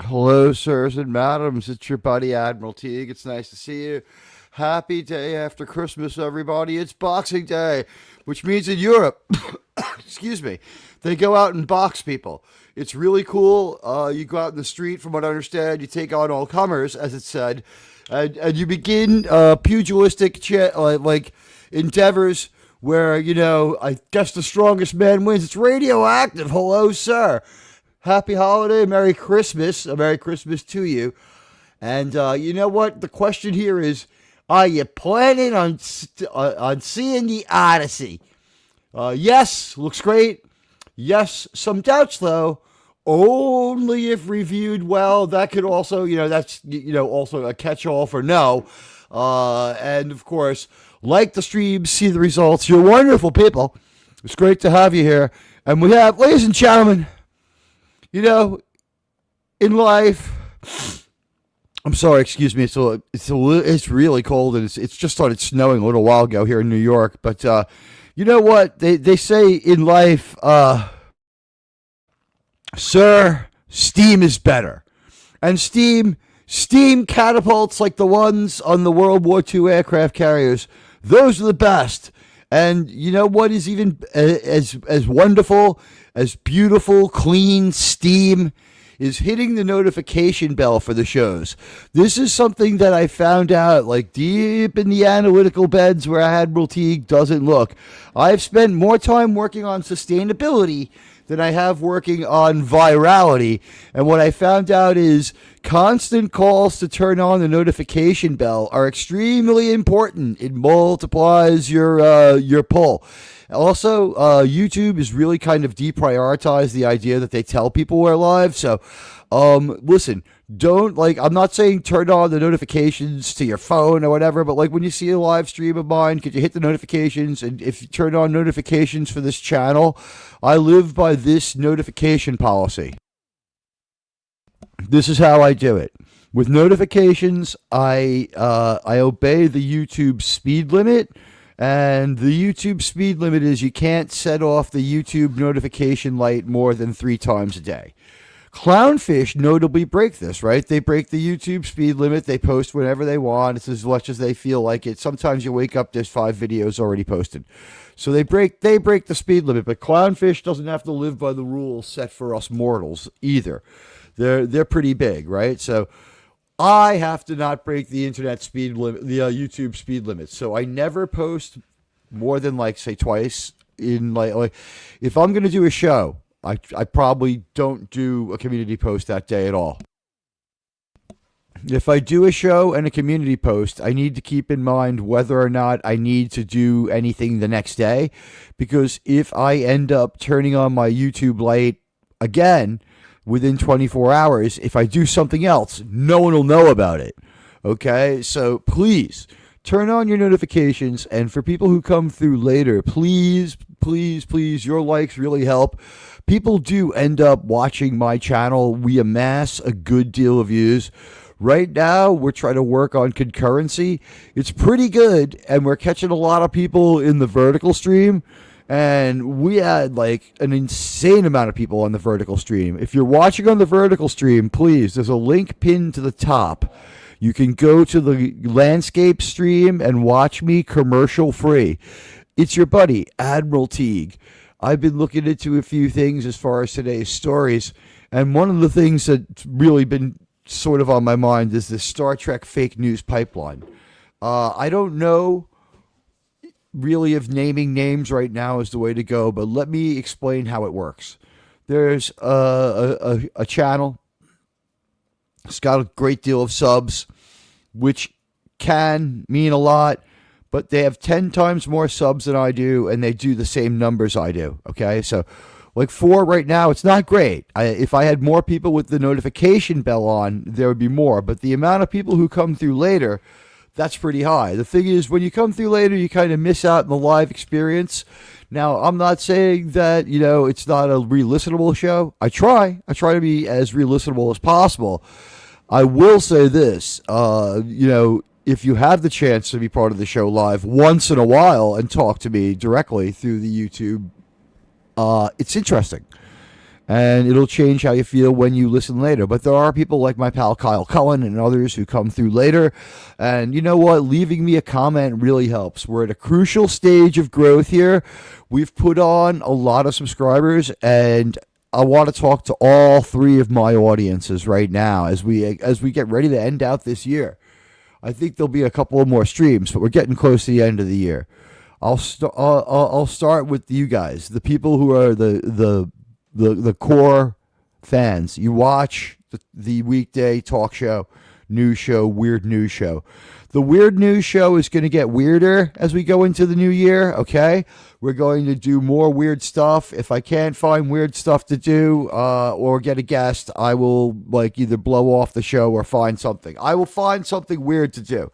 Hello, sirs and madams. It's your buddy Admiral Teag. It's nice to see you. Happy day after Christmas, everybody. It's Boxing Day, which means in Europe, excuse me, they go out and box people. It's really cool. You go out in the street, from what I understand, you take on all comers, as it said, and you begin pugilistic like endeavors where, I guess the strongest man wins. It's radioactive. Hello, sir. Happy holiday, Merry Christmas, a Merry Christmas to you. And you know what? The question here is: are you planning on seeing the Odyssey? Yes, looks great. Yes, some doubts though. Only if reviewed well. That could also, that's also a catch-all for no. And of course, like the stream, see the results. You're wonderful people. It's great to have you here. And we have, ladies and gentlemen, you know, in life. I'm sorry, excuse me. It's really cold, and it's just started snowing a little while ago here in New York. But you know what they say in life, sir, steam is better, and steam catapults like the ones on the World War II aircraft carriers. Those are the best. And you know what is even as wonderful, as beautiful, clean steam is hitting the notification bell for the shows. This is something that I found out like deep in the analytical beds where Admiral Teague doesn't look. I've spent more time working on sustainability than I have working on virality. And what I found out is constant calls to turn on the notification bell are extremely important. It multiplies your pull. Also, YouTube is really kind of deprioritized the idea that they tell people we're live. So, listen, don't like, I'm not saying turn on the notifications to your phone or whatever, but like when you see a live stream of mine, could you hit the notifications? And if you turn on notifications for this channel, I live by this notification policy. This is how I do it. With notifications, I obey the YouTube speed limit. And the YouTube speed limit is you can't set off the YouTube notification light more than 3 times a day. Clownfish notably break this, right? They break the YouTube speed limit. They post whenever they want. It's as much as they feel like it. Sometimes you wake up, there's 5 videos already posted. So they break the speed limit, but Clownfish doesn't have to live by the rules set for us mortals either. They're pretty big, right? So I have to not break the internet speed limit, the YouTube speed limit. So I never post more than like say twice in like if I'm gonna do a show, I probably don't do a community post that day at all. If I do a show and a community post, I need to keep in mind whether or not I need to do anything the next day, because if I end up turning on my YouTube light again within 24 hours, if I do something else, no one will know about it. Okay? So please turn on your notifications. And for people who come through later, please, please, please, your likes really help. People do end up watching my channel. We amass a good deal of views. Right now, we're trying to work on concurrency. It's pretty good, and we're catching a lot of people in the vertical stream. And we had like an insane amount of people on the vertical stream. If you're watching on the vertical stream, please, there's a link pinned to the top. You can go to the landscape stream and watch me commercial free. It's your buddy, Admiral Teague. I've been looking into a few things as far as today's stories. And one of the things that's really been sort of on my mind is this Star Trek fake news pipeline. I don't know really if naming names right now is the way to go, but let me explain how it works. There's a channel. It's got a great deal of subs, which can mean a lot, but they have 10 times more subs than I do, and they do the same numbers I do. Okay, so like 4 right now, it's not great. If I had more people with the notification bell on, there would be more, but the amount of people who come through later, that's pretty high. The thing is, when you come through later, you kind of miss out on the live experience. Now, I'm not saying that, it's not a re-listenable show. I try to be as re-listenable as possible. I will say this, if you have the chance to be part of the show live once in a while and talk to me directly through the YouTube, it's interesting. and it'll change how you feel when you listen later. But there are people like my pal Kyle Cullen and others who come through later. And you know what? Leaving me a comment really helps. We're at a crucial stage of growth here. We've put on a lot of subscribers, and I want to talk to all three of my audiences right now as we get ready to end out this year. I think there'll be a couple of more streams, but we're getting close to the end of the year. I'll start with you guys, the people who are the core fans. You watch the weekday talk show, news show, weird news show. The weird news show is going to get weirder as we go into the new year, okay? We're going to do more weird stuff. If I can't find weird stuff to do or get a guest, I will either blow off the show or find something. I will find something weird to do.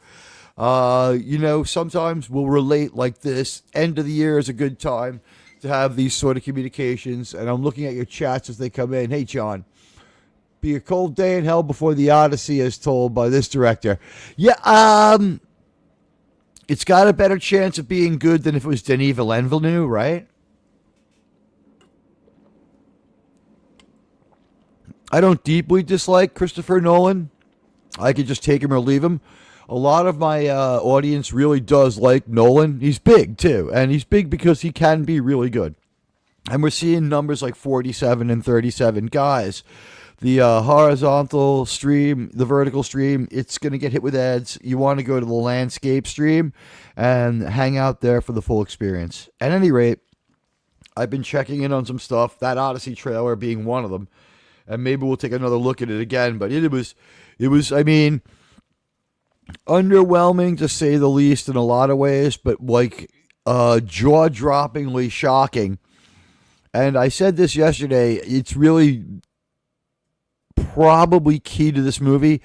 Sometimes we'll relate like this. End of the year is a good time to have these sort of communications. And I'm looking at your chats as they come in. Hey, John. Be a cold day in hell before the Odyssey, as told by this director. Yeah, it's got a better chance of being good than if it was Denis Villeneuve, right? I don't deeply dislike Christopher Nolan. I could just take him or leave him. A lot of my audience really does like Nolan. He's big, too, and he's big because he can be really good. And we're seeing numbers like 47 and 37 guys. The horizontal stream, the vertical stream, it's going to get hit with ads. You want to go to the landscape stream and hang out there for the full experience. At any rate, I've been checking in on some stuff, that Odyssey trailer being one of them, and maybe we'll take another look at it again. But it was, underwhelming to say the least in a lot of ways, but jaw-droppingly shocking. And I said this yesterday, it's really probably key to this movie.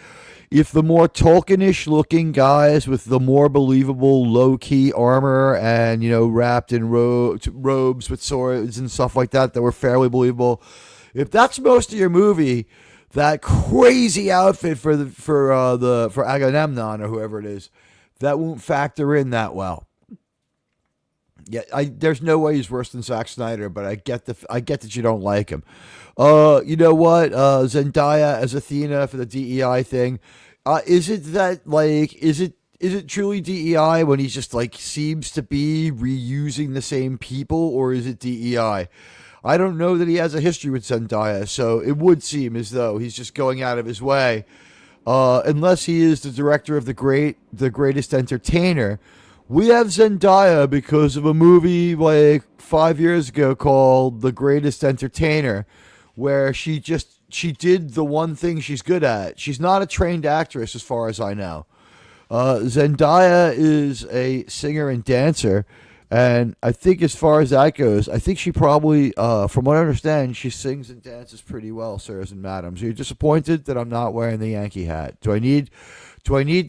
If the more Tolkien-ish looking guys with the more believable low-key armor and, wrapped in robes with swords and stuff like that were fairly believable, if that's most of your movie, that crazy outfit for Agamemnon or whoever it is, that won't factor in that well. Yeah, there's no way he's worse than Zack Snyder, but I get that you don't like him. You know what? Zendaya as Athena for the DEI thing. Is it truly DEI when he's just seems to be reusing the same people, or is it DEI? I don't know that he has a history with Zendaya, so it would seem as though he's just going out of his way. Unless he is the director of the greatest entertainer. We have Zendaya because of a movie 5 years ago called The Greatest Entertainer, where she did the one thing she's good at. She's not a trained actress as far as I know. Zendaya is a singer and dancer, and I think as far as that goes, I think she probably, from what I understand, she sings and dances pretty well, sirs and madams. Are you disappointed that I'm not wearing the Yankee hat? Do I need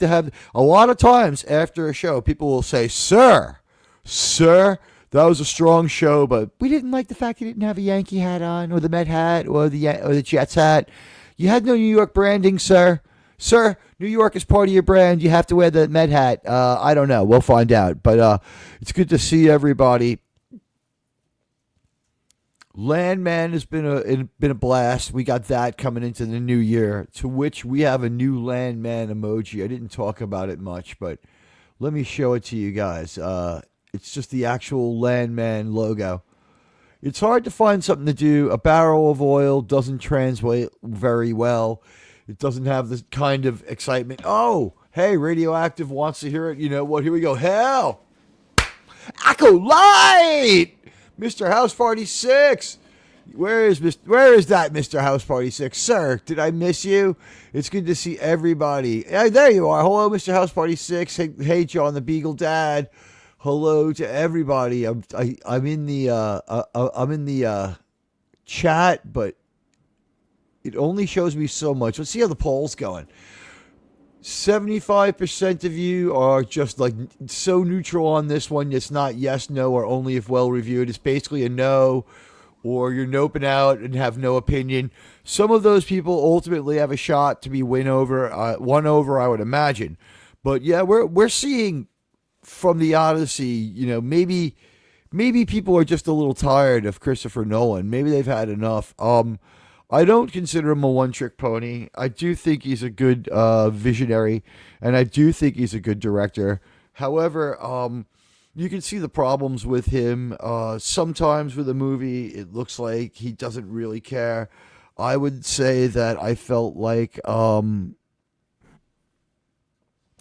to have... A lot of times after a show, people will say, Sir, that was a strong show, but we didn't like the fact you didn't have a Yankee hat on, or the Met hat, or the Jets hat. You had no New York branding, sir. Sir, New York is part of your brand. You have to wear the Met hat. I don't know. We'll find out. But it's good to see everybody. Landman has been a blast. We got that coming into the new year, to which we have a new Landman emoji. I didn't talk about it much, but let me show it to you guys. It's just the actual Landman logo. It's hard to find something to do. A barrel of oil doesn't translate very well. It doesn't have the kind of excitement. Oh, hey, Radioactive wants to hear it. You know what? Here we go. Hell! Acolyte! Mr. House Party 6. Where is that Mr. House Party 6? Sir, did I miss you? It's good to see everybody. There you are. Hello, Mr. House Party 6. Hey, John the Beagle Dad. Hello to everybody. I'm in the chat, but it only shows me so much. Let's see how the poll's going. 75% of you are just so neutral on this one. It's not yes, no, or only if well reviewed. It's basically a no, or you're noping out and have no opinion. Some of those people ultimately have a shot to be won over, I would imagine. But yeah, we're seeing from the Odyssey, maybe maybe people are just a little tired of Christopher Nolan. Maybe they've had enough. I don't consider him a one-trick pony. I do think he's a good visionary, and I do think he's a good director. However, you can see the problems with him. Sometimes with a movie, it looks like he doesn't really care. I would say that I felt like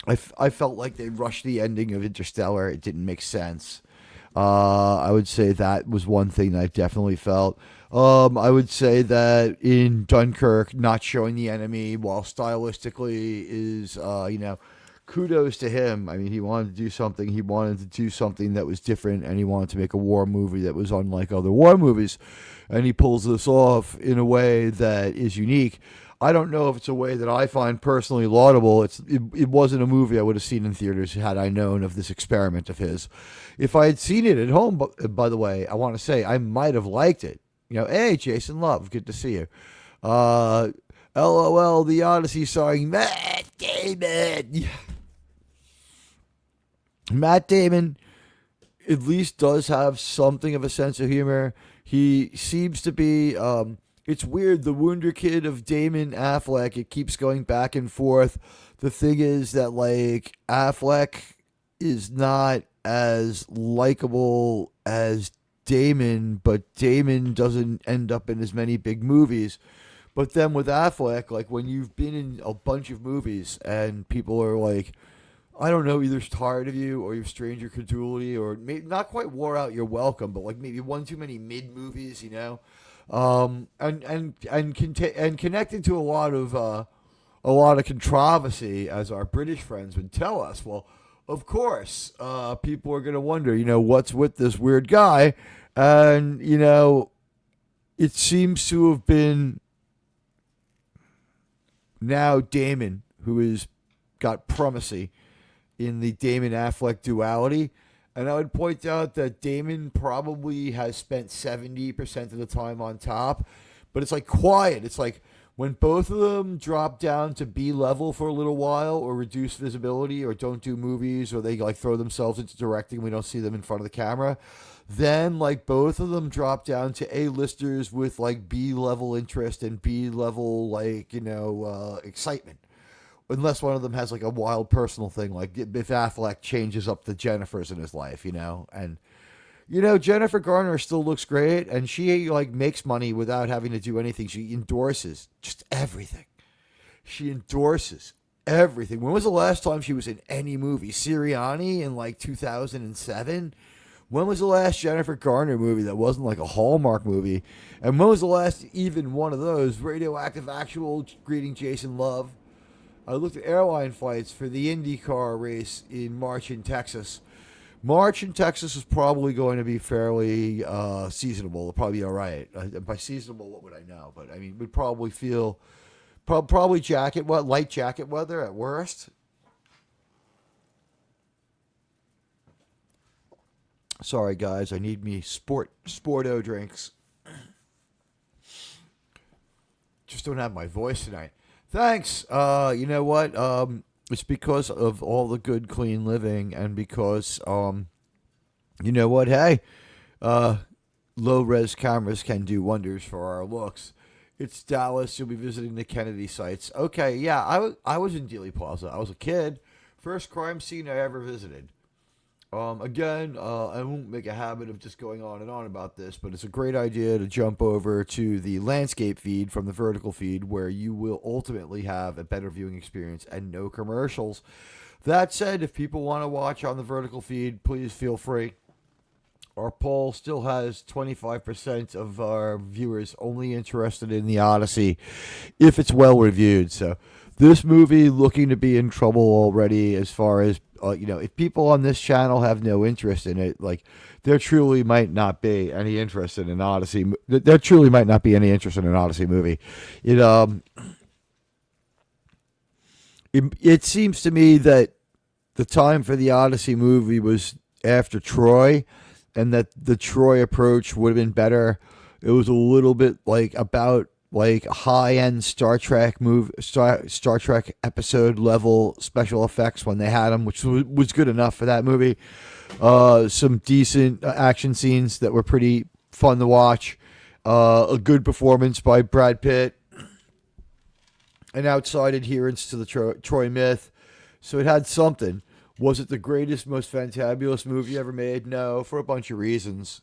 I felt like they rushed the ending of Interstellar. It didn't make sense. I would say that was one thing that I definitely felt. I would say that in Dunkirk, not showing the enemy while stylistically is, kudos to him. I mean, he wanted to do something. He wanted to do something that was different, and he wanted to make a war movie that was unlike other war movies. And he pulls this off in a way that is unique. I don't know if it's a way that I find personally laudable. It wasn't a movie I would have seen in theaters had I known of this experiment of his. If I had seen it at home, by the way, I want to say I might have liked it. Hey, Jason Love, good to see you. LOL, The Odyssey starring Matt Damon. Matt Damon at least does have something of a sense of humor. He seems to be. It's weird. The Wonder Kid of Damon Affleck. It keeps going back and forth. The thing is that like Affleck is not as likable as Damon, but Damon doesn't end up in as many big movies. But then with Affleck, like when you've been in a bunch of movies and people are like, I don't know, either tired of you or you've strained your credulity or maybe not quite wore out your welcome, but like maybe one too many mid movies, and connected to a lot of controversy, as our British friends would tell us. Well, of course, people are going to wonder, what's with this weird guy, and it seems to have been now Damon who has got primacy in the Damon Affleck duality. And I would point out that Damon probably has spent 70% of the time on top, but it's like quiet. It's like when both of them drop down to B level for a little while or reduce visibility or don't do movies or they like throw themselves into directing, we don't see them in front of the camera. Then like both of them drop down to A-listers with like B level interest and B level excitement. Unless one of them has like a wild personal thing, like if Affleck changes up the Jennifers in his life, and Jennifer Garner still looks great, and she like makes money without having to do anything. She endorses just everything. She endorses everything. When was the last time she was in any movie? Sirianni in like 2007. When was the last Jennifer Garner movie that wasn't like a Hallmark movie? And when was the last even one of those? Radioactive Actual, Greeting Jason Love. I looked at airline flights for the IndyCar race in March in Texas. March in Texas is probably going to be fairly seasonable. It'll probably be all right. By seasonable, what would I know? But I mean, we'd probably feel probably light jacket weather at worst. Sorry, guys. I need me sporto drinks. Just don't have my voice tonight. Thanks. You know what? It's because of all the good, clean living, and because, you know what? Hey, low-res cameras can do wonders for our looks. It's Dallas. You'll be visiting the Kennedy sites. Okay, yeah, I was in Dealey Plaza. I was a kid. First crime scene I ever visited. Again, I won't make a habit of just going on and on about this, but it's a great idea to jump over to the landscape feed from the vertical feed where you will ultimately have a better viewing experience and no commercials. That said, if people want to watch on the vertical feed, please feel free. Our poll still has 25% of our viewers only interested in the Odyssey if it's well reviewed. So this movie looking to be in trouble already as far as, if people on this channel have no interest in it, like there truly might not be any interest in an Odyssey. There truly might not be any interest in an Odyssey movie. It seems to me that the time for the Odyssey movie was after Troy, and that the Troy approach would have been better. It was a little bit like about like high-end Star Trek episode level special effects when they had them, which was good enough for that movie. Some decent action scenes that were pretty fun to watch. A good performance by Brad Pitt. An outside adherence to the Troy myth. So it had something. Was it the greatest, most fantabulous movie ever made? No, for a bunch of reasons.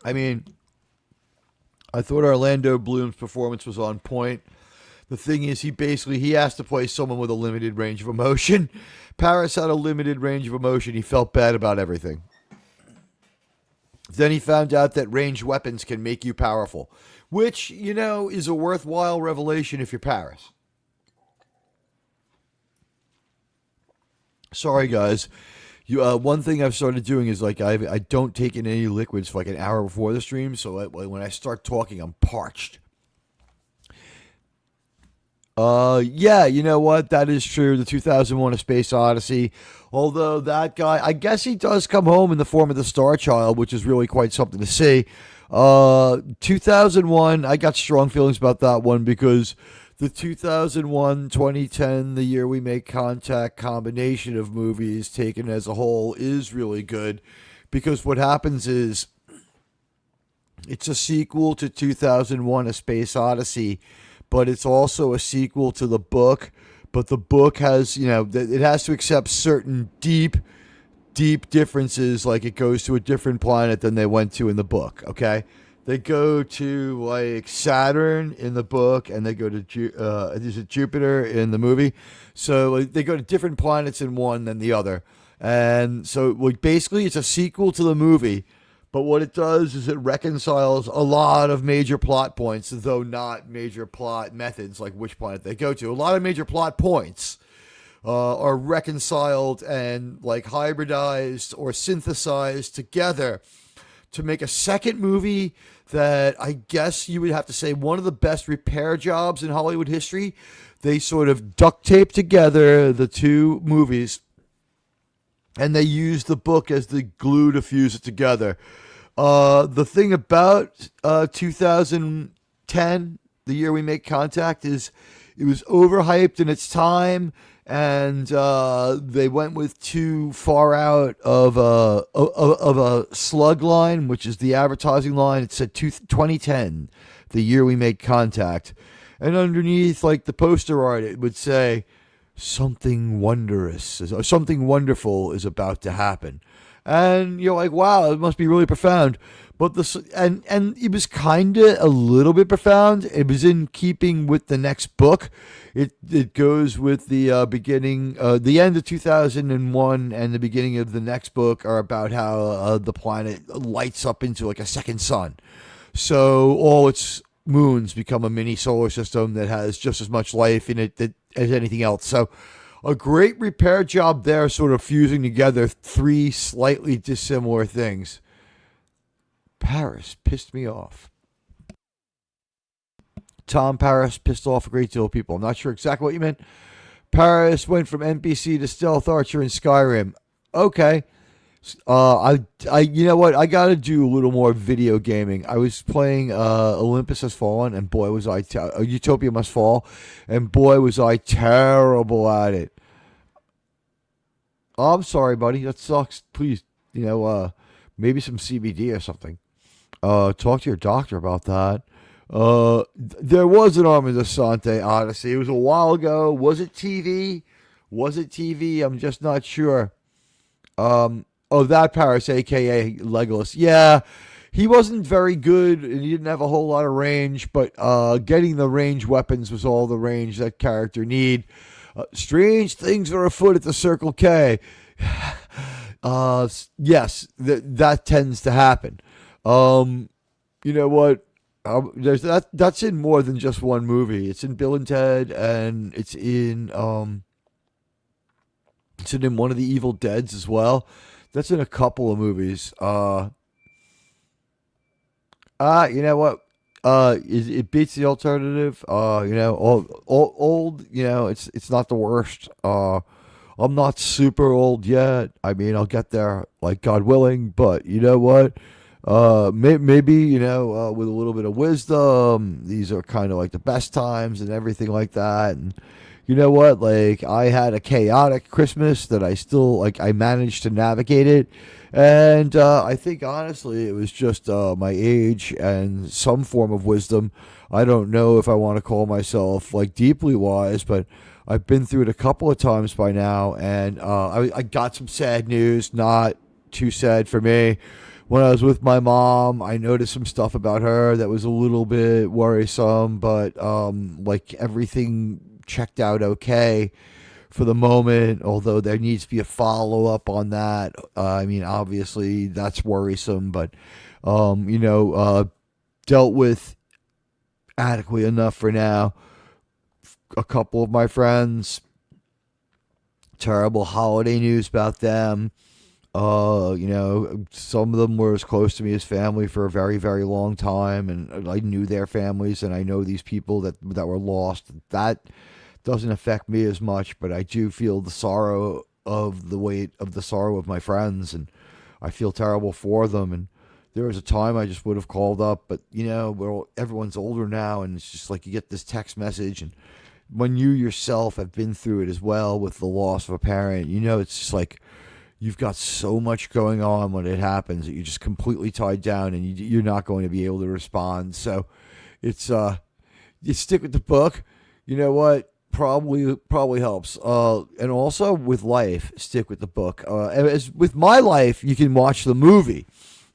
I mean, I thought Orlando Bloom's performance was on point. The thing is, he has to play someone with a limited range of emotion. Paris had a limited range of emotion. He felt bad about everything. Then he found out that ranged weapons can make you powerful, which, is a worthwhile revelation if you're Paris. Sorry, guys. One thing I've started doing is like I don't take in any liquids for like an hour before the stream, so when I start talking, I'm parched. Yeah, you know what? That is true. The 2001: A Space Odyssey. Although that guy, I guess he does come home in the form of the Star Child, which is really quite something to see. 2001, I got strong feelings about that one because the 2001, 2010, The Year We Make Contact combination of movies taken as a whole is really good because what happens is it's a sequel to 2001: A Space Odyssey, but it's also a sequel to the book. But the book has, it has to accept certain deep differences, like it goes to a different planet than they went to in the book, okay? They go to, like, Saturn in the book, and they go to is it Jupiter in the movie. So like, they go to different planets in one than the other. And so like, basically it's a sequel to the movie, but what it does is it reconciles a lot of major plot points, though not major plot methods, like which planet they go to. A lot of major plot points are reconciled and like hybridized or synthesized together to make a second movie that I guess you would have to say one of the best repair jobs in Hollywood history. They sort of duct taped together the two movies and they used the book as the glue to fuse it together. The thing about 2010, The Year We Make Contact, is it was overhyped in its time, and they went with too far out of a slug line, which is the advertising line. It said 2010, The Year We Make Contact, and underneath, like the poster art, it would say something wondrous or something wonderful is about to happen. And you're like, wow, it must be really profound. But and it was kind of a little bit profound. It was in keeping with the next book. It goes with the beginning, the end of 2001 and the beginning of the next book are about how the planet lights up into like a second sun. So all its moons become a mini solar system that has just as much life in it as anything else. So a great repair job there, sort of fusing together three slightly dissimilar things. Paris pissed me off. Tom Paris pissed off a great deal of people. I'm not sure exactly what you meant. Paris went from NPC to Stealth Archer in Skyrim. Okay. You know what? I got to do a little more video gaming. I was playing Olympus Has Fallen, and boy was I Utopia Must Fall, and boy was I terrible at it. Oh, I'm sorry, buddy. That sucks. Please, maybe some CBD or something. Talk to your doctor about that. There was an Arma Desante Odyssey. It was a while ago. Was it TV? I'm just not sure. That Paris, a.k.a. Legolas. Yeah, he wasn't very good, and he didn't have a whole lot of range, but getting the range weapons was all the range that character need. Strange things are afoot at the Circle K. Yes, that tends to happen. You know what? There's that's in more than just one movie. It's in Bill and Ted, and it's in one of the Evil Deads as well. That's in a couple of movies. You know what? It beats the alternative. Old. It's not the worst. I'm not super old yet. I mean, I'll get there, like God willing. But you know what? maybe, with a little bit of wisdom, these are kind of like the best times and everything like that. And you know what? Like, I had a chaotic Christmas that I still, like, I managed to navigate it. And I think, honestly, it was just my age and some form of wisdom. I don't know if I want to call myself, like, deeply wise, but I've been through it a couple of times by now. And I got some sad news, not too sad for me. When I was with my mom, I noticed some stuff about her that was a little bit worrisome, but like, everything checked out okay for the moment, although there needs to be a follow up on that. I mean, obviously, that's worrisome, but, dealt with adequately enough for now. A couple of my friends, terrible holiday news about them. Some of them were as close to me as family for a very, very long time, and I knew their families, and I know these people that were lost. That doesn't affect me as much, but I do feel the sorrow of the weight of the sorrow of my friends, and I feel terrible for them. And there was a time I just would have called up, but everyone's older now, and it's just like you get this text message, and when you yourself have been through it as well with the loss of a parent, it's just like you've got so much going on when it happens that you're just completely tied down, and you're not going to be able to respond. So it's you stick with the book. You know what? Probably helps. And also with life, stick with the book. As with my life, you can watch the movie.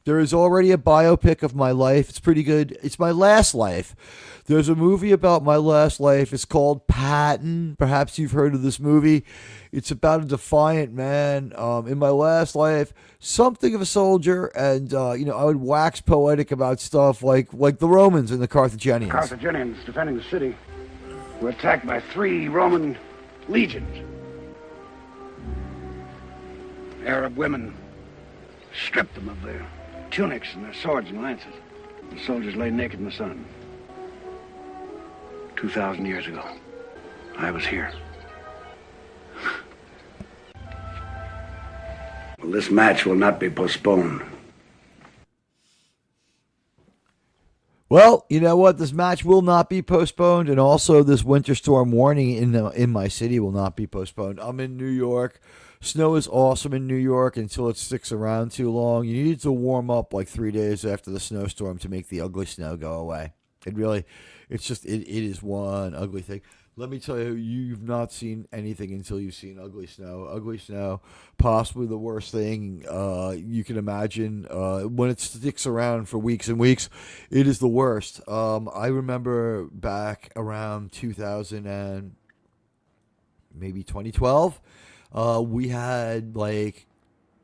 There is already a biopic of my life. It's pretty good. It's my last life. There's a movie about my last life. It's called Patton. Perhaps you've heard of this movie. It's about a defiant man in my last life, something of a soldier, and I would wax poetic about stuff like the Romans and the Carthaginians. Carthaginians defending the city were attacked by 3 Roman legions. Arab women stripped them of their tunics and their swords and lances. The soldiers lay naked in the sun. 2,000 years ago, I was here. Well, this match will not be postponed. Well, you know what? This match will not be postponed, and also this winter storm warning in my city will not be postponed. I'm in New York. Snow is awesome in New York until it sticks around too long. You need to warm up like 3 days after the snowstorm to make the ugly snow go away. It is one ugly thing. Let me tell you, you've not seen anything until you've seen ugly snow. Ugly snow, possibly the worst thing you can imagine. When it sticks around for weeks and weeks, it is the worst. I remember back around 2000 and maybe 2012, we had like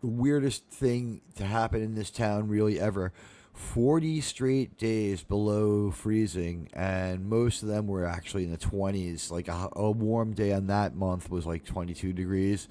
the weirdest thing to happen in this town really ever. 40 straight days below freezing, and most of them were actually in the 20s. Like a warm day on that month was like 22 degrees.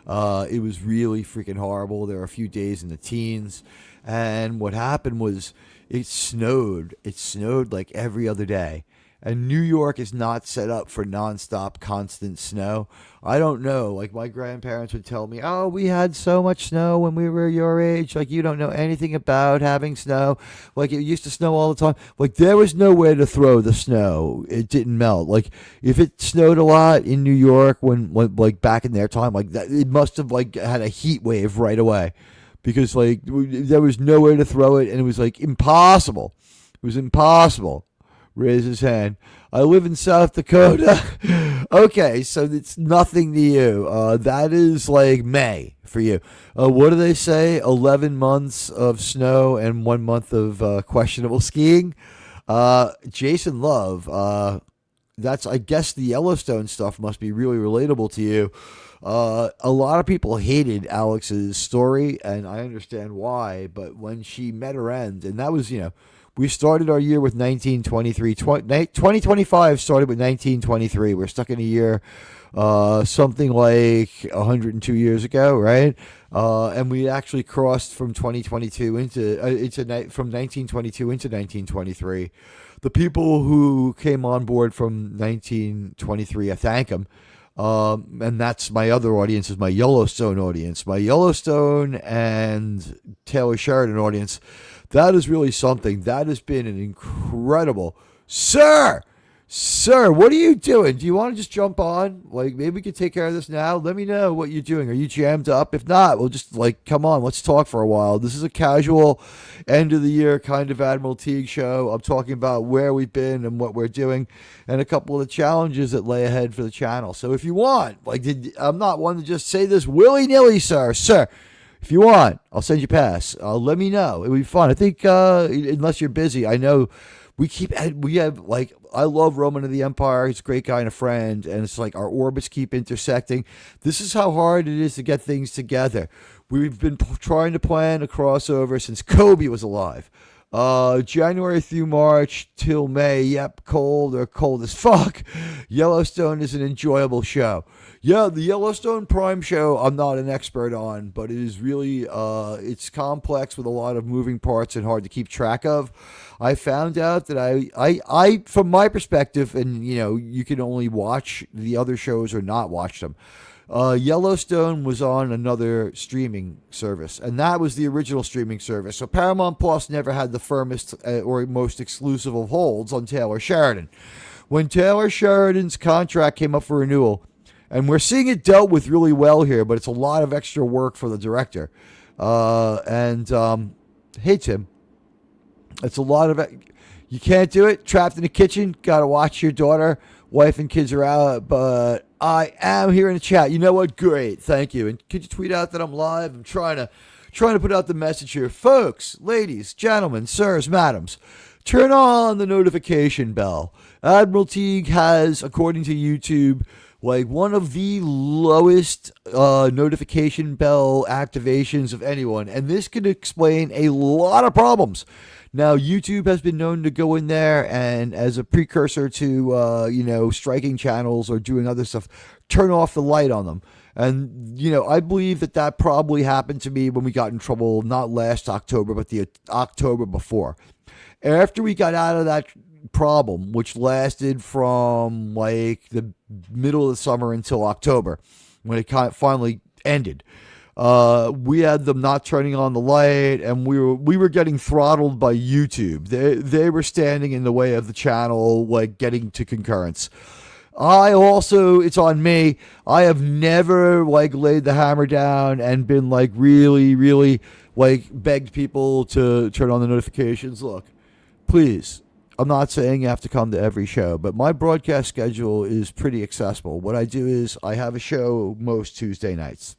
It was really freaking horrible. There were a few days in the teens, and what happened was it snowed. It snowed like every other day. And New York is not set up for nonstop, constant snow. I don't know. Like, my grandparents would tell me, oh, we had so much snow when we were your age. Like, you don't know anything about having snow. Like, it used to snow all the time. Like, there was nowhere to throw the snow. It didn't melt. Like, if it snowed a lot in New York when like, back in their time, like, that, it must have, like, had a heat wave right away. Because, like, there was nowhere to throw it, and it was, like, impossible. It was impossible. Raise his hand. I live in South Dakota. Okay, so it's nothing to you. That is like May for you. What do they say? 11 months of snow and 1 month of questionable skiing. Jason Love. That's, I guess, the Yellowstone stuff must be really relatable to you. A lot of people hated Alex's story, and I understand why. But when she met her end, and that was, we started our year with 1923. 2025 started with 1923. We're stuck in a year something like 102 years ago, right? And we actually crossed from 2022 from 1922 into 1923. The people who came on board from 1923, I thank them. And that's my other audience, is my Yellowstone audience. My Yellowstone and Taylor Sheridan audience, That is really something. That has been an incredible. Sir, what are you doing? Do you want to just jump on? Like, maybe we could take care of this now. Let me know what you're doing. Are you jammed up? If not, we'll just, like, come on, let's talk for a while. This is a casual end of the year kind of Admiral Teague show. I'm talking about where we've been and what we're doing and a couple of the challenges that lay ahead for the channel. So if you want, like, I'm not one to just say this willy-nilly, sir. If you want, I'll send you pass. Let me know. It would be fun. I think, unless you're busy, I know we have, like, I love Roman of the Empire. He's a great guy and a friend, and it's like our orbits keep intersecting. This is how hard it is to get things together. We've been trying to plan a crossover since Kobe was alive. January through March till May. Yep, cold as fuck. Yellowstone is an enjoyable show. Yeah, the Yellowstone Prime show I'm not an expert on, but it is really it's complex with a lot of moving parts and hard to keep track of. I found out that I from my perspective, and you can only watch the other shows or not watch them. Yellowstone was on another streaming service, and that was the original streaming service. So Paramount Plus never had the firmest or most exclusive of holds on Taylor Sheridan. When Taylor Sheridan's contract came up for renewal, and we're seeing it dealt with really well here, but it's a lot of extra work for the director. Hey, Tim, it's a lot of you can't do it. Trapped in the kitchen, got to watch your daughter. Wife and kids are out, but I am here in the chat. You know what? Great, thank you. And could you tweet out that I'm live? I'm trying to put out the message here, folks, ladies, gentlemen, sirs, madams. Turn on the notification bell. Admiral Teague has, according to YouTube, like one of the lowest notification bell activations of anyone, and this could explain a lot of problems. Now, YouTube has been known to go in there and, as a precursor to, striking channels or doing other stuff, turn off the light on them. And, I believe that probably happened to me when we got in trouble, not last October, but the October before. After we got out of that problem, which lasted from, like, the middle of the summer until October, when it finally ended, we had them not turning on the light, and we were getting throttled by YouTube. They were standing in the way of the channel, like, getting to concurrence. It's on me. I have never, like, laid the hammer down and been, like, really, really, like, begged people to turn on the notifications. Look, please, I'm not saying you have to come to every show, but my broadcast schedule is pretty accessible. What I do is I have a show most Tuesday nights.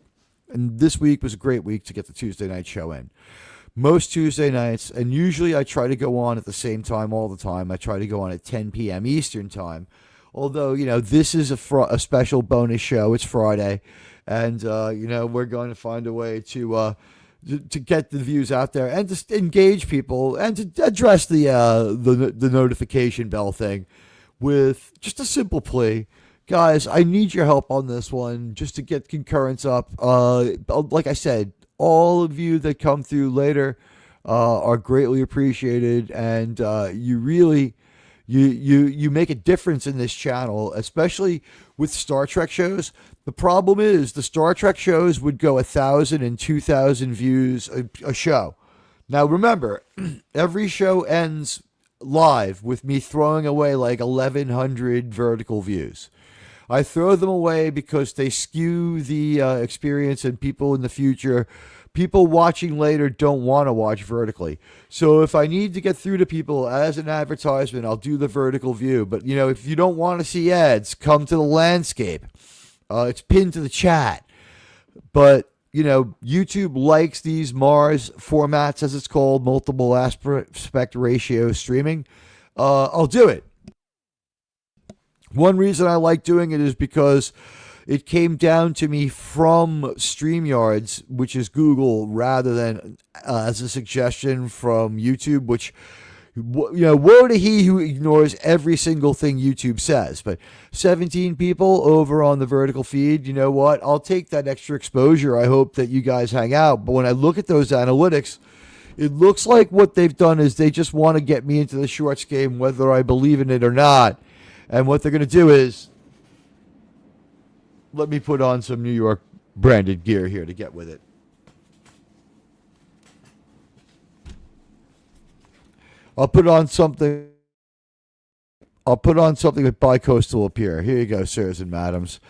And this week was a great week to get the Tuesday night show in. Most Tuesday nights, and usually I try to go on at the same time all the time. I try to go on at 10 p.m. Eastern time. Although, this is a special bonus show. It's Friday. And, we're going to find a way to get the views out there and to engage people and to address the notification bell thing with just a simple plea. Guys, I need your help on this one just to get concurrence up. Like I said, all of you that come through later are greatly appreciated, and you really you make a difference in this channel, especially with Star Trek shows. The problem is the Star Trek shows would go 1,000 and 2,000 views a show. Now remember, every show ends live with me throwing away like 1,100 vertical views. I throw them away because they skew the experience, and people in the future, people watching later don't want to watch vertically. So if I need to get through to people as an advertisement, I'll do the vertical view. But, if you don't want to see ads, come to the landscape. It's pinned to the chat. But, YouTube likes these Mars formats, as it's called, multiple aspect ratio streaming. I'll do it. One reason I like doing it is because it came down to me from StreamYards, which is Google, rather than as a suggestion from YouTube, which, woe to he who ignores every single thing YouTube says. But 17 people over on the vertical feed, you know what? I'll take that extra exposure. I hope that you guys hang out. But when I look at those analytics, it looks like what they've done is they just want to get me into the shorts game, whether I believe in it or not. And what they're going to do is, let me put on some New York branded gear here to get with it. I'll put on something. I'll put on something with bicoastal appear. Here you go, sirs and madams.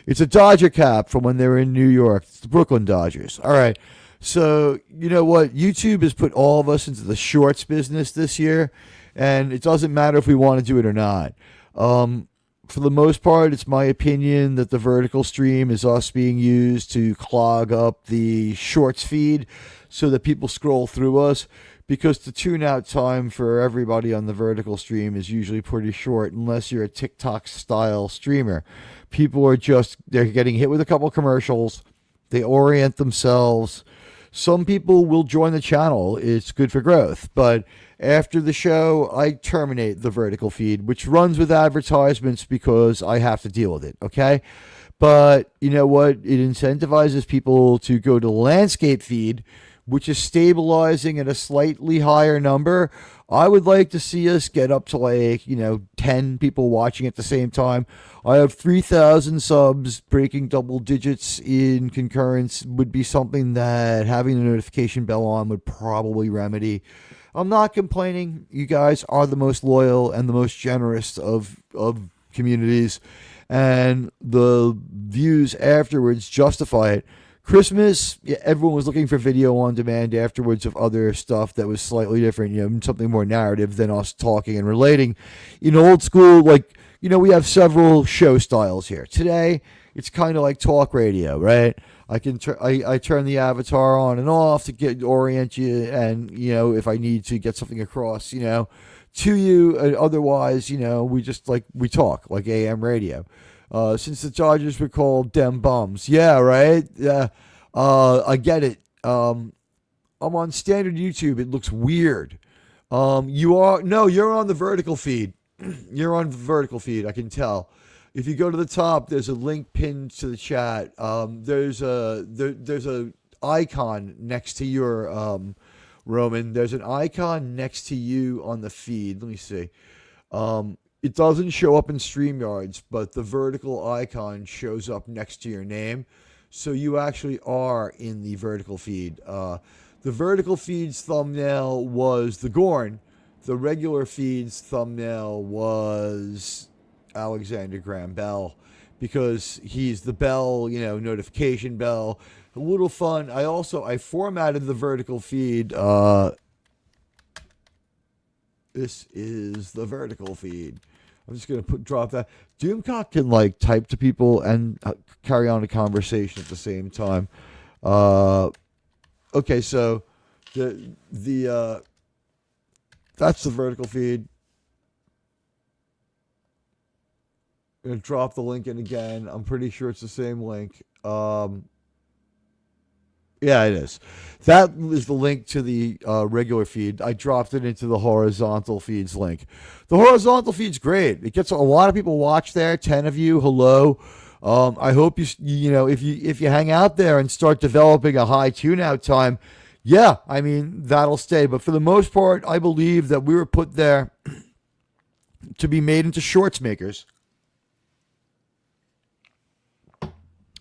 It's a Dodger cap from when they were in New York. It's the Brooklyn Dodgers. All right. So, you know what? YouTube has put all of us into the shorts business this year, and it doesn't matter if we want to do it or not. For the most part, it's my opinion that the vertical stream is us being used to clog up the shorts feed so that people scroll through us, because the tune out time for everybody on the vertical stream is usually pretty short unless you're a TikTok style streamer. People are they're getting hit with a couple commercials, they orient themselves. Some people will join the channel, it's good for growth, but after the show I terminate the vertical feed, which runs with advertisements because I have to deal with it, okay? But you know what? It incentivizes people to go to the landscape feed, which is stabilizing at a slightly higher number. I would like to see us get up to 10 people watching at the same time. I have 3,000 subs. Breaking double digits in concurrence would be something that having the notification bell on would probably remedy. I'm not complaining. You guys are the most loyal and the most generous of communities, and the views afterwards justify it. Christmas, yeah, everyone was looking for video on demand afterwards of other stuff that was slightly different, something more narrative than us talking and relating. In old school, we have several show styles here. Today, it's kind of like talk radio, right? I turn the avatar on and off to orient you, and if I need to get something across, to you. Otherwise, we talk like AM radio. Since the Dodgers were called dem bums. Yeah, right? Yeah. I get it. I'm on standard YouTube. It looks weird. You're on the vertical feed. You're on the vertical feed, I can tell. If you go to the top, there's a link pinned to the chat. There's a icon next to your Roman. There's an icon next to you on the feed. Let me see. It doesn't show up in StreamYards, but the vertical icon shows up next to your name. So you actually are in the vertical feed. The vertical feed's thumbnail was the Gorn. The regular feed's thumbnail was Alexander Graham Bell, because he's the bell, notification bell. A little fun. I formatted the vertical feed. This is the vertical feed. I'm just going to drop that. Doomcock can type to people and carry on a conversation at the same time. Okay, so the that's the vertical feed. I'm going to drop the link in again. I'm pretty sure it's the same link. Yeah, it is. That is the link to the regular feed. I dropped it into the horizontal feeds link. The horizontal feed's great. It gets a lot of people watch there. 10 of you, hello. I hope if you hang out there and start developing a high tune-out time, yeah, that'll stay. But for the most part, I believe that we were put there to be made into shorts makers.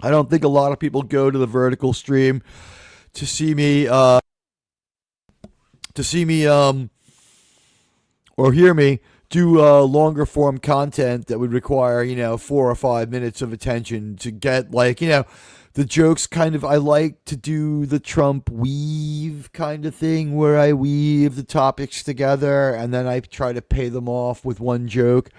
I don't think a lot of people go to the vertical stream to see me or hear me do longer form content that would require 4 or 5 minutes of attention to get the jokes. I like to do the Trump weave kind of thing, where I weave the topics together and then I try to pay them off with one joke.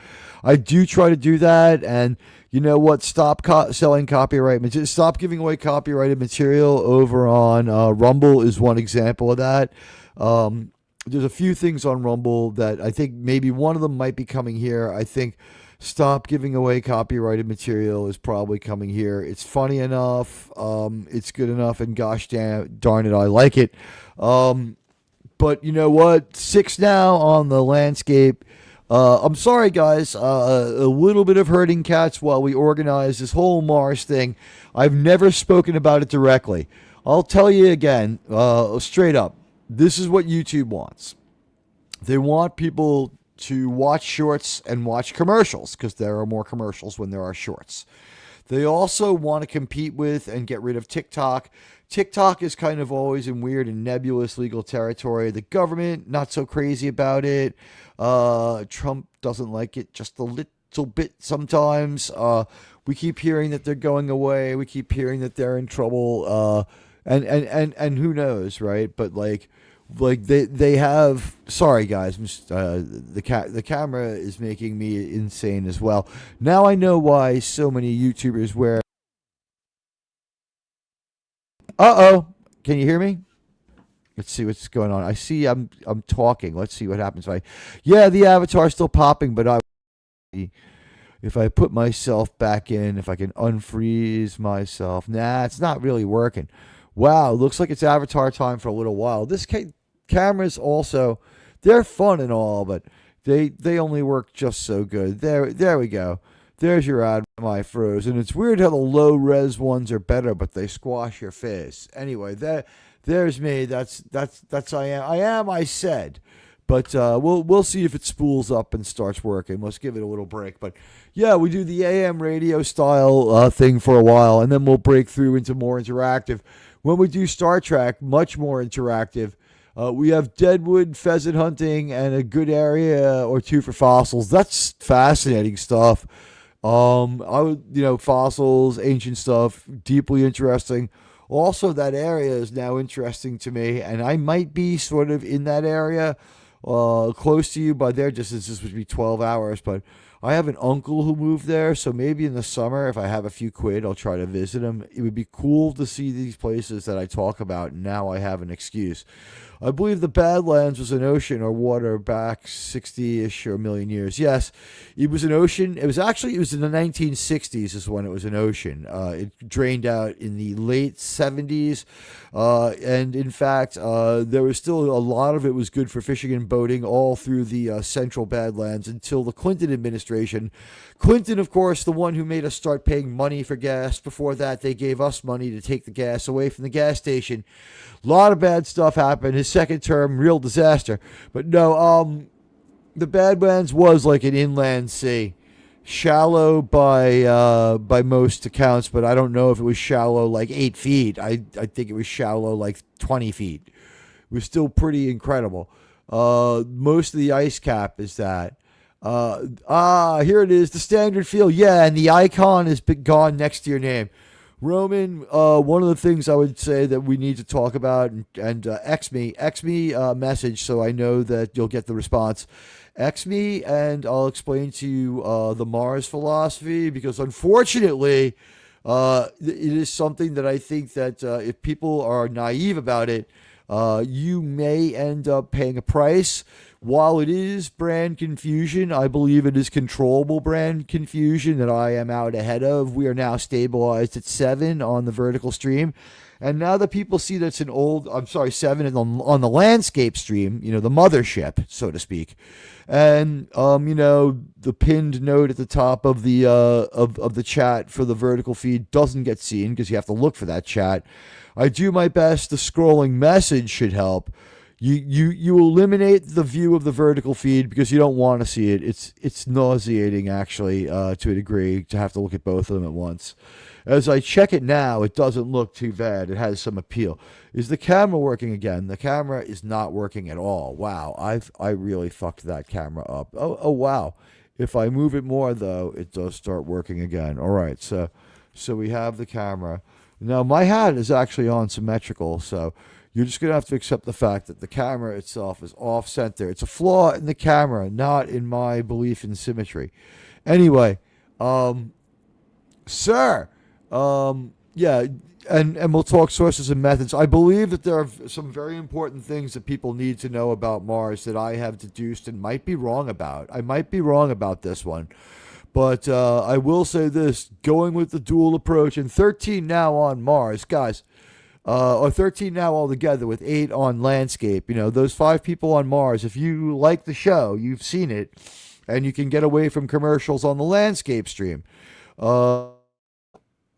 I do try to do that, and you know what? Stop selling copyright material. Stop giving away copyrighted material over on Rumble is one example of that. There's a few things on Rumble that I think maybe one of them might be coming here. I think stop giving away copyrighted material is probably coming here. It's funny enough. It's good enough, and gosh darn it, I like it. But you know what? 6 now on the landscape. I'm sorry, guys. A little bit of herding cats while we organize this whole Mars thing. I've never spoken about it directly. I'll tell you again, straight up. This is what YouTube wants. They want people to watch shorts and watch commercials, because there are more commercials when there are shorts. They also want to compete with and get rid of TikTok. TikTok is kind of always in weird and nebulous legal territory. The government, not so crazy about it. Trump doesn't like it just a little bit sometimes. We keep hearing that they're going away. We keep hearing that they're in trouble. And who knows, right? But like they have. Sorry, guys. The camera is making me insane as well. Now I know why so many YouTubers wear. Can you hear me? Let's see what's going on. I see I'm talking. Let's see what happens. Yeah, the avatar's still popping, but if I put myself back in, if I can unfreeze myself. Nah, it's not really working. Wow, looks like it's avatar time for a little while. This cameras also, they're fun and all, but they only work just so good. There we go. There's your ad. I froze, and it's weird how the low res ones are better, but they squash your face. Anyway, there's me. That's I said, but we'll see if it spools up and starts working. Let's give it a little break. But yeah, we do the AM radio style thing for a while, and then we'll break through into more interactive. When we do Star Trek, much more interactive. We have deadwood pheasant hunting and a good area or two for fossils. That's fascinating stuff. Fossils, ancient stuff, deeply interesting. Also, that area is now interesting to me, and I might be sort of in that area, close to you. By their distance, this would be 12 hours, but I have an uncle who moved there, so maybe in the summer, if I have a few quid, I'll try to visit him. It would be cool to see these places that I talk about, and now I have an excuse. I believe the Badlands was an ocean or water back 60-ish or a million years. Yes, it was an ocean. It was in the 1960s is when it was an ocean. It drained out in the late 70s. And in fact, there was still a lot of it was good for fishing and boating all through the central Badlands until the Clinton administration. Clinton, of course, the one who made us start paying money for gas. Before that, they gave us money to take the gas away from the gas station. A lot of bad stuff happened. His second term, real disaster. But no, the Badlands was like an inland sea. Shallow by most accounts, but I don't know if it was shallow like 8 feet. I think it was shallow like 20 feet. It was still pretty incredible. Most of the ice cap is that. Here it is, the standard field. Yeah, and the icon has been gone next to your name. Roman, one of the things I would say that we need to talk about, and X me message so I know that you'll get the response. X me, and I'll explain to you the Mars philosophy, because unfortunately, it is something that I think that if people are naive about it, you may end up paying a price. While it is brand confusion, I believe it is controllable brand confusion that I am out ahead of. We are now stabilized at 7 on the vertical stream. And now that people see that's 7 on the landscape stream, the mothership, so to speak. And, the pinned note at the top of the of the chat for the vertical feed doesn't get seen because you have to look for that chat. I do my best. The scrolling message should help. You eliminate the view of the vertical feed because you don't want to see it. It's nauseating, actually, to a degree, to have to look at both of them at once. As I check it now, it doesn't look too bad. It has some appeal. Is the camera working again? The camera is not working at all. Wow, I really fucked that camera up. Oh wow. If I move it more, though, it does start working again. All right, so we have the camera. Now, my hat is actually on symmetrical, so you're just going to have to accept the fact that the camera itself is off-center. It's a flaw in the camera, not in my belief in symmetry. Anyway, sir, yeah, and we'll talk sources and methods. I believe that there are some very important things that people need to know about Mars that I have deduced and might be wrong about. I might be wrong about this one. But I will say this, going with the dual approach, and 13 now on Mars, guys, or 13 now altogether with 8 on landscape. Those 5 people on Mars, if you like the show, you've seen it, and you can get away from commercials on the landscape stream.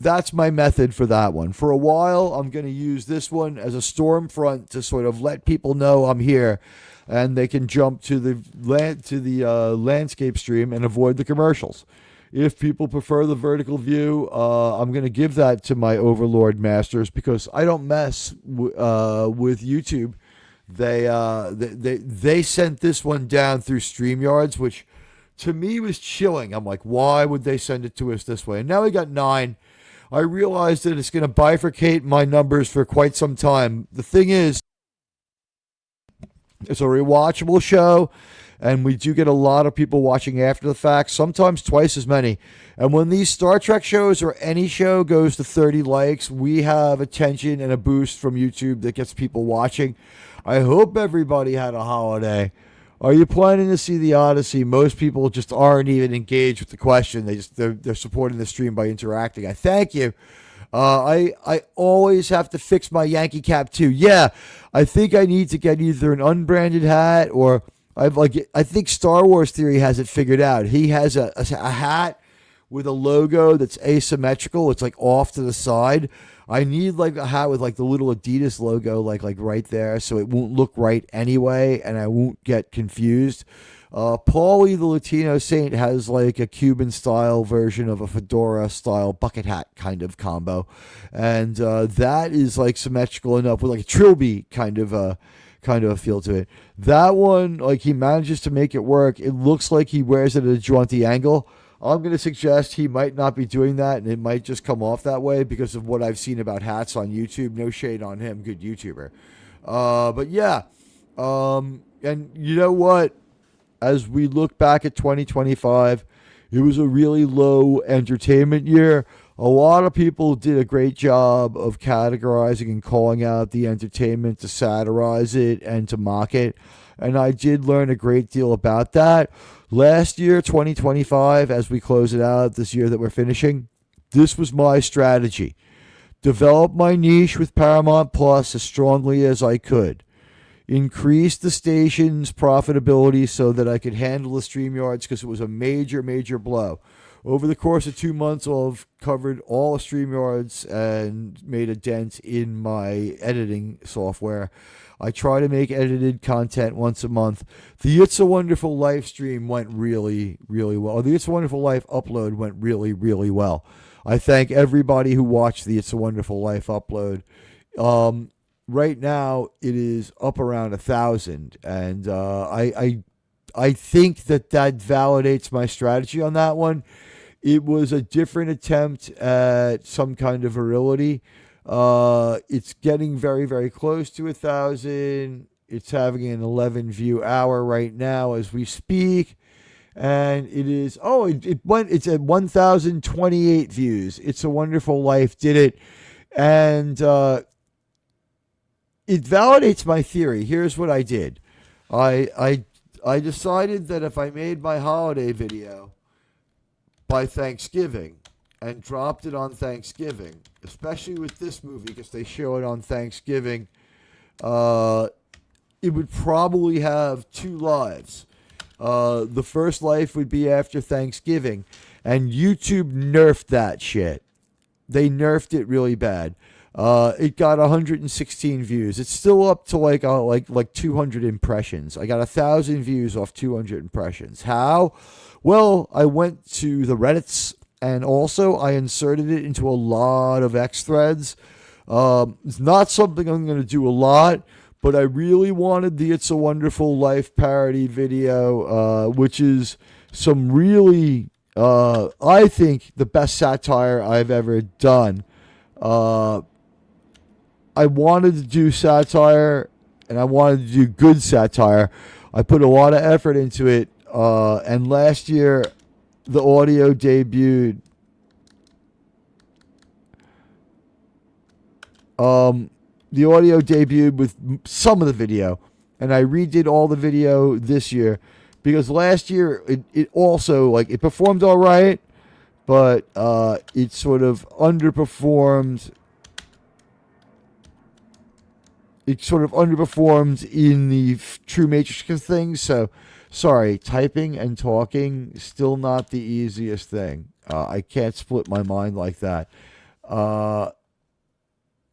That's my method for that one. For a while, I'm going to use this one as a storm front to sort of let people know I'm here, and they can jump to the landscape stream and avoid the commercials. If people prefer the vertical view, I'm going to give that to my overlord masters because I don't mess with YouTube. They sent this one down through StreamYards, which to me was chilling. I'm like, why would they send it to us this way? And now we got 9. I realized that it's going to bifurcate my numbers for quite some time. The thing is, it's a rewatchable show, and we do get a lot of people watching after the fact, sometimes twice as many. And when these Star Trek shows or any show goes to 30 likes, we have attention and a boost from YouTube that gets people watching. I hope everybody had a holiday. Are you planning to see the Odyssey? Most people just aren't even engaged with the question. They're supporting the stream by interacting. I thank you. I always have to fix my Yankee cap too. Yeah, I think I need to get either an unbranded hat or I think Star Wars Theory has it figured out. He has a hat with a logo that's asymmetrical. It's like off to the side. I need like a hat with like the little Adidas logo like right there, so it won't look right anyway, and I won't get confused. Paulie the Latino Saint has like a Cuban style version of a fedora style bucket hat kind of combo, and that is like symmetrical enough with like a trilby kind of a feel to it. That one, like he manages to make it work. It looks like he wears it at a jaunty angle. I'm going to suggest he might not be doing that, and it might just come off that way because of what I've seen about hats on YouTube. No shade on him, good YouTuber. But yeah, and you know what? As we look back at 2025, it was a really low entertainment year. A lot of people did a great job of categorizing and calling out the entertainment to satirize it and to mock it. And I did learn a great deal about that. Last year, 2025, as we close it out this year that we're finishing, this was my strategy. Develop my niche with Paramount Plus as strongly as I could. Increase the station's profitability so that I could handle the StreamYards because it was a major, major blow. Over the course of 2 months, I've covered all the StreamYards and made a dent in my editing software. I try to make edited content once a month. The It's a Wonderful Life stream went really, really well. The It's a Wonderful Life upload went really, really well. I thank everybody who watched the It's a Wonderful Life upload. Right now, it is up around 1,000, and I think that validates my strategy on that one. It was a different attempt at some kind of virility. It's getting very, very close to 1,000. It's having an 11 view hour right now as we speak. And it is, it's at 1,028 views. It's a Wonderful Life did it. And it validates my theory. Here's what I did. I decided that if I made my holiday video by Thanksgiving and dropped it on Thanksgiving, especially with this movie because they show it on Thanksgiving, it would probably have 2 lives. The first life would be after Thanksgiving, and YouTube nerfed that shit. They nerfed it really bad. It got 116 views. It's still up to like 200 impressions. I got 1,000 views off 200 impressions. How? Well, I went to the Reddits, and also I inserted it into a lot of X threads. It's not something I'm going to do a lot, but I really wanted the It's a Wonderful Life parody video, which is some really, I think, the best satire I've ever done. I wanted to do satire, and I wanted to do good satire. I put a lot of effort into it, and last year the audio debuted. The audio debuted with some of the video, and I redid all the video this year because last year it also it performed all right, but it sort of underperformed. It sort of underperformed in the true matrix thing. So, sorry, typing and talking still not the easiest thing. I can't split my mind like that.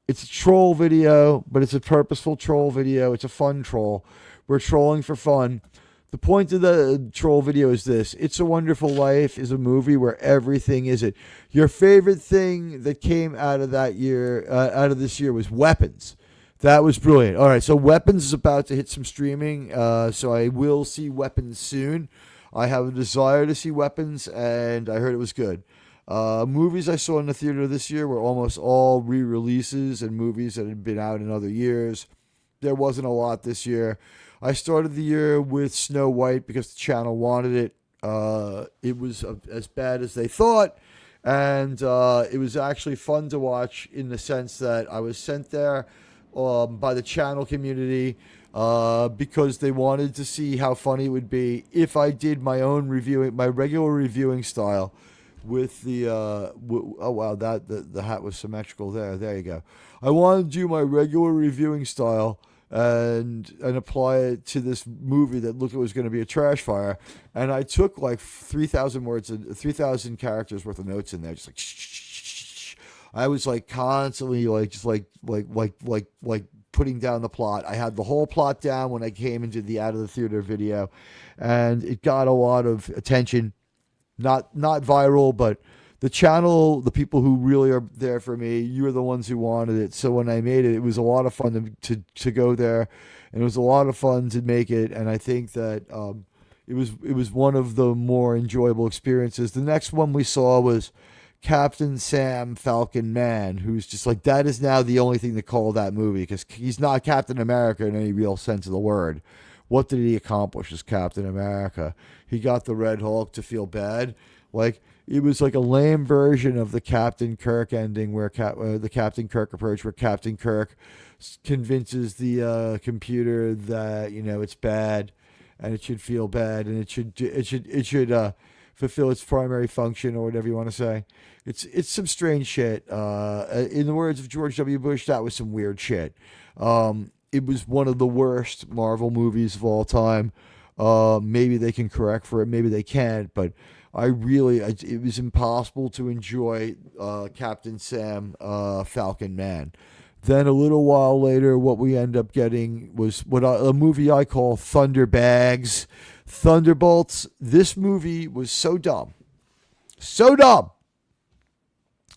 It's a troll video, but it's a purposeful troll video. It's a fun troll. We're trolling for fun. The point of the troll video is this: It's a Wonderful Life is a movie where everything is it. Your favorite thing that came out of that year, out of this year, was Weapons. That was brilliant. All right, so Weapons is about to hit some streaming, so I will see Weapons soon. I have a desire to see Weapons, and I heard it was good. Movies I saw in the theater this year were almost all re-releases and movies that had been out in other years. There wasn't a lot this year. I started the year with Snow White because the channel wanted it. It was as bad as they thought, and it was actually fun to watch in the sense that I was sent there by the channel community because they wanted to see how funny it would be if I did my own reviewing, my regular reviewing style with the oh wow, that the hat was symmetrical there you go. I wanted to do my regular reviewing style and apply it to this movie that looked like it was going to be a trash fire, and I took like 3,000 words and 3,000 characters worth of notes in there, just like shh. I was like constantly like just like putting down the plot. I had the whole plot down when I came and did the out of the theater video, and it got a lot of attention. Not viral, but the channel, the people who really are there for me, you are the ones who wanted it. So when I made it, it was a lot of fun to go there, and it was a lot of fun to make it. And I think that it was one of the more enjoyable experiences. The next one we saw was Captain Sam Falcon Man, who's just like, that is now the only thing to call that movie, because he's not Captain America in any real sense of the word. What did he accomplish as Captain America? He got the Red Hulk to feel bad. Like, it was like a lame version of the Captain Kirk ending, where the Captain Kirk approach, where Captain Kirk convinces the computer that it's bad, and it should feel bad, and it should fulfill its primary function, or whatever you want to say. It's some strange shit. In the words of George W. Bush, that was some weird shit. It was one of the worst Marvel movies of all time. Maybe they can correct for it, maybe they can't, but it was impossible to enjoy Captain Sam Falcon Man. Then a little while later, what we end up getting was a movie I call Thunderbags. Thunderbolts. This movie was so dumb. So dumb.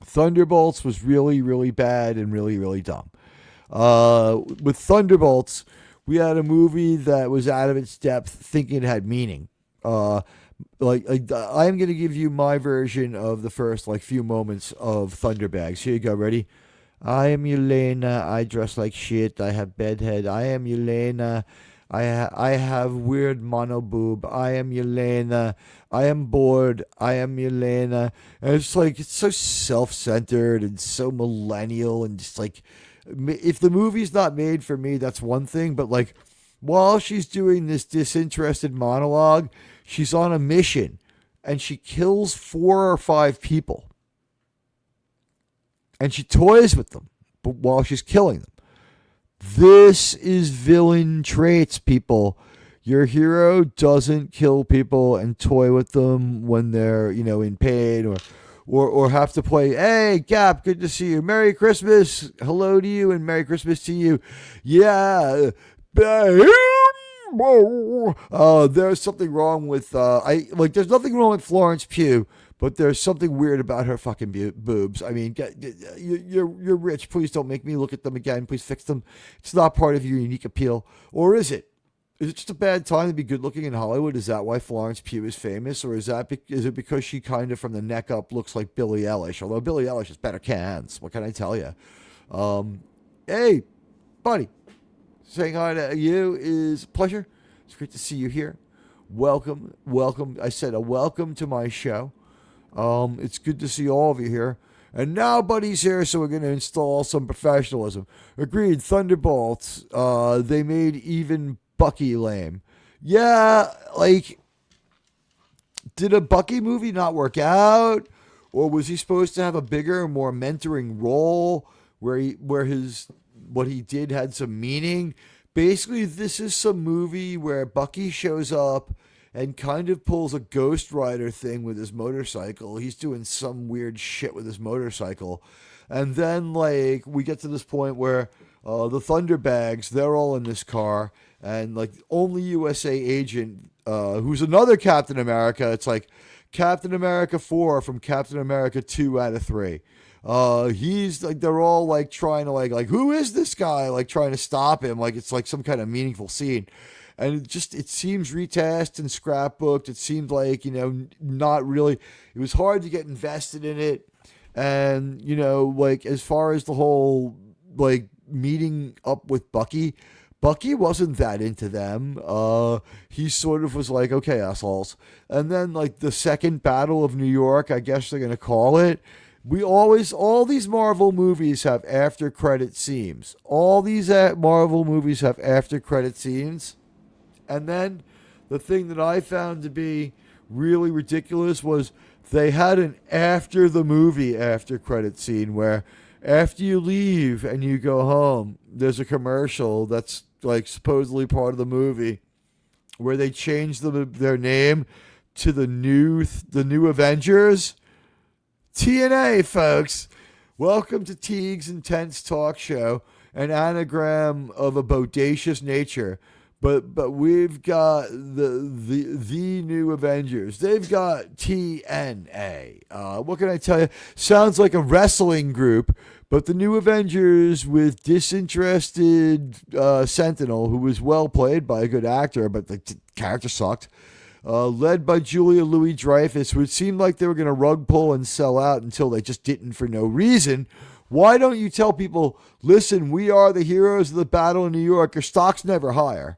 Thunderbolts was really, really bad and really, really dumb. With Thunderbolts, we had a movie that was out of its depth, thinking it had meaning. I'm going to give you my version of the first few moments of Thunderbags. Here you go. Ready? I am Yelena. I dress like shit. I have bedhead. I am Yelena. I have weird mono boob. I am Yelena. I am bored. I am Yelena. And it's so self-centered and so millennial, and just if the movie's not made for me, that's one thing. But while she's doing this disinterested monologue, she's on a mission, and she kills 4 or 5 people, and she toys with them, but while she's killing them. This is villain traits, people. Your hero doesn't kill people and toy with them when they're in pain or have to play, hey, Gap, good to see you. Merry Christmas. Hello to you and Merry Christmas to you. Yeah. There's something wrong with, there's nothing wrong with Florence Pugh, but there's something weird about her fucking boobs. I mean, you're rich. Please don't make me look at them again. Please fix them. It's not part of your unique appeal. Or is it? Is it just a bad time to be good looking in Hollywood? Is that why Florence Pugh is famous? Or is it because she kind of from the neck up looks like Billie Eilish? Although Billie Eilish has better cans. What can I tell you? Hey, buddy. Saying hi to you is a pleasure. It's great to see you here. Welcome. I said a welcome to my show. It's good to see all of you here. And now Buddy's here, so we're going to install some professionalism. Agreed, Thunderbolts. They made even Bucky lame. Yeah, did a Bucky movie not work out? Or was he supposed to have a bigger, more mentoring role where what he did had some meaning? Basically, this is some movie where Bucky shows up and kind of pulls a Ghost Rider thing with his motorcycle. He's doing some weird shit with his motorcycle. And then, we get to this point where the Thunderbags, they're all in this car, and like only USA agent, who's another Captain America. It's like Captain America 4 from Captain America 2 out of 3. He's like, they're all like trying to like who is this guy, like trying to stop him, like it's like some kind of meaningful scene. And it seems recast and scrapbooked. It seemed like, not really, it was hard to get invested in it. And like as far as the whole like meeting up with Bucky wasn't that into them. He sort of was like, okay, assholes. And then like the second Battle of New York, I guess they're gonna call it. All these Marvel movies have after credit scenes. All these Marvel movies have after credit scenes. And then the thing that I found to be really ridiculous was they had an after the movie after credit scene where after you leave and you go home, there's a commercial that's like supposedly part of the movie where they changed their name to the new Avengers. TNA, folks. Welcome to Teags' Intense Talk Show, an anagram of a bodacious nature. But we've got the new Avengers. They've got TNA. What can I tell you? Sounds like a wrestling group, but the new Avengers with disinterested Sentinel, who was well played by a good actor, but the character sucked. Led by Julia Louis-Dreyfus, who it seemed like they were going to rug pull and sell out until they just didn't for no reason. Why don't you tell people, listen, we are the heroes of the Battle of New York. Your stock's never higher.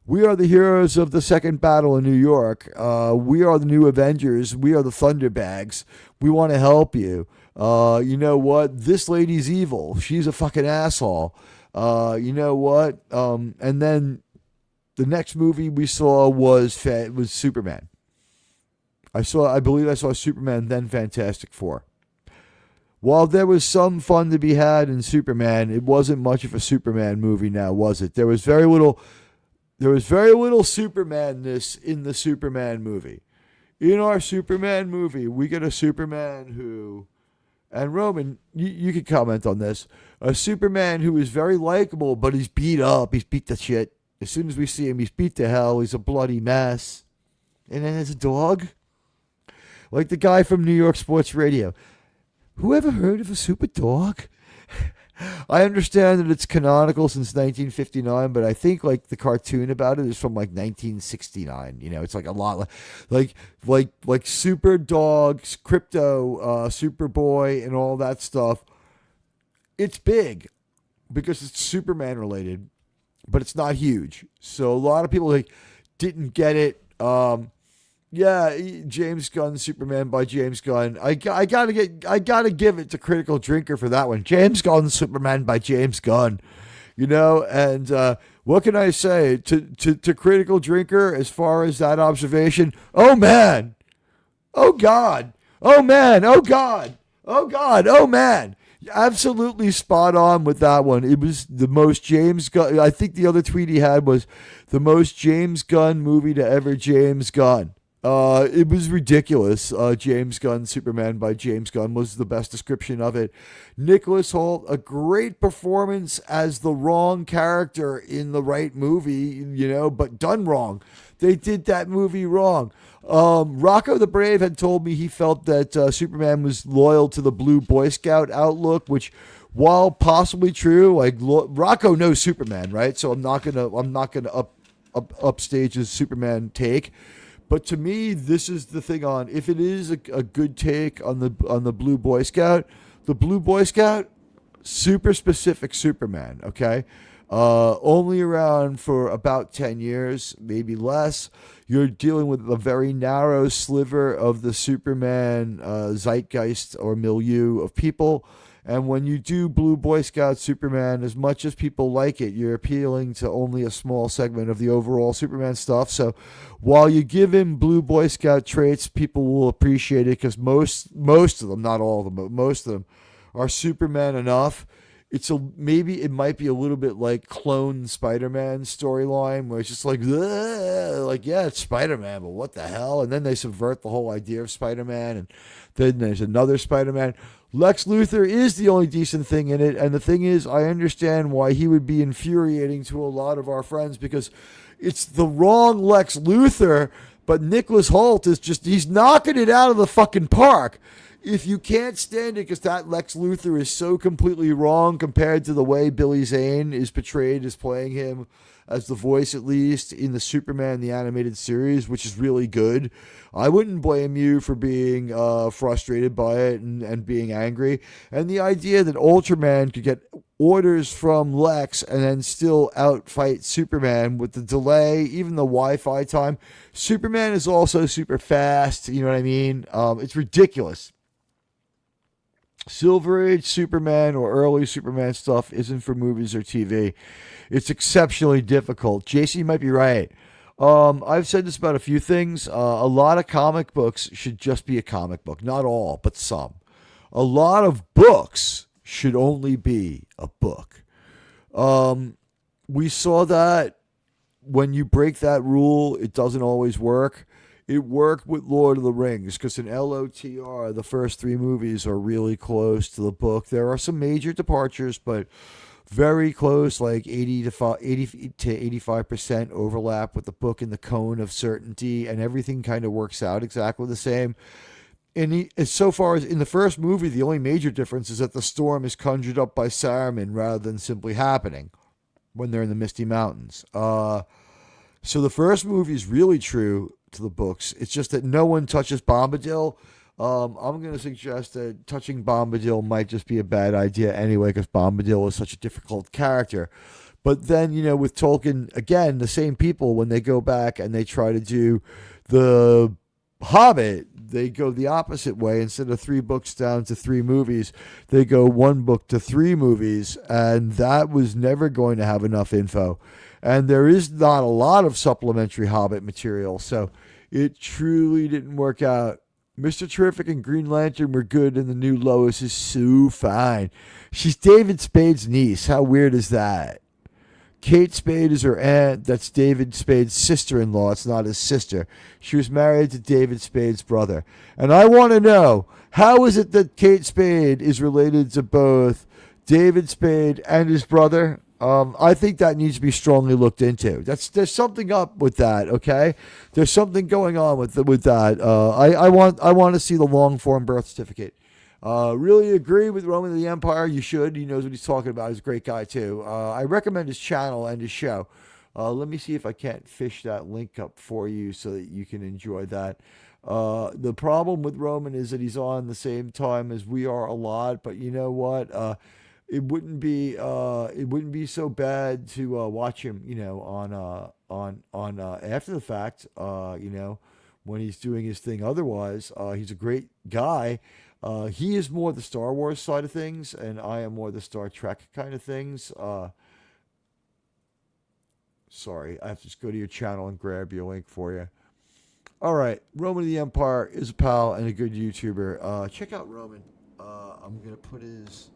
We are the heroes of the second Battle of New York. We are the new Avengers. We are the Thunderbags. We want to help you. You know what? This lady's evil. She's a fucking asshole. You know what? And then the next movie we saw was Superman. I believe I saw Superman, then Fantastic Four. While there was some fun to be had in Superman, it wasn't much of a Superman movie now, was it? There was very little Superman-ness in the Superman movie. In our Superman movie, we get a Superman who, and Roman, you could comment on this, a Superman who is very likable, but he's beat up. He's beat to shit. As soon as we see him, he's beat to hell. He's a bloody mess. And then there's a dog. Like the guy from New York Sports Radio. Who ever heard of a super dog? I understand that it's canonical since 1959, but I think like the cartoon about it is from like 1969. It's like a lot like Super Dogs, Crypto, Superboy, and all that stuff. It's big because it's Superman related, but it's not huge. So a lot of people didn't get it. Yeah, James Gunn, Superman by James Gunn. I gotta give it to Critical Drinker for that one. James Gunn, Superman by James Gunn. And what can I say to Critical Drinker as far as that observation? Oh man, oh God, oh man, oh God, oh God, oh man. Absolutely spot on with that one. It was the most James Gunn. I think the other tweet he had was the most James Gunn movie to ever James Gunn. It was ridiculous. James Gunn, Superman by James Gunn was the best description of it. Nicholas Hoult, a great performance as the wrong character in the right movie, but done wrong. They did that movie wrong. Rocco the Brave had told me he felt that Superman was loyal to the Blue Boy Scout outlook, which, while possibly true, like Rocco knows Superman, right? So I'm not gonna upstage his Superman take. But to me, this is the thing on, if it is a good take on the Blue Boy Scout, the Blue Boy Scout, super specific Superman, okay? Only around for about 10 years, maybe less. You're dealing with a very narrow sliver of the Superman zeitgeist or milieu of people. And when you do Blue Boy Scout Superman, as much as people like it, you're appealing to only a small segment of the overall Superman stuff. So while you give him Blue Boy Scout traits, people will appreciate it because most of them, not all of them, but most of them are Superman enough. maybe it might be a little bit like clone Spider-Man storyline where it's just like, "Ugh," like, yeah, it's Spider-Man, but what the hell? And then they subvert the whole idea of Spider-Man, and then there's another Spider-Man. Lex Luthor is the only decent thing in it, and the thing is, I understand why he would be infuriating to a lot of our friends, because it's the wrong Lex Luthor, but Nicholas Hoult is just, he's knocking it out of the fucking park. If you can't stand it because that Lex Luthor is so completely wrong compared to the way Billy Zane is portrayed as playing him, as the voice at least in the Superman the animated series, which is really good, I wouldn't blame you for being frustrated by it and being angry. And the idea that Ultraman could get orders from Lex and then still outfight Superman with the delay, even the Wi-Fi time. Superman is also super fast, you know what I mean? It's ridiculous. Silver Age Superman or early Superman stuff isn't for movies or TV. It's exceptionally difficult. JC might be right. I've said this about a few things. A lot of comic books should just be a comic book. Not all, but some. A lot of books should only be a book. We saw that when you break that rule, it doesn't always work. It worked with Lord of the Rings because in LOTR, the first three movies are really close to the book. There are some major departures, but very close, like 80 to 85% overlap with the book in the cone of certainty, and everything kind of works out exactly the same. And as so far as in the first movie, the only major difference is that the storm is conjured up by Saruman rather than simply happening when they're in the Misty Mountains. So the first movie is really true to the books. It's just that no one touches Bombadil. I'm going to suggest that touching Bombadil might just be a bad idea anyway, because Bombadil is such a difficult character. But then, with Tolkien, again, the same people, when they go back and they try to do the Hobbit, they go the opposite way. Instead of 3 books down to 3 movies, they go 1 book to 3 movies, and that was never going to have enough info. And there is not a lot of supplementary Hobbit material, so it truly didn't work out. Mr. Terrific and Green Lantern were good, and the new Lois is so fine. She's David Spade's niece. How weird is that? Kate Spade is her aunt. That's David Spade's sister-in-law. It's not his sister. She was married to David Spade's brother. And I want to know, how is it that Kate Spade is related to both David Spade and his brother? I think that needs to be strongly looked into. There's something up with that, okay? There's something going on with that. I want to see the long form birth certificate. Really agree with Roman of the Empire. You should. He knows what he's talking about. He's a great guy too. I recommend his channel and his show. Let me see if I can't fish that link up for you so that you can enjoy that. The problem with Roman is that he's on the same time as we are a lot, but you know what? It wouldn't be so bad to watch him, on after the fact, when he's doing his thing. Otherwise, he's a great guy. He is more the Star Wars side of things, and I am more the Star Trek kind of things. Sorry, I have to just go to your channel and grab your link for you. All right, Roman of the Empire is a pal and a good YouTuber. Check out Roman. I'm gonna put his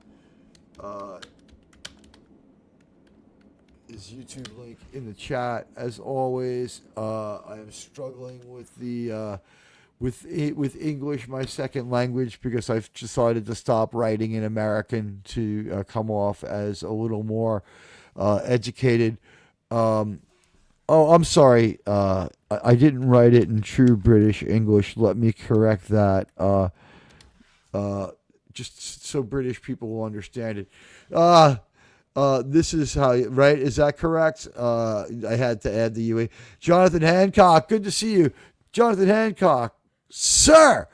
YouTube link in the chat. As always, I am struggling with the with English, my second language, because I've decided to stop writing in American to come off as a little more educated. Oh, I'm sorry. I didn't write it in true British English. Let me correct that. Just so British people will understand it. This is how, right? Is that correct? I had to add the UE. Jonathan Hancock, good to see you. Jonathan Hancock, sir,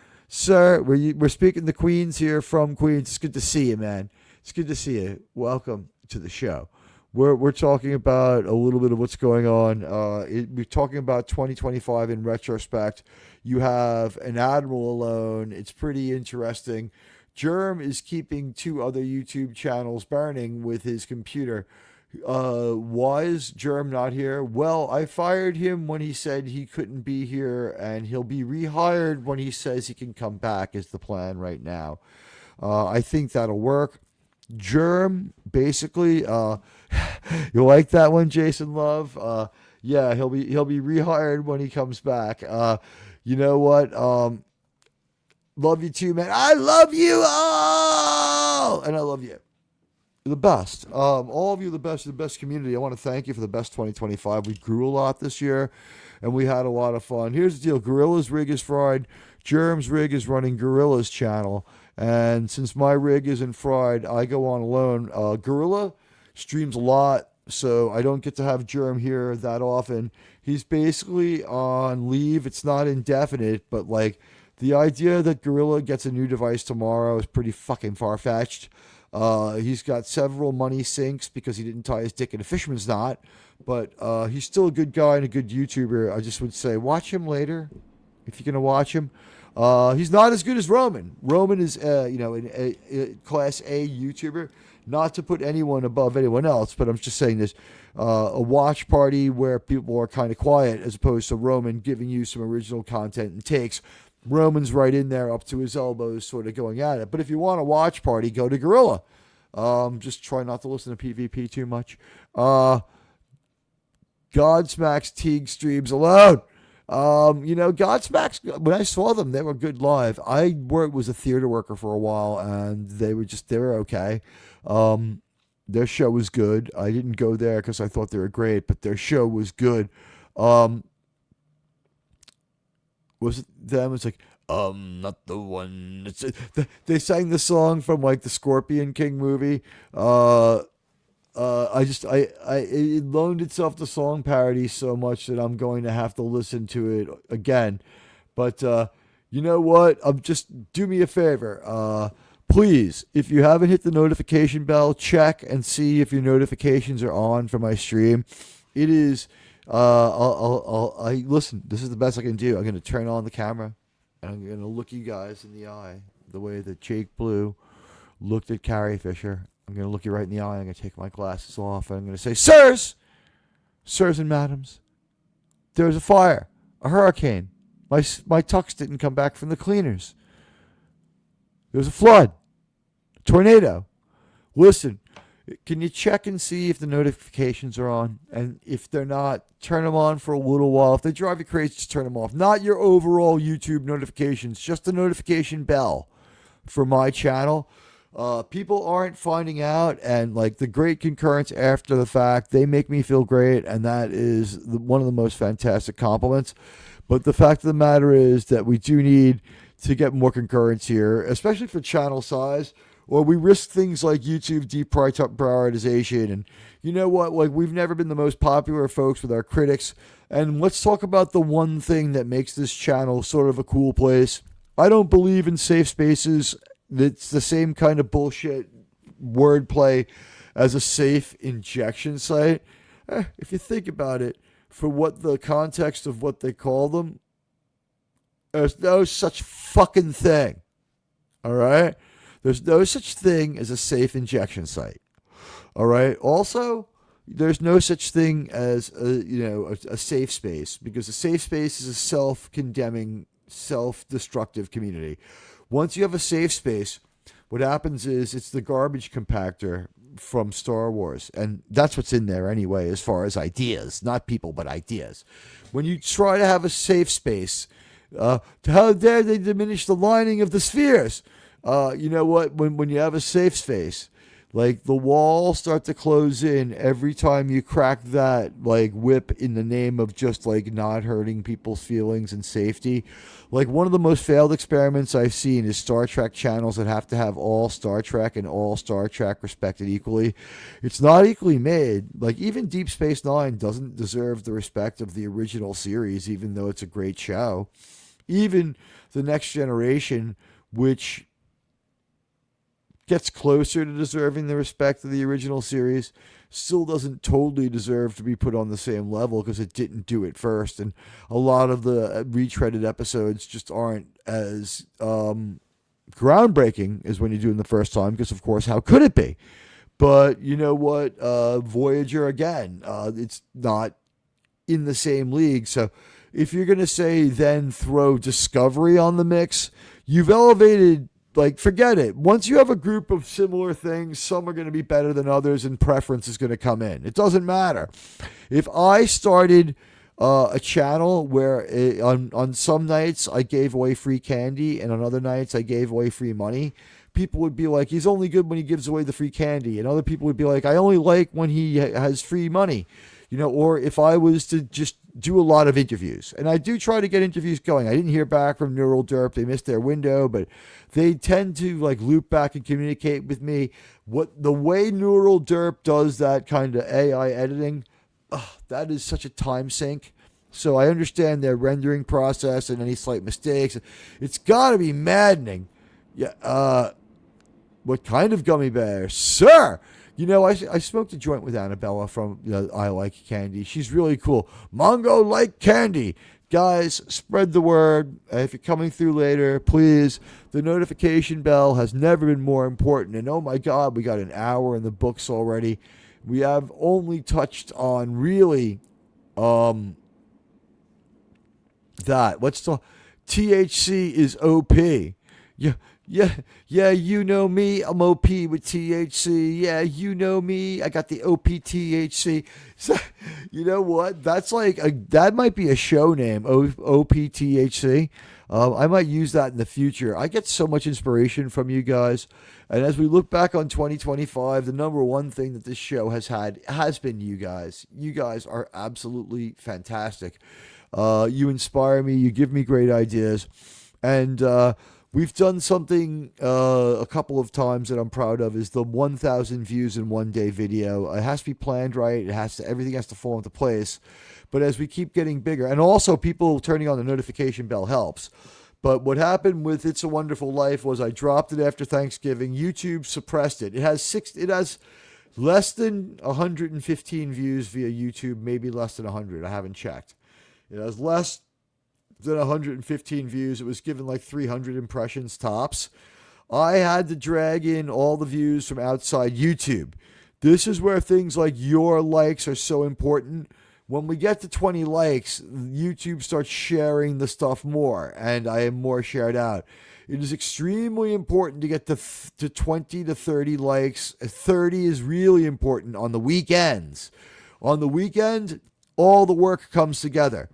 we're speaking to Queens here from Queens. It's good to see you, man. It's good to see you. Welcome to the show. We're talking about a little bit of what's going on. We're talking about 2025 in retrospect. You have an admiral alone. It's pretty interesting. Germ is keeping 2 other YouTube channels burning with his computer. Why is Germ not here? Well, I fired him when he said he couldn't be here, and he'll be rehired when he says he can come back, is the plan right now. I think that'll work. Germ, basically, you like that one, Jason Love? Yeah, he'll be rehired when he comes back. You know what? Love you too, man. I love you all, and I love you. You're the best. All of you are the best. You're the best community. I want to thank you for the best 2025. We grew a lot this year, and we had a lot of fun. Here's the deal: Gorilla's rig is fried. Germ's rig is running Gorilla's channel, and since my rig isn't fried, I go on alone. Gorilla streams a lot, so I don't get to have Germ here that often. He's basically on leave. It's not indefinite, but like the idea that Gorilla gets a new device tomorrow is pretty fucking far fetched. He's got several money sinks because he didn't tie his dick in a fisherman's knot, but he's still a good guy and a good YouTuber. I just would say watch him later if you're gonna watch him. He's not as good as Roman. Roman is, a class A YouTuber. Not to put anyone above anyone else, but I'm just saying this: a watch party where people are kind of quiet, as opposed to Roman giving you some original content and takes. Roman's right in there up to his elbows, sort of going at it. But if you want a watch party, go to Gorilla. Just try not to listen to PvP too much. Godsmack's Teague streams alone. Godsmack's, when I saw them, they were good live. I was a theater worker for a while, and they were okay. Their show was good. I didn't go there because I thought they were great, but their show was good. Was it them? It's like, not the one. They sang the song from like the Scorpion King movie. It loaned itself to song parody so much that I'm going to have to listen to it again. But you know what? Just do me a favor. Please, if you haven't hit the notification bell, check and see if your notifications are on for my stream. It is. Listen. This is the best I can do. I'm going to turn on the camera, and I'm going to look you guys in the eye the way that Jake Blue looked at Carrie Fisher. I'm going to look you right in the eye. I'm going to take my glasses off, and I'm going to say, sirs and madams, there's a fire, a hurricane. My tux didn't come back from the cleaners. There's a flood, a tornado. Listen, can you check and see if the notifications are on? And if they're not, turn them on for a little while. If they drive you crazy, just turn them off. Not your overall YouTube notifications, just the notification bell for my channel. People aren't finding out, and like the great concurrence after the fact, they make me feel great, and that is one of the most fantastic compliments. But the fact of the matter is that we do need to get more concurrence here, especially for channel size, or we risk things like YouTube deprioritization. And you know what? Like, we've never been the most popular folks with our critics. And let's talk about the one thing that makes this channel sort of a cool place. I don't believe in safe spaces. It's the same kind of bullshit wordplay as a safe injection site. If you think about it, for what the context of what they call them, there's no such fucking thing. All right? There's no such thing as a safe injection site. All right? Also, there's no such thing as a safe space, because a safe space is a self-condemning, self-destructive community. Once you have a safe space, what happens is it's the garbage compactor from Star Wars. And that's what's in there anyway, as far as ideas. Not people, but ideas. When you try to have a safe space, how dare they diminish the lining of the spheres? You know what? When you have a safe space, like the walls start to close in every time you crack that like whip in the name of just like not hurting people's feelings and safety. Like, one of the most failed experiments I've seen is Star Trek channels that have to have all Star Trek and all Star Trek respected equally. It's not equally made. Like, even Deep Space Nine doesn't deserve the respect of the original series, even though it's a great show. Even The Next Generation, which gets closer to deserving the respect of the original series, still doesn't totally deserve to be put on the same level because it didn't do it first. And a lot of the retreaded episodes just aren't as groundbreaking as when you do them the first time, because, of course, how could it be? But you know what? Voyager, again, it's not in the same league. So if you're going to say then throw Discovery on the mix, you've elevated like, forget it. Once you have a group of similar things, some are going to be better than others, and preference is going to come in. It doesn't matter. If I started a channel where on some nights I gave away free candy, and on other nights I gave away free money, people would be like, he's only good when he gives away the free candy. And other people would be like, I only like when he has free money. Or if I was to just do a lot of interviews, and I do try to get interviews going. I didn't hear back from Neural Derp. They missed their window, but they tend to like loop back and communicate with me. The way Neural Derp does that kind of AI editing, that is such a time sink. So I understand their rendering process and any slight mistakes. It's got to be maddening. Yeah. What kind of gummy bear, sir? I smoked a joint with Annabella from I Like Candy. She's really cool. Mongo like candy. Guys, spread the word. If you're coming through later, please. The notification bell has never been more important. And oh my God, we got an hour in the books already. We have only touched on really that. Let's talk. THC is OP. Yeah, you know me. I'm OP with THC. Yeah, you know me. I got the OP THC. So, you know what? That's that might be a show name, OP THC. I might use that in the future. I get so much inspiration from you guys. And as we look back on 2025, the number one thing that this show has been you guys. You guys are absolutely fantastic. You inspire me. You give me great ideas. And we've done something a couple of times that I'm proud of, is the 1,000 views in one day video. It has to be planned right. Everything has to fall into place. But as we keep getting bigger, and also people turning on the notification bell helps. But what happened with It's a Wonderful Life was I dropped it after Thanksgiving. YouTube suppressed it. It has less than 115 views via YouTube, maybe less than 100. I haven't checked. It has less than 115 views. It was given like 300 impressions tops. I had to drag in all the views from outside YouTube. This is where things like your likes are so important. When we get to 20 likes, YouTube starts sharing the stuff more, and I am more shared out. It is extremely important to get to 20 to 30 likes. 30 is really important on the weekends. On the weekend, all the work comes together.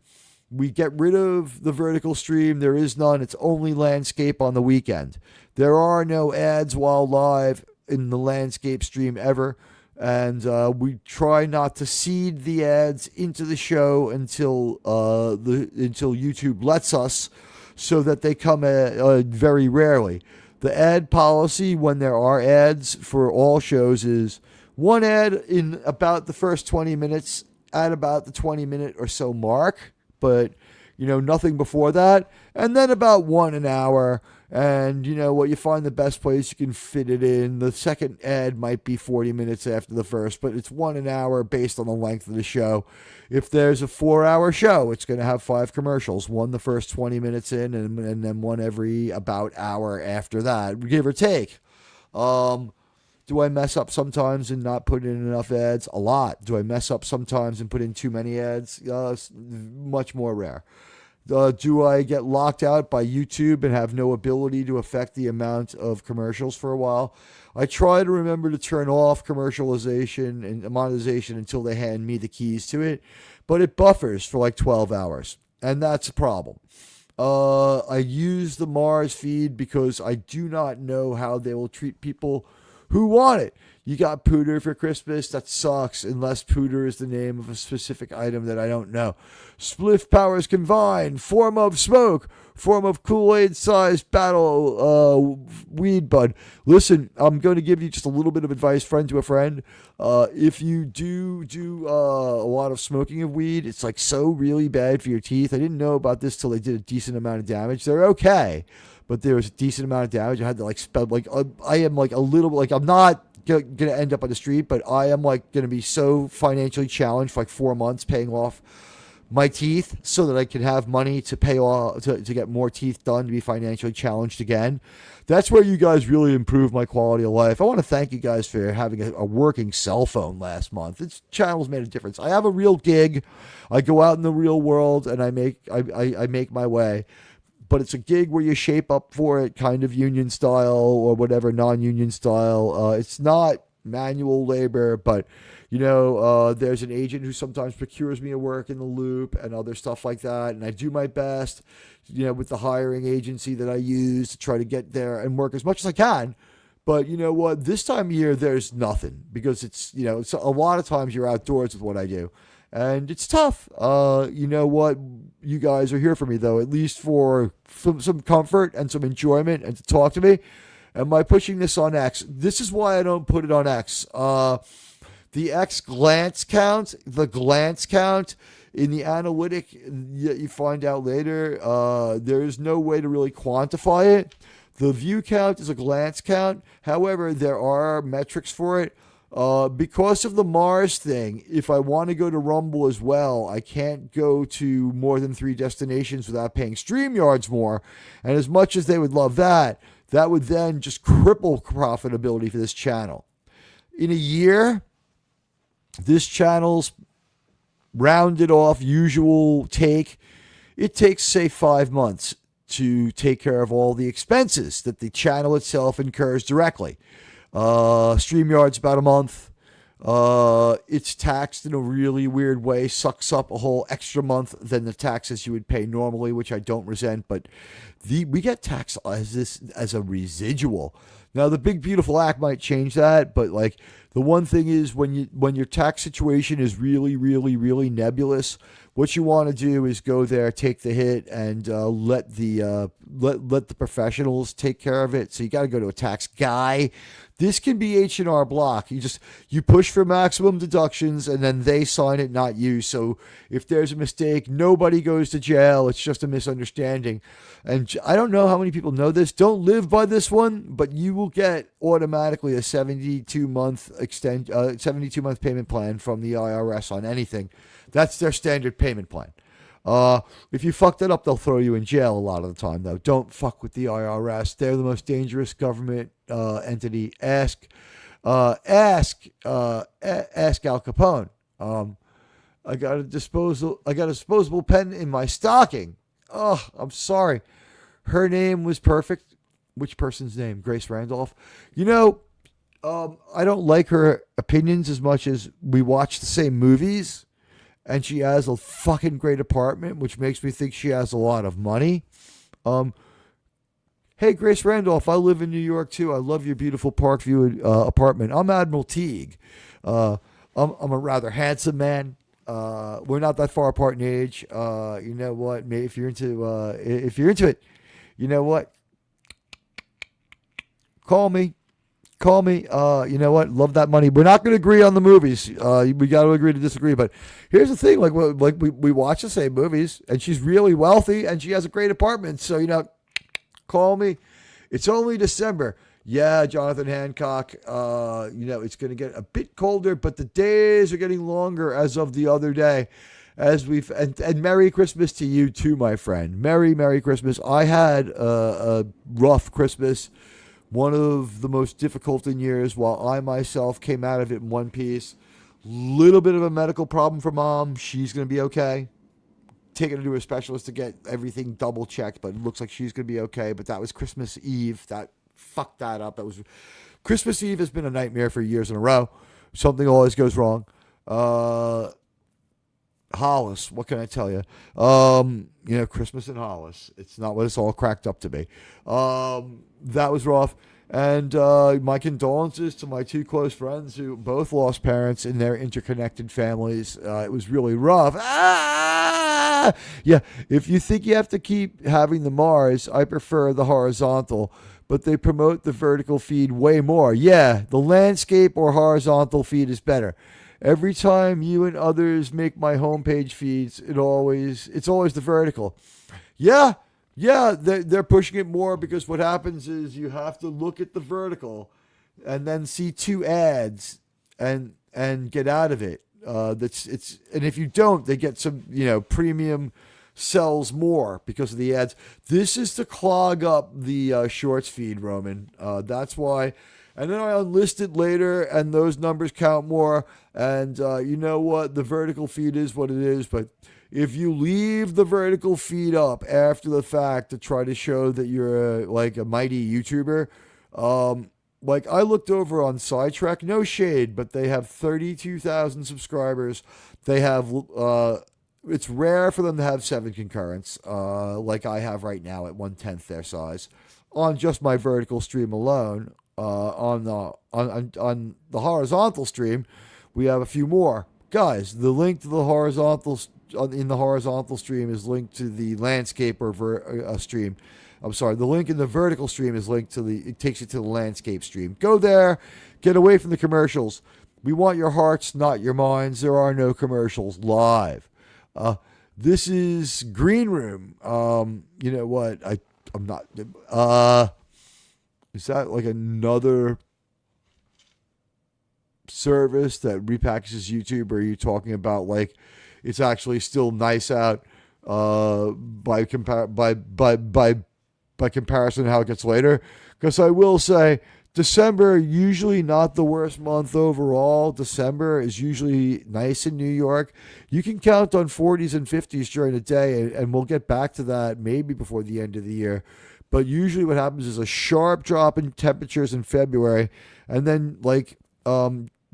We get rid of the vertical stream. There is none. It's only landscape on the weekend. There are no ads while live in the landscape stream ever. And we try not to seed the ads into the show until YouTube lets us, so that they come very rarely. The ad policy when there are ads for all shows is one ad in about the first 20 minutes at about the 20-minute or so mark. But, nothing before that. And then about one an hour. And, you find the best place you can fit it in. The second ad might be 40 minutes after the first, but it's 1 an hour based on the length of the show. If there's a 4-hour show, it's going to have 5 commercials. One the first 20 minutes in, and then one every about hour after that, give or take. Do I mess up sometimes and not put in enough ads? A lot. Do I mess up sometimes and put in too many ads? Much more rare. Do I get locked out by YouTube and have no ability to affect the amount of commercials for a while? I try to remember to turn off commercialization and monetization until they hand me the keys to it, but it buffers for like 12 hours, and that's a problem. I use the Mars feed because I do not know how they will treat people who want it. You got Pooter for Christmas. That sucks, unless Pooter is the name of a specific item that I don't know. Spliff powers combined. Form of smoke. Form of Kool-Aid sized battle weed bud. Listen, I'm going to give you just a little bit of advice, friend to a friend. If you do a lot of smoking of weed, it's like so really bad for your teeth. I didn't know about this till they did a decent amount of damage. They're okay, but there was a decent amount of damage. I had to I am like a little, like I'm not going to end up on the street, but I am like going to be so financially challenged for like 4 months paying off my teeth so that I can have money to pay off, to get more teeth done, to be financially challenged again. That's where you guys really improve my quality of life. I want to thank you guys for having a working cell phone last month. This channel's made a difference. I have a real gig. I go out in the real world and I make my way. but it's a gig where you shape up for it, kind of union style or whatever, non-union style. It's not manual labor, but there's an agent who sometimes procures me a work in the loop and other stuff like that, and I do my best, with the hiring agency that I use to try to get there and work as much as I can. But you know what? This time of year, there's nothing because it's a lot of times you're outdoors with what I do, and it's tough. You know what? You guys are here for me though, at least for some comfort and some enjoyment, and to talk to me. Am I pushing this on X? This is why I don't put it on X. The X glance count, in the analytic that you find out later, there is no way to really quantify it. The view count is a glance count. However, there are metrics for it. Because of the Mars thing, if I want to go to Rumble as well, I can't go to more than 3 destinations without paying StreamYards more. And as much as they would love that, that would then just cripple profitability for this channel. In a year, this channel's rounded off usual take, it takes, say, 5 months to take care of all the expenses that the channel itself incurs directly. StreamYard's about a month. It's taxed in a really weird way, sucks up a whole extra month than the taxes you would pay normally, which I don't resent, but we get taxed as a residual. Now, the Big Beautiful Act might change that, but like the one thing is when your tax situation is really, really, really nebulous, what you want to do is go there, take the hit, and let the professionals take care of it. So you got to go to a tax guy. This can be H&R Block. You push for maximum deductions, and then they sign it, not you. So if there's a mistake, nobody goes to jail. It's just a misunderstanding. And I don't know how many people know this. Don't live by this one, but you will get automatically a 72-month 72-month payment plan from the IRS on anything. That's their standard payment plan. If you fuck that up, they'll throw you in jail a lot of the time, though. Don't fuck with the IRS. They're the most dangerous government entity. Ask Al Capone. I got a disposable pen in my stocking. Oh, I'm sorry. Her name was perfect. Which person's name? Grace Randolph. I don't like her opinions as much as we watch the same movies. And she has a fucking great apartment, which makes me think she has a lot of money. Hey, Grace Randolph, I live in New York, too. I love your beautiful Parkview apartment. I'm Admiral Teag. I'm a rather handsome man. We're not that far apart in age. You know what? Maybe if you're into it, you know what? Call me. You know what? Love that money. We're not going to agree on the movies. We got to agree to disagree. But here's the thing: we watch the same movies, and she's really wealthy, and she has a great apartment. So call me. It's only December. Yeah, Jonathan Hancock. It's going to get a bit colder, but the days are getting longer as of the other day. And Merry Christmas to you too, my friend. Merry Christmas. I had a rough Christmas. One of the most difficult in years, while I myself came out of it in one piece. Little bit of a medical problem for Mom. She's going to be okay. Taking her to a specialist to get everything double checked, but it looks like she's going to be okay. But that was Christmas Eve. That fucked that up. Christmas Eve has been a nightmare for years in a row. Something always goes wrong. Hollis, what can I tell you? Christmas in Hollis. It's not what it's all cracked up to be. That was rough. And my condolences to my 2 close friends who both lost parents in their interconnected families. It was really rough. Yeah, if you think you have to keep having the Mars, I prefer the horizontal, but they promote the vertical feed way more. Yeah, the landscape or horizontal feed is better. Every time you and others make my homepage feeds, it's always the vertical. Yeah, they're pushing it more because what happens is you have to look at the vertical and then see 2 ads and get out of it. And if you don't, they get some premium sells more because of the ads. This is to clog up the shorts feed, Roman. That's why. And then I unlisted later, and those numbers count more. And you know what? The vertical feed is what it is, but if you leave the vertical feed up after the fact to try to show that you're like a mighty YouTuber, like I looked over on Sidetrack, no shade, but they have 32,000 subscribers. They have, it's rare for them to have 7 concurrents, like I have right now at 1/10 their size, on just my vertical stream alone. On the horizontal stream, we have a few more. Guys, the link to the horizontal in the horizontal stream is linked to the landscaper stream. I'm sorry, the link in the vertical stream is linked to it takes you to the landscape stream. Go there, get away from the commercials. We want your hearts, not your minds. There are no commercials live. This is Green Room. You know what? I'm not. Is that like another service that repackages YouTube? Or are you talking about like it's actually still nice out by comparison to how it gets later? Because I will say December usually not the worst month overall. December is usually nice in New York. You can count on 40s and 50s during the day, and we'll get back to that maybe before the end of the year. But usually what happens is a sharp drop in temperatures in February, and then like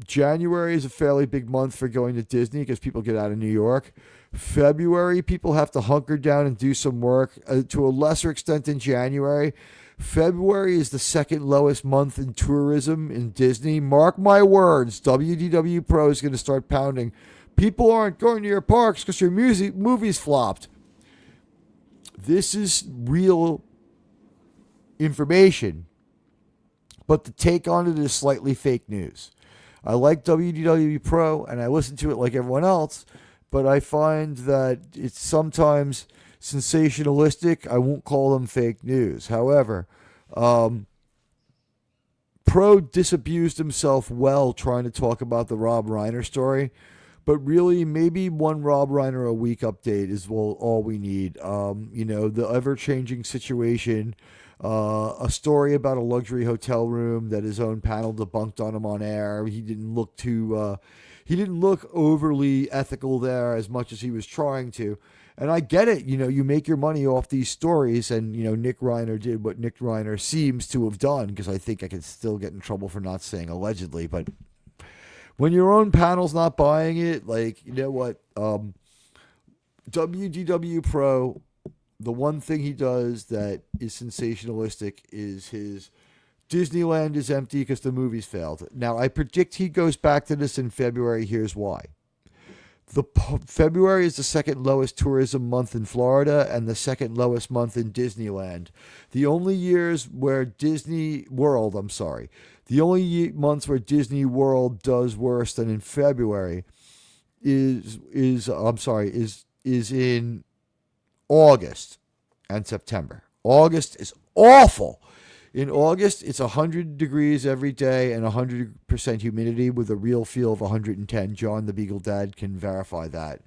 January is a fairly big month for going to Disney because people get out of New York. February, people have to hunker down and do some work to a lesser extent than January. February is the second lowest month in tourism in Disney. Mark my words, WDW Pro is going to start pounding. People aren't going to your parks because your movies flopped. This is real information, but the take on it is slightly fake news. I like WDW Pro and I listen to it like everyone else, but I find that it's sometimes sensationalistic. I won't call them fake news. However, Pro disabused himself well trying to talk about the Rob Reiner story, but really maybe one Rob Reiner a week update is all we need. The ever-changing situation, a story about a luxury hotel room that his own panel debunked on him on air. He didn't look overly ethical there as much as he was trying to. And I get it. You make your money off these stories, and, Nick Reiner did what Nick Reiner seems to have done, because I think I could still get in trouble for not saying allegedly. But when your own panel's not buying it, like, you know what? WDW Pro, the one thing he does that is sensationalistic is his Disneyland is empty because the movies failed. Now, I predict he goes back to this in February. Here's why. February is the second lowest tourism month in Florida and the second lowest month in Disneyland. The only months where Disney World does worse than in February is in August and September. August is awful. In August, it's 100 degrees every day and 100% humidity with a real feel of 110. John, the Beagle Dad, can verify that.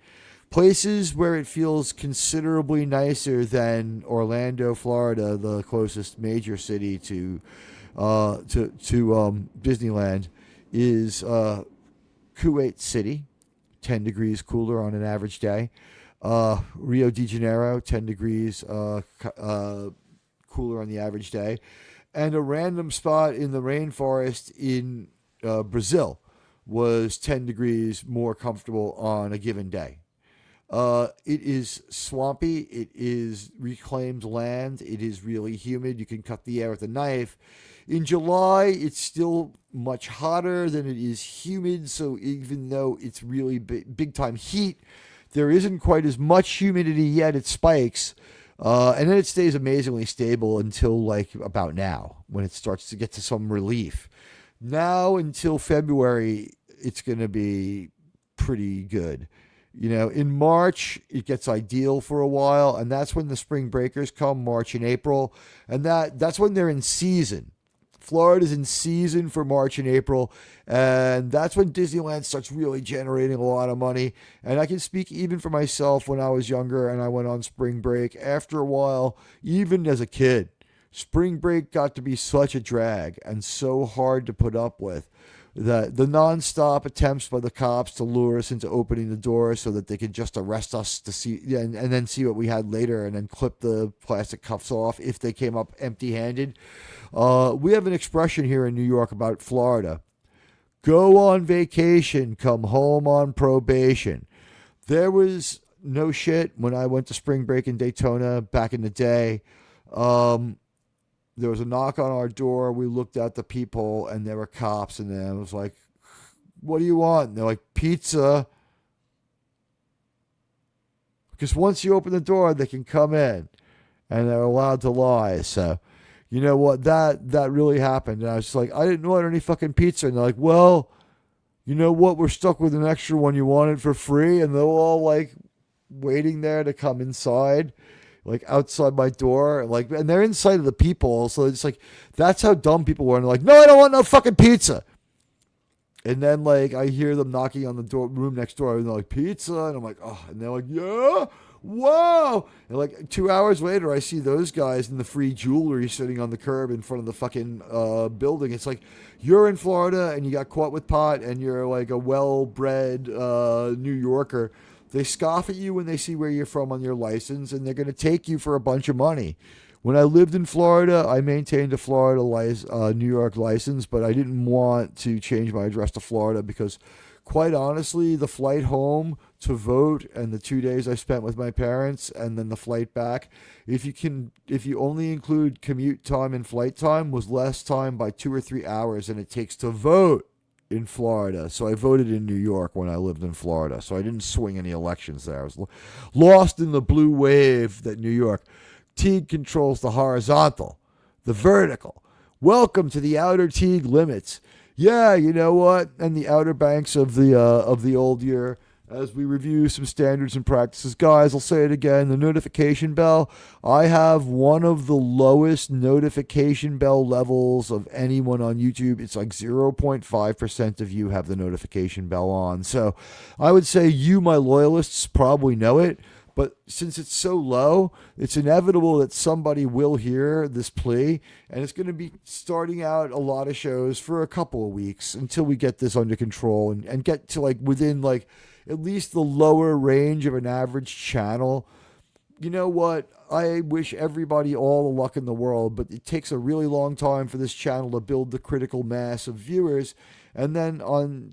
Places where it feels considerably nicer than Orlando, Florida, the closest major city to Disneyland, is Kuwait City, 10 degrees cooler on an average day. Rio de Janeiro, 10 degrees cooler on the average day. And a random spot in the rainforest in Brazil was 10 degrees more comfortable on a given day. It is swampy. It is reclaimed land. It is really humid. You can cut the air with a knife. In July, it's still much hotter than it is humid. So even though it's really big time heat, there isn't quite as much humidity yet. It spikes. And then it stays amazingly stable until like about now, when it starts to get to some relief. Now until February, it's going to be pretty good. In March, it gets ideal for a while, and that's when the spring breakers come, March and April, and that's when they're in season. Florida's in season for March and April, and that's when Disneyland starts really generating a lot of money. And I can speak even for myself when I was younger and I went on spring break. After a while, even as a kid, spring break got to be such a drag and so hard to put up with. the nonstop attempts by the cops to lure us into opening the door so that they could just arrest us to see, and then see what we had later, and then clip the plastic cuffs off if they came up empty-handed. We have an expression here in New York about Florida: go on vacation, come home on probation. There was no shit when I went to spring break in Daytona back in the day. There was a knock on our door. We looked out the peephole, and there were cops in there. I was like, what do you want? And they're like, pizza. Because once you open the door, they can come in, and they're allowed to lie. So, you know what? That really happened. And I was just like, I didn't order any fucking pizza. And they're like, well, you know what? We're stuck with an extra one you wanted for free. And they're all like waiting there to come inside, like outside my door, like, and they're inside of the people. So it's like, that's how dumb people were. And they're like, no, I don't want no fucking pizza. And then like I hear them knocking on the door, room next door, and they're like, pizza. And I'm like, oh, and they're like, yeah, whoa. And like 2 hours later, I see those guys in the free jewelry sitting on the curb in front of the fucking building. It's like, you're in Florida and you got caught with pot, and you're like a well-bred New Yorker. They scoff at you when they see where you're from on your license, and they're going to take you for a bunch of money. When I lived in Florida, I maintained a New York license, but I didn't want to change my address to Florida because, quite honestly, the flight home to vote and the 2 days I spent with my parents and then the flight back, if you only include commute time and flight time, was less time by 2 or 3 hours than it takes to vote in Florida. So I voted in New York when I lived in Florida. So I didn't swing any elections there. I was lost in the blue wave that New York. Teag controls the horizontal, the vertical. Welcome to the outer Teag limits. Yeah, you know what? And the outer banks of the old year. As we review some standards and practices, guys, I'll say it again, the notification bell. I have one of the lowest notification bell levels of anyone on YouTube. It's like 0.5% of you have the notification bell on. So I would say you, my loyalists, probably know it. But since it's so low, it's inevitable that somebody will hear this plea, and it's going to be starting out a lot of shows for a couple of weeks until we get this under control and get to like within like at least the lower range of an average channel. You know what? I wish everybody all the luck in the world, but it takes a really long time for this channel to build the critical mass of viewers. And then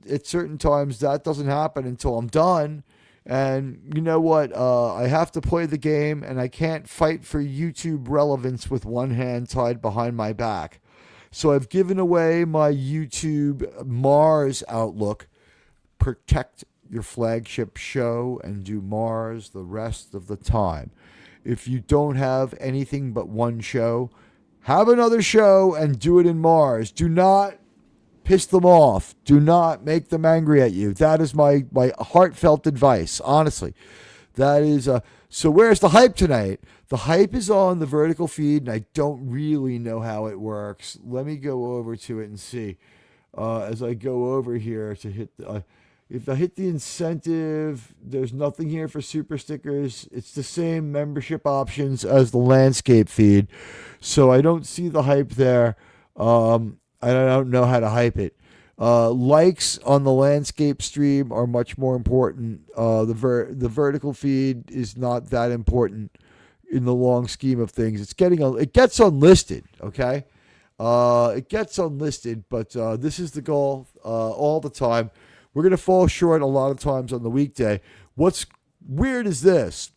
at certain times, that doesn't happen until I'm done. And you know what? I have to play the game, and I can't fight for YouTube relevance with one hand tied behind my back. So I've given away my YouTube Mars outlook. Protect your flagship show and do Mars the rest of the time. If you don't have anything but one show, have another show and do it in Mars. Do not piss them off. Do not make them angry at you. That is my heartfelt advice, honestly. That is so where's the hype tonight? The hype is on the vertical feed, and I don't really know how it works. Let me go over to it and see. As I go over here to hit if I hit the incentive, there's nothing here for super stickers. It's the same membership options as the landscape feed. So I don't see the hype there. I don't know how to hype it. Likes on the landscape stream are much more important. The vertical feed is not that important in the long scheme of things. It gets unlisted, okay? It gets unlisted, but this is the goal all the time. We're going to fall short a lot of times on the weekday. What's weird is this.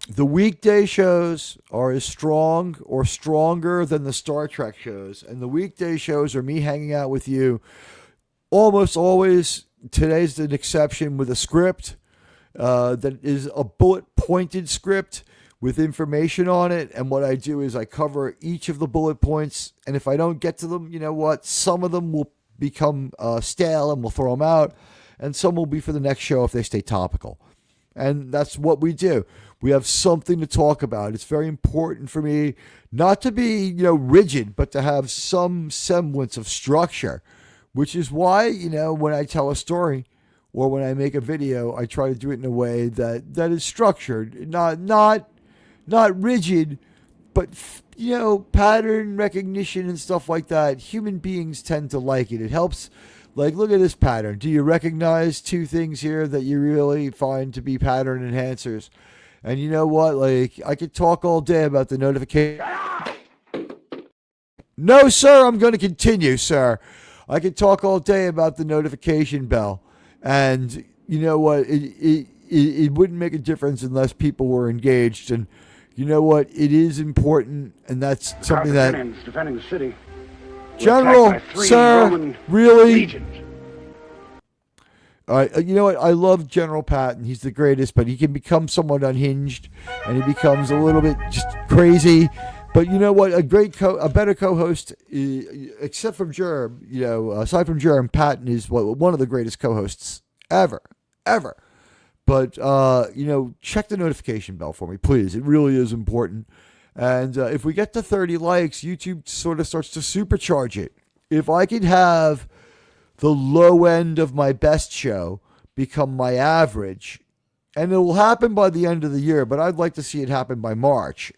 The weekday shows are as strong or stronger than the Star Trek shows. And the weekday shows are me hanging out with you almost always. Today's an exception with a script that is a bullet-pointed script with information on it. And what I do is I cover each of the bullet points. And if I don't get to them, you know what? Some of them will become stale and we'll throw them out. And some will be for the next show if they stay topical. And that's what we do. We have something to talk about. It's very important for me not to be, rigid, but to have some semblance of structure, which is why, when I tell a story or when I make a video, I try to do it in a way that is structured, not rigid, but pattern recognition and stuff like that, human beings tend to like it. It helps. Like, look at this pattern. Do you recognize two things here that you really find to be pattern enhancers? And you know what? Like, I could talk all day about the notification. No, sir, I'm going to continue, sir. I could talk all day about the notification bell. And you know what? It wouldn't make a difference unless people were engaged. And you know what? It is important, and that's something that... defending the city. General, sir, Roman really? legions. You know what? I love General Patton. He's the greatest, but he can become somewhat unhinged, and he becomes a little bit just crazy. But you know what? A better co-host, except from Germ, aside from Germ, Patton is one of the greatest co-hosts ever. But, check the notification bell for me, please. It really is important. And if we get to 30 likes, YouTube sort of starts to supercharge it. If I could have the low end of my best show become my average, and it will happen by the end of the year, but I'd like to see it happen by March.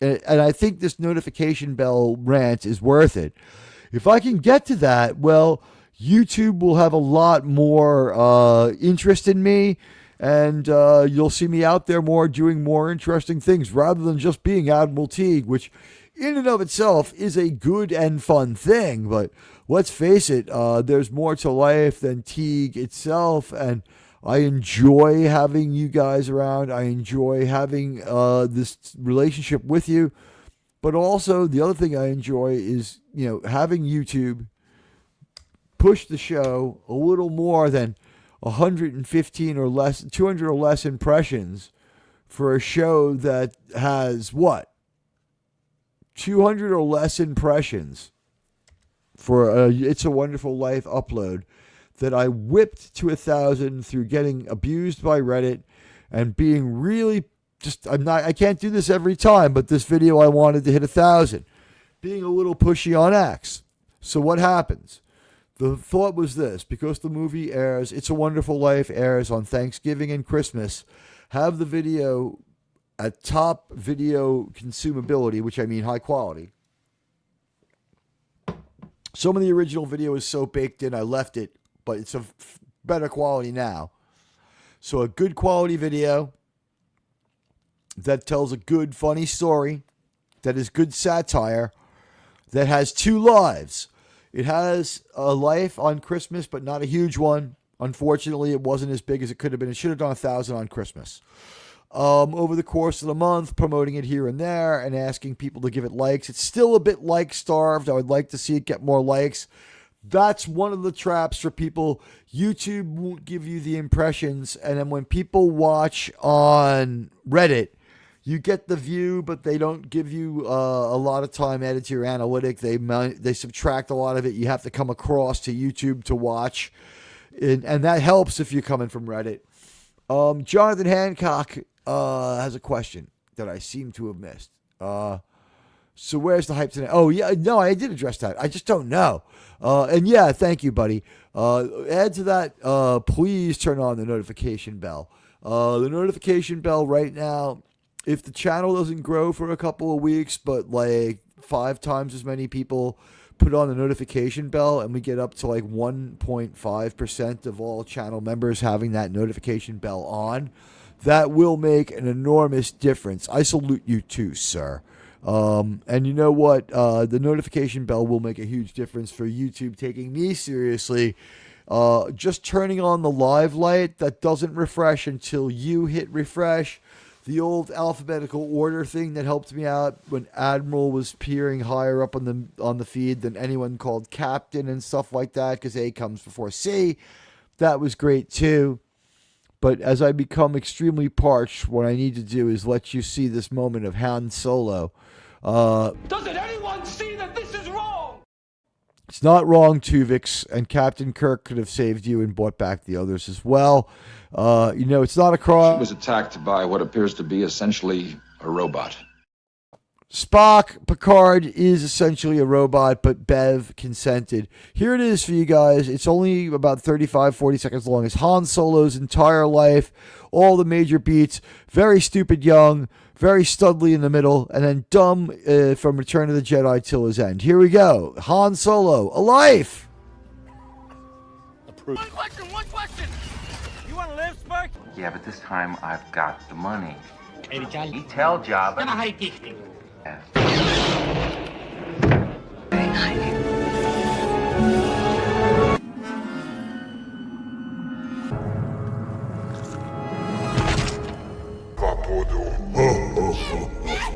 And I think this notification bell rant is worth it. If I can get to that, well, YouTube will have a lot more interest in me, and you'll see me out there more doing more interesting things rather than just being Admiral Teague, which in and of itself is a good and fun thing. But let's face it, there's more to life than Teague itself, and I enjoy having you guys around. I enjoy having this relationship with you. But also, the other thing I enjoy is, having YouTube push the show a little more than 115 or less, 200 or less impressions for a show that has 200 or less impressions for a It's a Wonderful Life upload that I whipped to 1,000 through getting abused by Reddit and being really I can't do this every time, but this video I wanted to hit 1,000, being a little pushy on X. So what happens? The thought was this: because the movie airs, It's a Wonderful Life airs on Thanksgiving and Christmas, have the video at top video consumability, which I mean high quality. Some of the original video is so baked in, I left it, but it's of better quality now. So a good quality video that tells a good, funny story, that is good satire, that has two lives. It has a life on Christmas, but not a huge one. Unfortunately, it wasn't as big as it could have been. It should have done 1,000 on Christmas. Over the course of the month, promoting it here and there and asking people to give it likes. It's still a bit like-starved. I would like to see it get more likes. That's one of the traps for people. YouTube won't give you the impressions. And then when people watch on Reddit, you get the view, but they don't give you a lot of time added to your analytic. They subtract a lot of it. You have to come across to YouTube to watch. And that helps if you're coming from Reddit. Jonathan Hancock has a question that I seem to have missed. So where's the hype tonight? Oh, yeah, no, I did address that. I just don't know. And yeah, thank you, buddy. Add to that, please turn on the notification bell. The notification bell right now, if the channel doesn't grow for a couple of weeks, but like 5 times as many people put on the notification bell and we get up to like 1.5% of all channel members having that notification bell on, that will make an enormous difference. I salute you too, sir. And you know what? The notification bell will make a huge difference for YouTube taking me seriously. Just turning on the live light that doesn't refresh until you hit refresh. The old alphabetical order thing that helped me out when Admiral was peering higher up on the feed than anyone called Captain and stuff like that, because A comes before C. That was great too. But as I become extremely parched, what I need to do is let you see this moment of Han Solo. Doesn't anyone see that this is wrong? It's not wrong, Tuvix, and Captain Kirk could have saved you and brought back the others as well. It's not a crime. She was attacked by what appears to be essentially a robot. Spock, Picard is essentially a robot, but Bev consented. Here it is for you guys. It's only about 35, 40 seconds long. It's Han Solo's entire life, all the major beats. Very stupid young, very studly in the middle, and then dumb from Return of the Jedi till his end. Here we go. Han Solo, a life. One question. You want to live, Spark? Yeah, but this time I've got the money. You tell Jabba. Very nice.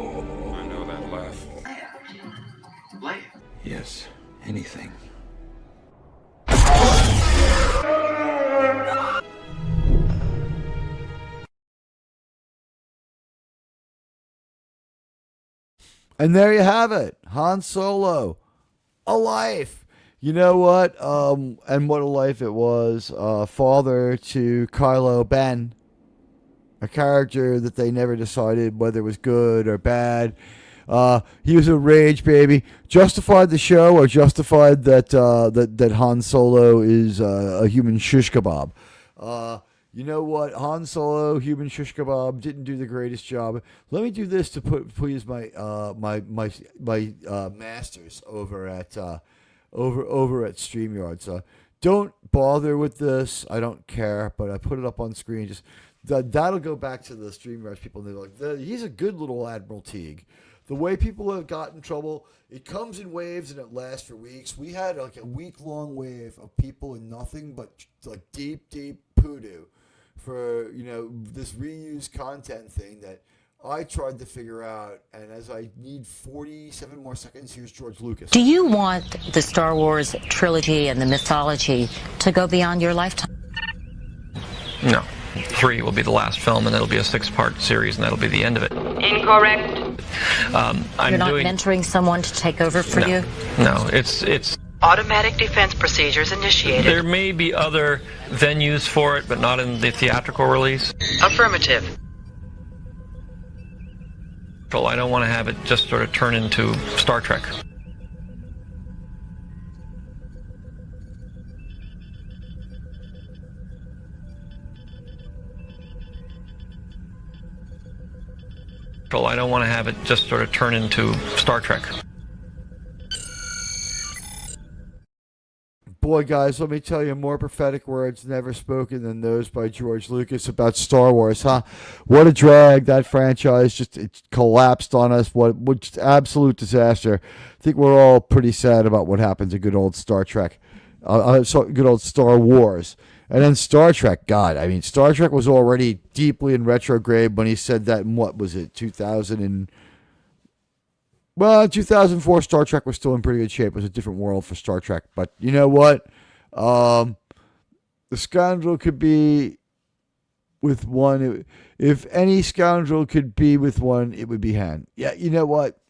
I know that laugh. Yes, anything. And there you have it. Han Solo, a life. You know what? And what a life it was. Father to Kylo Ben, a character that they never decided whether it was good or bad. He was a rage baby. Justified the show, or justified that that Han Solo is a human shish kebab. You know what? Han Solo, human shish kebab, didn't do the greatest job. Let me do this to please my masters over at StreamYard. Don't bother with this. I don't care, but I put it up on screen. Just that'll go back to the StreamYard people. And they're like, he's a good little Admiral Teag. The way people have gotten in trouble, it comes in waves and it lasts for weeks. We had like a week-long wave of people in nothing but like deep poodoo for, this reused content thing that I tried to figure out. And as I need 47 more seconds, here's George Lucas. Do you want the Star Wars trilogy and the mythology to go beyond your lifetime? No. 3 will be the last film, and it'll be a 6-part series, and that'll be the end of it. Incorrect. You're not mentoring someone to take over for you? No, it's Automatic defense procedures initiated. There may be other venues for it, but not in the theatrical release. Affirmative. Well, I don't want to have it just sort of turn into Star Trek. Well, I don't want to have it just sort of turn into Star Trek. Boy, guys, let me tell you, more prophetic words never spoken than those by George Lucas about Star Wars, huh? What a drag. That franchise it collapsed on us. What just absolute disaster. I think we're all pretty sad about what happened to good old Star Trek. Good old Star Wars. And then Star Trek, God, I mean, Star Trek was already deeply in retrograde when he said that in, what was it, 2004, Star Trek was still in pretty good shape. It was a different world for Star Trek. But you know what? The scoundrel could be with one. If any scoundrel could be with one, it would be Han. Yeah, you know what?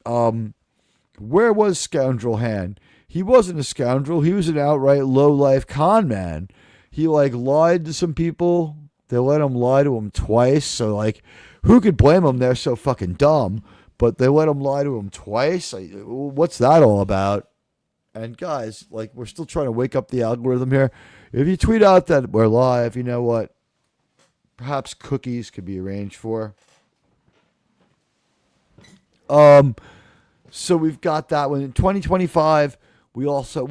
Where was Scoundrel Han? He wasn't a scoundrel. He was an outright low-life con man. He, lied to some people. They let him lie to him twice. So, who could blame him? They're so fucking dumb. But they let him lie to him twice. What's that all about? And guys, we're still trying to wake up the algorithm here. If you tweet out that we're live, you know what? Perhaps cookies could be arranged for. So we've got that one. In 2025, we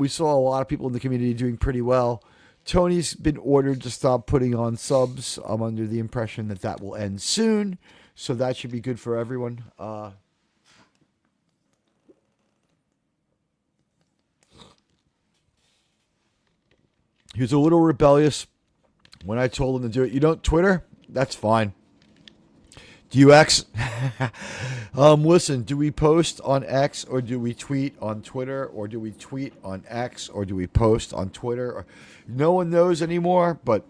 saw a lot of people in the community doing pretty well. Tony's been ordered to stop putting on subs. I'm under the impression that will end soon. So that should be good for everyone. He was a little rebellious when I told him to do it. You don't Twitter? That's fine. Do you X? Listen, do we post on X or do we tweet on Twitter, or do we tweet on X, or do we post on Twitter? No one knows anymore, but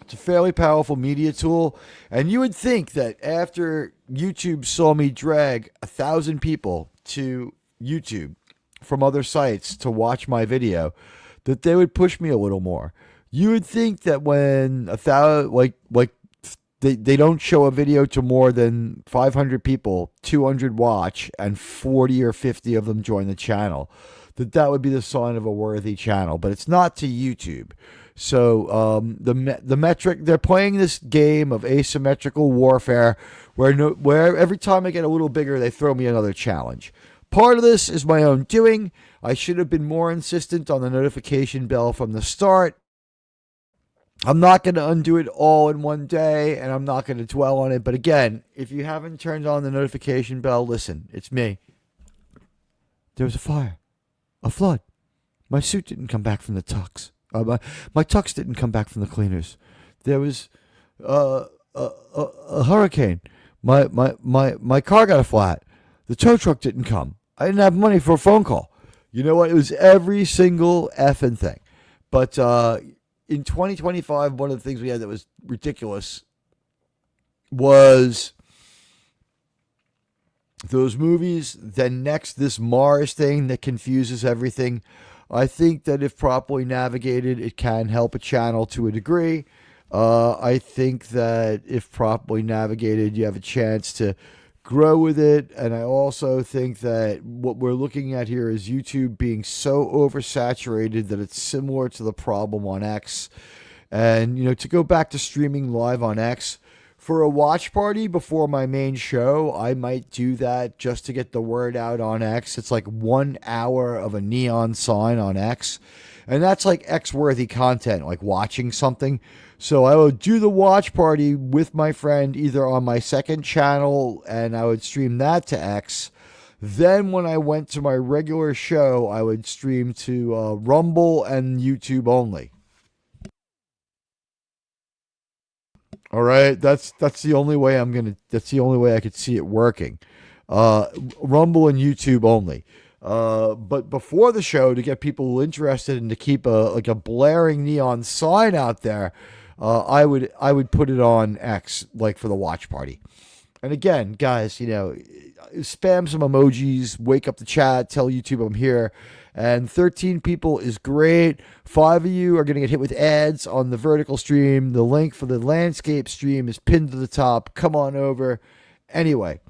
it's a fairly powerful media tool. And you would think that after YouTube saw me drag 1,000 people to YouTube from other sites to watch my video, that they would push me a little more. You would think that when 1,000, they don't show a video to more than 500 people, 200 watch, and 40 or 50 of them join the channel, that would be the sign of a worthy channel, but it's not to YouTube. So the metric, they're playing this game of asymmetrical warfare where every time I get a little bigger, they throw me another challenge. Part of this is my own doing. I should have been more insistent on the notification bell from the start. I'm not going to undo it all in one day, and I'm not going to dwell on it. But again, if you haven't turned on the notification bell, listen, it's me. There was a fire, a flood. My suit didn't come back from the tux. My tux didn't come back from the cleaners. There was a hurricane. My car got a flat. The tow truck didn't come. I didn't have money for a phone call. You know what? It was every single effing thing. But in 2025, one of the things we had that was ridiculous was those movies. Then next, this Mars thing that confuses everything. I think that if properly navigated, it can help a channel to a degree. I think that if properly navigated, you have a chance to grow with it. And I also think that what we're looking at here is YouTube being so oversaturated that it's similar to the problem on X. And, you know, to go back to streaming live on X, for a watch party before my main show, I might do that just to get the word out on X. It's like 1 hour of a neon sign on X. And that's like X-worthy content, like watching something. So I would do the watch party with my friend either on my second channel, and I would stream that to X. Then when I went to my regular show, I would stream to Rumble and YouTube only. All right, that's the only way that's the only way I could see it working. Rumble and YouTube only. But before the show, to get people interested and to keep a blaring neon sign out there, I would put it on X, like for the watch party. And again, guys, you know, spam some emojis, wake up the chat, tell YouTube I'm here. And 13 people is great. 5 of you are going to get hit with ads on the vertical stream. The link for the landscape stream is pinned to the top. Come on over. Anyway,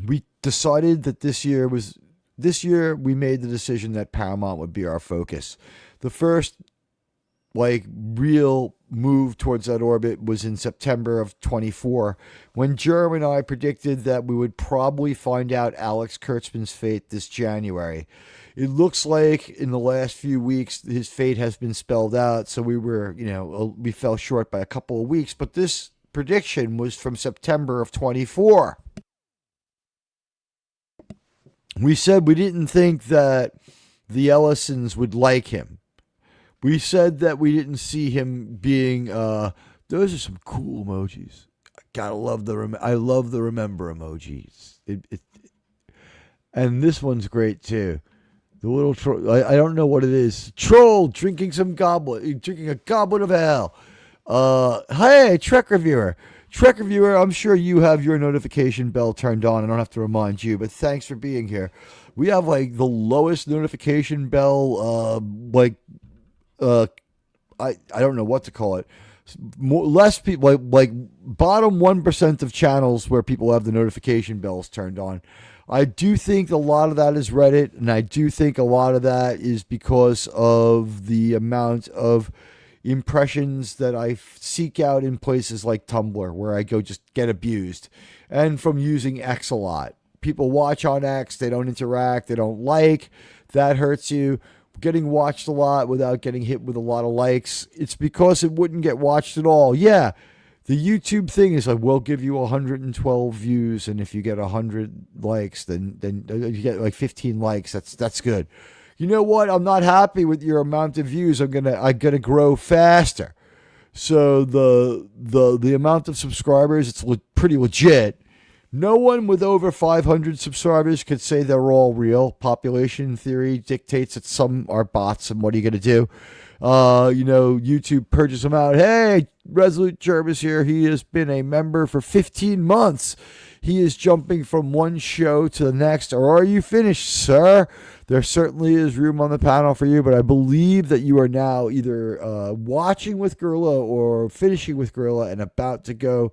we decided that this year we made the decision that Paramount would be our focus. The first real move towards that orbit was in September of 24, when Jerem and I predicted that we would probably find out Alex Kurtzman's fate this January. It looks like in the last few weeks his fate has been spelled out, so we fell short by a couple of weeks, but this prediction was from September of 24. We said we didn't think that the Ellisons would like him. We said that we didn't see him being. Those are some cool emojis. I love the remember emojis. And this one's great too. The little troll. I don't know what it is. Troll drinking a goblet of hell. Hey, Trek Reviewer. Trek Reviewer, I'm sure you have your notification bell turned on. I don't have to remind you, but thanks for being here. We have the lowest notification bell. I don't know what to call it. Less people, like bottom 1% of channels where people have the notification bells turned on. I do think a lot of that is Reddit, and I do think a lot of that is because of the amount of impressions that I seek out in places like Tumblr, where I go just get abused, and from using X a lot. People watch on X, they don't interact, they don't like. That hurts you. Getting watched a lot without getting hit with a lot of likes, it's because it wouldn't get watched at all. Yeah, the YouTube thing is we'll give you 112 views, and if you get 100 likes, then you get 15 likes. That's good. You know what? I'm not happy with your amount of views. I'm gonna grow faster. So the amount of subscribers, it's pretty legit. No one with over 500 subscribers could say they're all real. Population theory dictates that some are bots, and what are you going to do? YouTube purges them out. Hey, Resolute Jervis here. He has been a member for 15 months. He is jumping from one show to the next. Or are you finished, sir? There certainly is room on the panel for you, but I believe that you are now either watching with Gorilla or finishing with Gorilla and about to go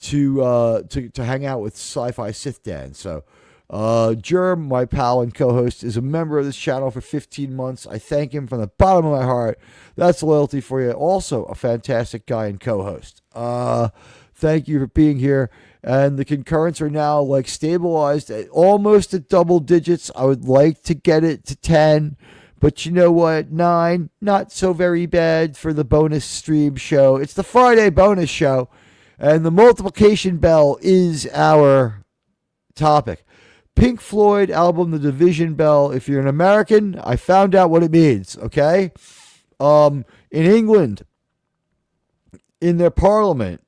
to hang out with Sci-Fi Sith Dan. So Germ, my pal and co-host, is a member of this channel for 15 months. I thank him from the bottom of my heart. That's loyalty for you. Also, a fantastic guy and co-host. Thank you for being here. And the concurrents are now like stabilized at almost at double digits. I would like to get it to 10. But you know what? 9, not so very bad for the bonus stream show. It's the Friday bonus show. And the multiplication bell is our topic. Pink Floyd album, The Division Bell. If you're an American, I found out what it means, okay? In England, in their parliament,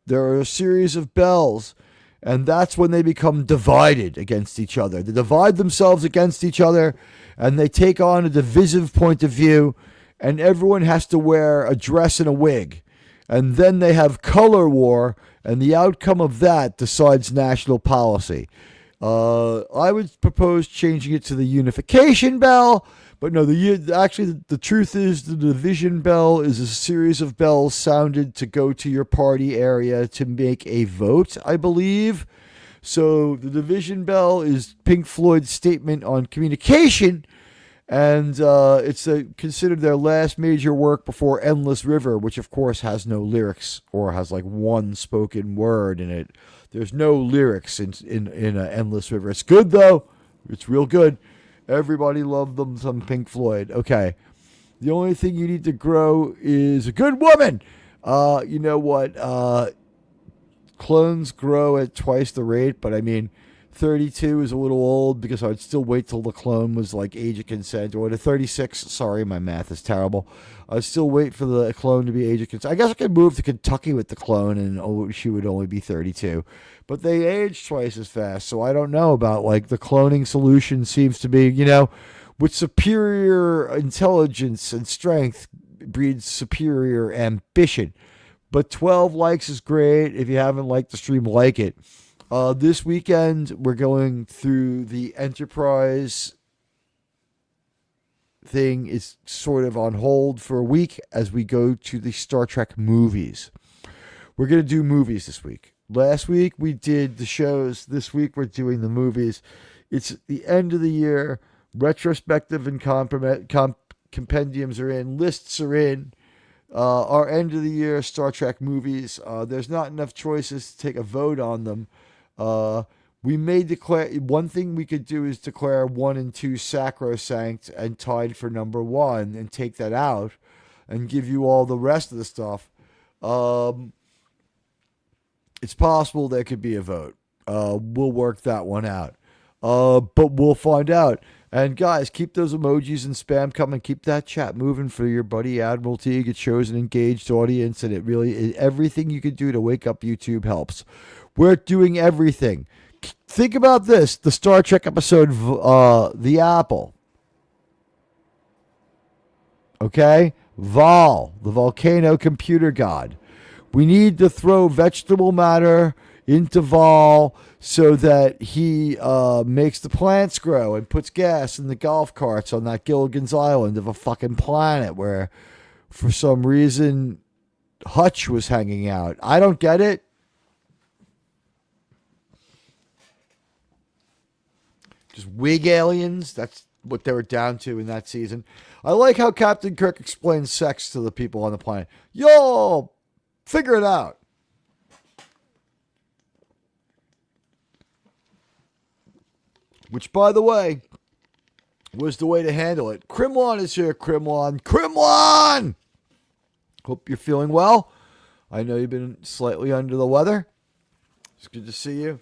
there are a series of bells, and that's when they become divided against each other. They divide themselves against each other, and they take on a divisive point of view, and everyone has to wear a dress and a wig. And then they have color war, and the outcome of that decides national policy. I would propose changing it to the unification bell, but no, the truth is the division bell is a series of bells sounded to go to your party area to make a vote, I believe. So the division bell is Pink Floyd's statement on communication, and it's considered their last major work before Endless River, which of course has no lyrics or has like one spoken word in it. There's no lyrics in Endless River. It's good, though. It's real good. Everybody loved them, some Pink Floyd. Okay. The only thing you need to grow is a good woman. You know what? Clones grow at twice the rate, but I mean, 32 is a little old because I'd still wait till the clone was like age of consent, or to 36. Sorry, my math is terrible. I'd still wait for the clone to be age of consent. I guess I could move to Kentucky with the clone and she would only be 32. But they age twice as fast, so I don't know about like the cloning solution seems to be, with superior intelligence and strength breeds superior ambition. But 12 likes is great. If you haven't liked the stream, like it. This weekend, we're going through the Enterprise thing. Is sort of on hold for a week as we go to the Star Trek movies. We're going to do movies this week. Last week, we did the shows. This week, we're doing the movies. It's the end of the year. Retrospective and compendiums are in. Lists are in. Our end of the year Star Trek movies. There's not enough choices to take a vote on them. We may declare, one thing we could do is declare 1 and 2 sacrosanct and tied for number 1 and take that out and give you all the rest of the stuff. It's possible there could be a vote. We'll work that one out. But we'll find out. And guys, keep those emojis and spam coming. Keep that chat moving for your buddy Admiral Teag. It shows an engaged audience, and everything you can do to wake up YouTube helps. We're doing everything. Think about this: the Star Trek episode, The Apple. Okay, Vol, the volcano computer god. We need to throw vegetable matter into Vol so that he makes the plants grow and puts gas in the golf carts on that Gilligan's Island of a fucking planet where, for some reason, Hutch was hanging out. I don't get it. Just wig aliens. That's what they were down to in that season. I like how Captain Kirk explains sex to the people on the planet. Yo, figure it out. Which, by the way, was the way to handle it. Krimlon is here. Krimlon! Hope you're feeling well. I know you've been slightly under the weather. It's good to see you.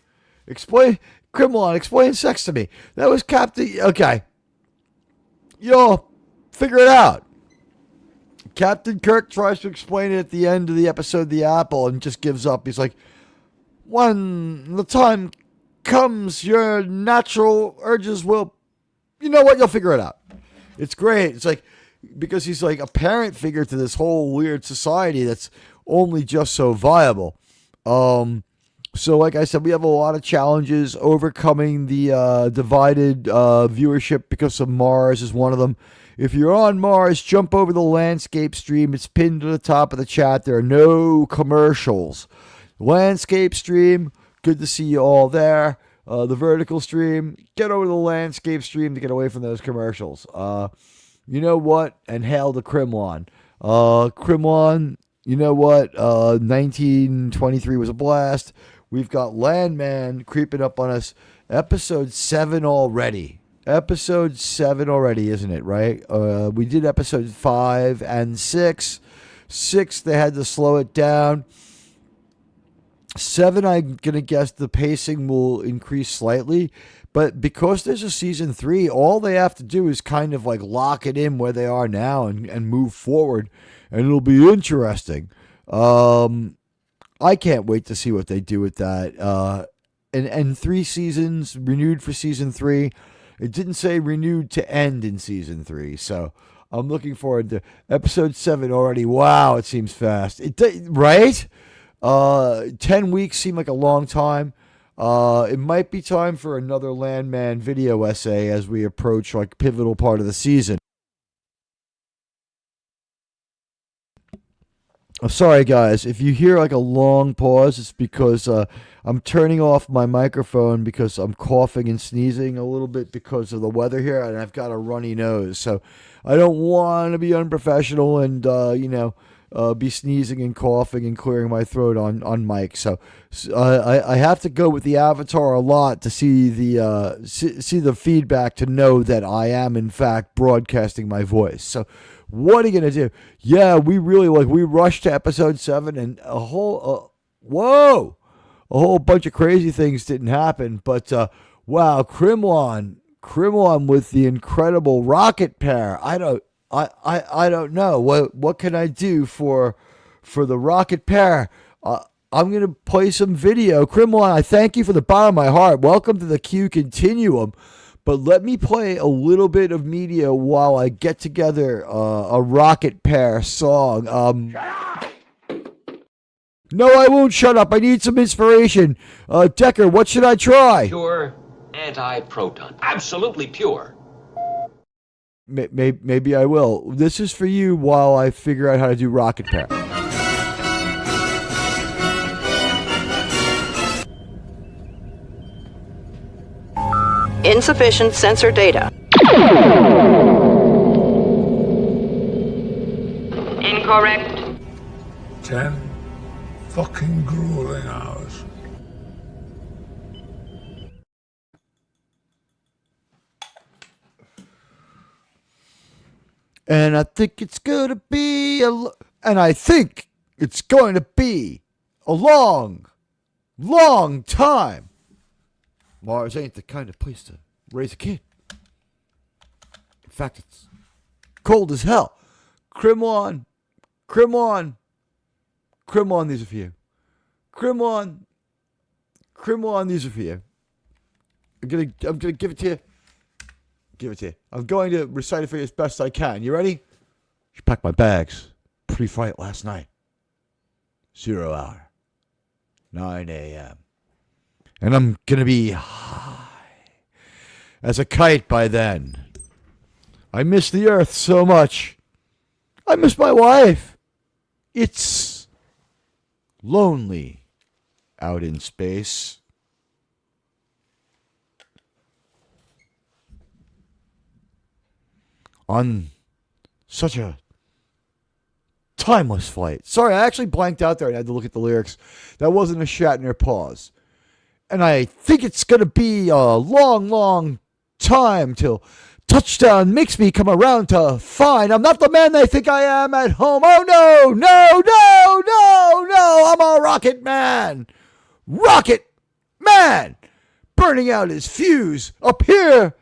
Krimlon, explain sex to me. That was Captain... Okay. Yo, figure it out. Captain Kirk tries to explain it at the end of the episode, The Apple, and just gives up. He's like, when the time comes, your natural urges will, you know what, you'll figure it out. It's great. It's like, because he's like a parent figure to this whole weird society that's only just so viable. So like I said, we have a lot of challenges. Overcoming the divided viewership because of Mars is one of them. If you're on Mars, jump over the landscape stream. It's pinned to the top of the chat. There are no commercials. Landscape stream. Good to see you all there. the vertical stream, get over to the landscape stream to get away from those commercials. You know what? And hail to Krimlon. Krimlon, you know what? 1923 was a blast. We've got Landman creeping up on us. Episode 7 already. Episode 7 already, isn't it, right? We did episode 5 and 6. 6, they had to slow it down. 7, I'm going to guess the pacing will increase slightly. But because there's a season 3, all they have to do is kind of like lock it in where they are now and move forward. And it'll be interesting. I can't wait to see what they do with that. And 3 seasons renewed for season 3. It didn't say renewed to end in season 3. So I'm looking forward to episode 7 already. Wow, it seems fast. Right? 10 weeks seem like a long time. It might be time for another Landman video essay as we approach like pivotal part of the season. I'm sorry, guys. If you hear like a long pause, it's because I'm turning off my microphone because I'm coughing and sneezing a little bit because of the weather here, and I've got a runny nose. So I don't want to be unprofessional and, be sneezing and coughing and clearing my throat on mic. So I have to go with the avatar a lot to see the feedback to know that I am, in fact, broadcasting my voice. So what are you going to do? Yeah, we rushed to episode 7 and a whole bunch of crazy things didn't happen. But, wow, Krimlon with the incredible rocket pair. I don't know. What can I do for the rocket pair? I'm going to play some video. Krimlon, I thank you for the bottom of my heart. Welcome to the Q Continuum. But let me play a little bit of media while I get together a rocket pair song. Shut up! No, I won't shut up. I need some inspiration. Decker, what should I try? Pure anti-proton. Absolutely pure. Maybe I will. This is for you while I figure out how to do rocket pair. Insufficient sensor data. Incorrect. 10 fucking grueling hours. And I think it's going to be a long, long time. Mars ain't the kind of place to raise a kid. In fact, it's cold as hell. Krimlon, these are for you. Krimlon, these are for you. I'm gonna give it to you. Give it to you. I'm going to recite it for you as best I can. You ready? You packed my bags. Pre-flight last night. 0 hour. 9 a.m. And I'm going to be high as a kite by then. I miss the earth so much. I miss my wife. It's lonely out in space. On such a timeless flight. Sorry, I actually blanked out there and had to look at the lyrics. That wasn't a Shatner pause. And I think it's going to be a long, long time till touchdown makes me come around to find I'm not the man they think I am at home. Oh, no. I'm a rocket man. Rocket man. Burning out his fuse up here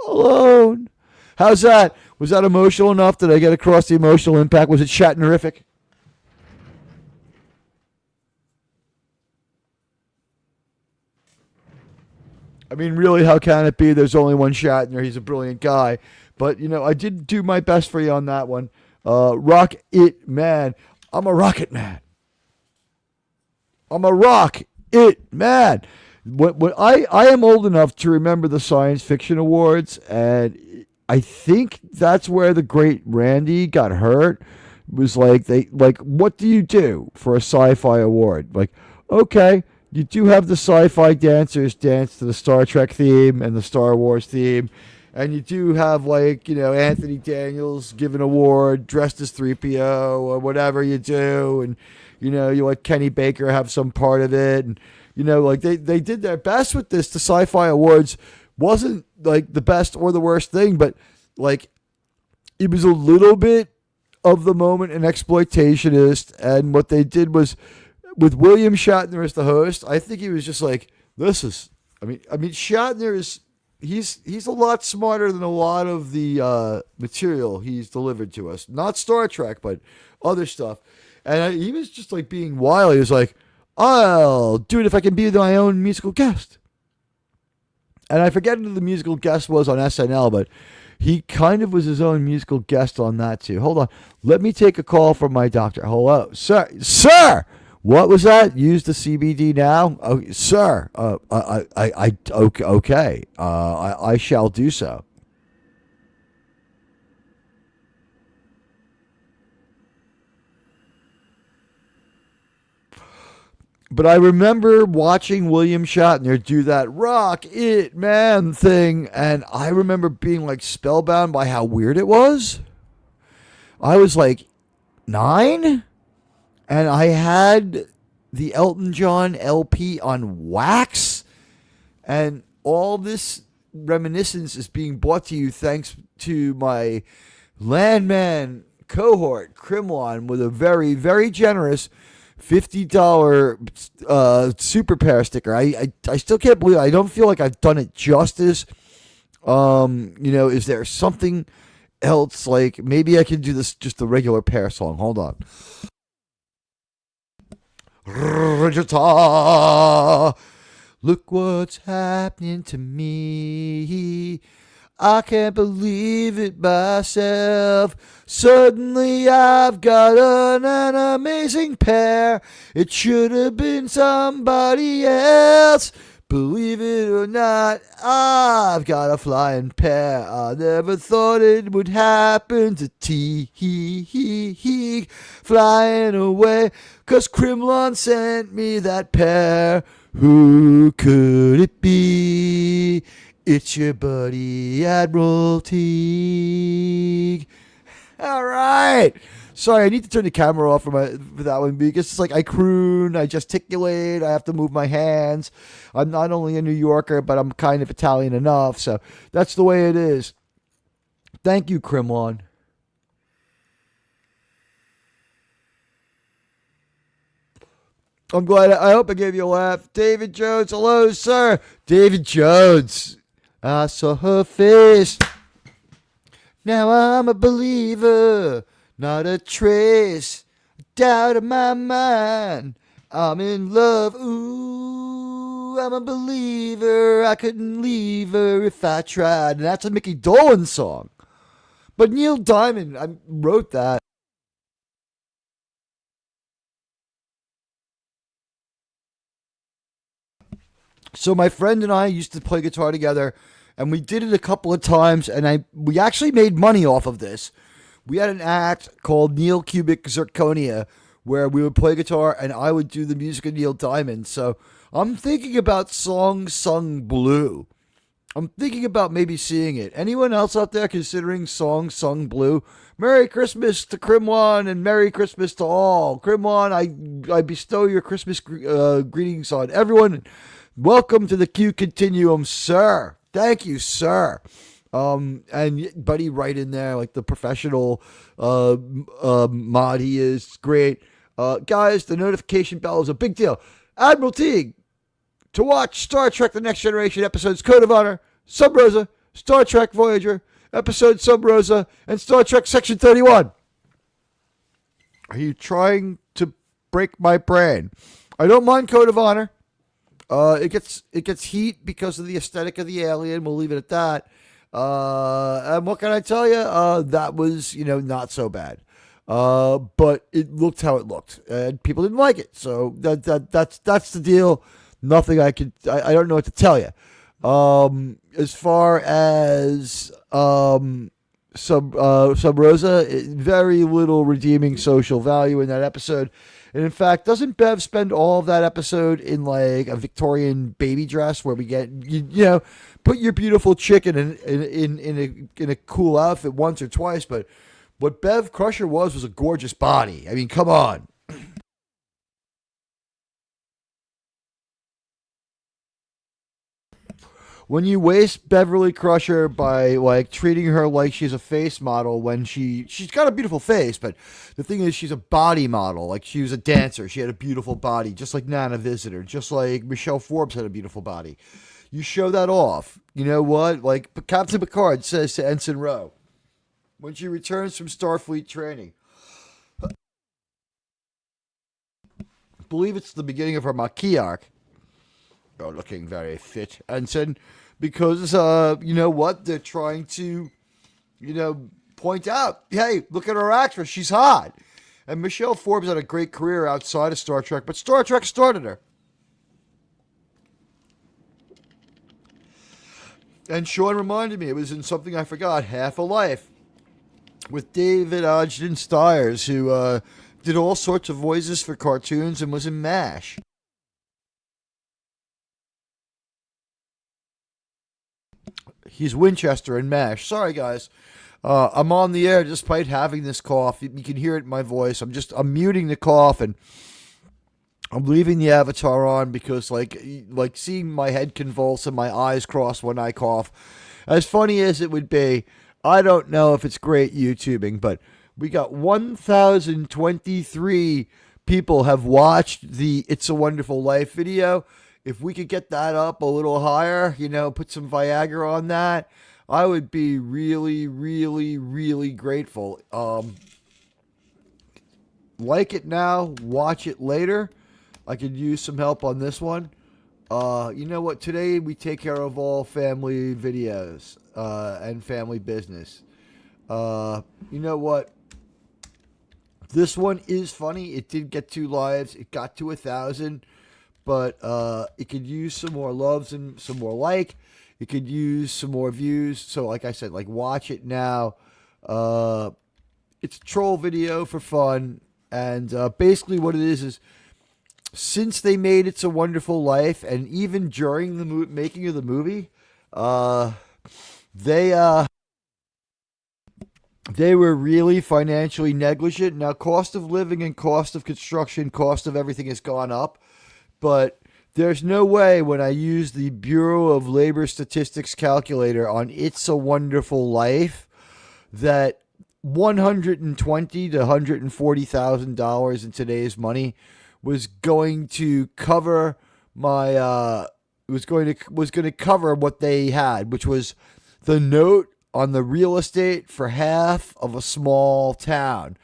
alone. How's that? Was that emotional enough? Did I get across the emotional impact? Was it Shatnerific? I mean, really, how can it be? There's only one Shatner. He's a brilliant guy. But, I did do my best for you on that one. Rock it, man. I'm a rocket man. I'm a rock it man. When I am old enough to remember the science fiction awards, and I think that's where the great Randy got hurt. It was like what do you do for a sci-fi award? Like, okay, you do have the sci-fi dancers dance to the Star Trek theme and the Star Wars theme. And you do have, like, Anthony Daniels give an award dressed as 3PO or whatever you do. And, you let Kenny Baker have some part of it. And, like, they did their best with this. The Sci-Fi Awards wasn't, like, the best or the worst thing, but, like, it was a little bit of the moment and exploitationist. And what they did was, with William Shatner as the host, I think he was just like, this is, I mean, Shatner is, he's a lot smarter than a lot of the material he's delivered to us. Not Star Trek, but other stuff. And he was just like being wild. He was like, I'll do it if I can be my own musical guest. And I forget who the musical guest was on SNL, but he kind of was his own musical guest on that too. Hold on. Let me take a call from my doctor. Hello. Sir! What was that? Use the CBD now? Oh, sir. Okay. I shall do so. But I remember watching William Shatner do that rock it man thing, and I remember being like spellbound by how weird it was. I was like 9, and I had the Elton John LP on wax, and all this reminiscence is being brought to you thanks to my Landman cohort, Crimlon, with a very, very generous $50 super pair sticker. I still can't believe it. I don't feel like I've done it justice. Is there something else? Like, maybe I can do this just the regular pair song. Hold on. Look what's happening to me. I can't believe it myself. Suddenly I've got an amazing pair. It should have been somebody else. Believe it or not, I've got a flying pair. I never thought it would happen to Teag flying away. 'Cause Crimlon sent me that pair. Who could it be? It's your buddy, Admiral Teag. All right. Sorry, I need to turn the camera off for that one because it's like I croon, I gesticulate, I have to move my hands. I'm not only a New Yorker, but I'm kind of Italian enough, so that's the way it is. Thank you, Crimlon. I'm glad. I hope I gave you a laugh. David Jones, hello, sir. David Jones. I saw her face. Now I'm a believer, not a trace, doubt in my mind. I'm in love, ooh, I'm a believer. I couldn't leave her if I tried. And that's a Mickey Dolenz song. But Neil Diamond, I wrote that. So my friend and I used to play guitar together, and we did it a couple of times, and we actually made money off of this. We had an act called Neil Cubic Zirconia, where we would play guitar, and I would do the music of Neil Diamond. So I'm thinking about Song Sung Blue. I'm thinking about maybe seeing it. Anyone else out there considering Song Sung Blue? Merry Christmas to Crimlon, and Merry Christmas to all. Crimlon, I bestow your Christmas greetings on everyone. Welcome to the Q Continuum, sir. Thank you, sir. And Buddy right in there, like the professional mod he is. Great. Guys, the notification bell is a big deal. Admiral Teag, to watch Star Trek The Next Generation episodes Code of Honor, Sub Rosa, Star Trek Voyager, episode Sub Rosa, and Star Trek Section 31. Are you trying to break my brain? I don't mind Code of Honor. It gets heat because of the aesthetic of the alien. We'll leave it at that. And what can I tell you? That was, not so bad. But it looked how it looked, and people didn't like it. So that's the deal. Nothing I don't know what to tell you. As far as Sub Rosa. Very little redeeming social value in that episode. And in fact, doesn't Bev spend all of that episode in like a Victorian baby dress where we get you know put your beautiful chick in a cool outfit once or twice, but what Bev Crusher was a gorgeous body. I mean, come on. When you waste Beverly Crusher by like treating her like she's a face model when she's got a beautiful face, but the thing is she's a body model. Like she was a dancer, she had a beautiful body, just like Nana Visitor, just like Michelle Forbes had a beautiful body. You show that off. You know what? Like Captain Picard says to Ensign Rowe when she returns from Starfleet training. I believe it's the beginning of her Maquis arc. You're looking very fit, Ensign, because you know what? They're trying to, point out, hey, look at our actress, she's hot. And Michelle Forbes had a great career outside of Star Trek, but Star Trek started her. And Sean reminded me, it was in something I forgot, Half a Life, with David Ogden Stiers, who did all sorts of voices for cartoons and was in MASH. He's Winchester in MASH. Sorry, guys. I'm on the air despite having this cough. You can hear it in my voice. I'm muting the cough and I'm leaving the avatar on because like seeing my head convulse and my eyes cross when I cough. As funny as it would be, I don't know if it's great YouTubing, but we got 1,023 people have watched the It's a Wonderful Life video. If we could get that up a little higher, put some Viagra on that, I would be really, really, really grateful. Like it now, watch it later. I could use some help on this one. You know what? Today we take care of all family videos and family business. You know what? This one is funny. It did get 2 lives. It got to 1,000. But it could use some more loves and some more like. It could use some more views. So like I said, watch it now. It's a troll video for fun. And basically what it is since they made It's a Wonderful Life, and even during the making of the movie, they were really financially negligent. Now, cost of living and cost of construction, cost of everything has gone up. But there's no way when I use the Bureau of Labor Statistics calculator on It's a Wonderful Life that $120,000 to $140,000 in today's money was going to cover my was going to cover what they had, which was the note on the real estate for half of a small town.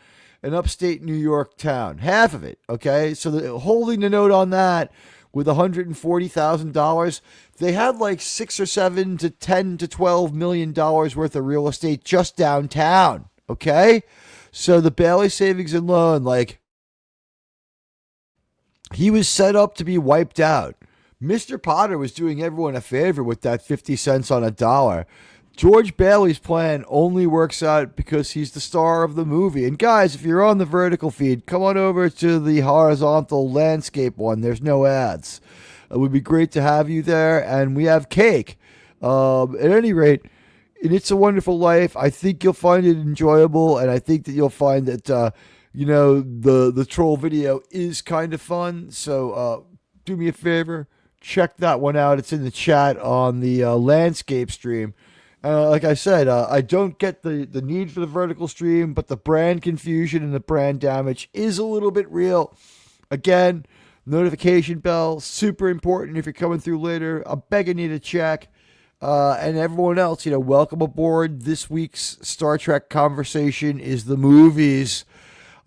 An upstate New York town, half of it. Okay, so holding the note on that with $140,000, they had like 6 or 7 to 10 to $12 million worth of real estate just downtown. Okay, so the Bailey Savings and Loan, he was set up to be wiped out. Mr. Potter was doing everyone a favor with that 50 cents on a dollar. George Bailey's plan only works out because he's the star of the movie. And guys, if you're on the vertical feed, come on over to the horizontal landscape one. There's no ads. It would be great to have you there. And we have cake. At any rate, in It's a Wonderful Life, I think you'll find it enjoyable. And I think that you'll find that, the troll video is kind of fun. So do me a favor. Check that one out. It's in the chat on the landscape stream. Like I said, I don't get the need for the vertical stream, but the brand confusion and the brand damage is a little bit real. Again, notification bell, super important if you're coming through later. I'm begging you to check. And everyone else, welcome aboard. This week's Star Trek conversation is the movies.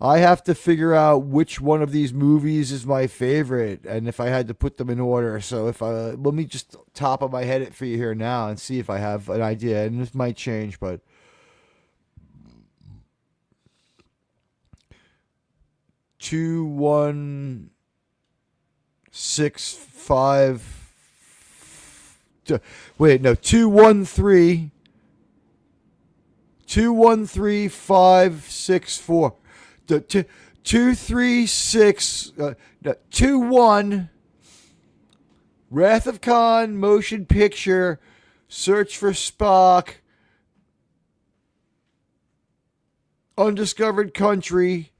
I have to figure out which one of these movies is my favorite, and if I had to put them in order. So let me just top of my head it for you here now and see if I have an idea. And this might change, but 213 213564. 21 Wrath of Khan motion picture. Search for Spock. Undiscovered country.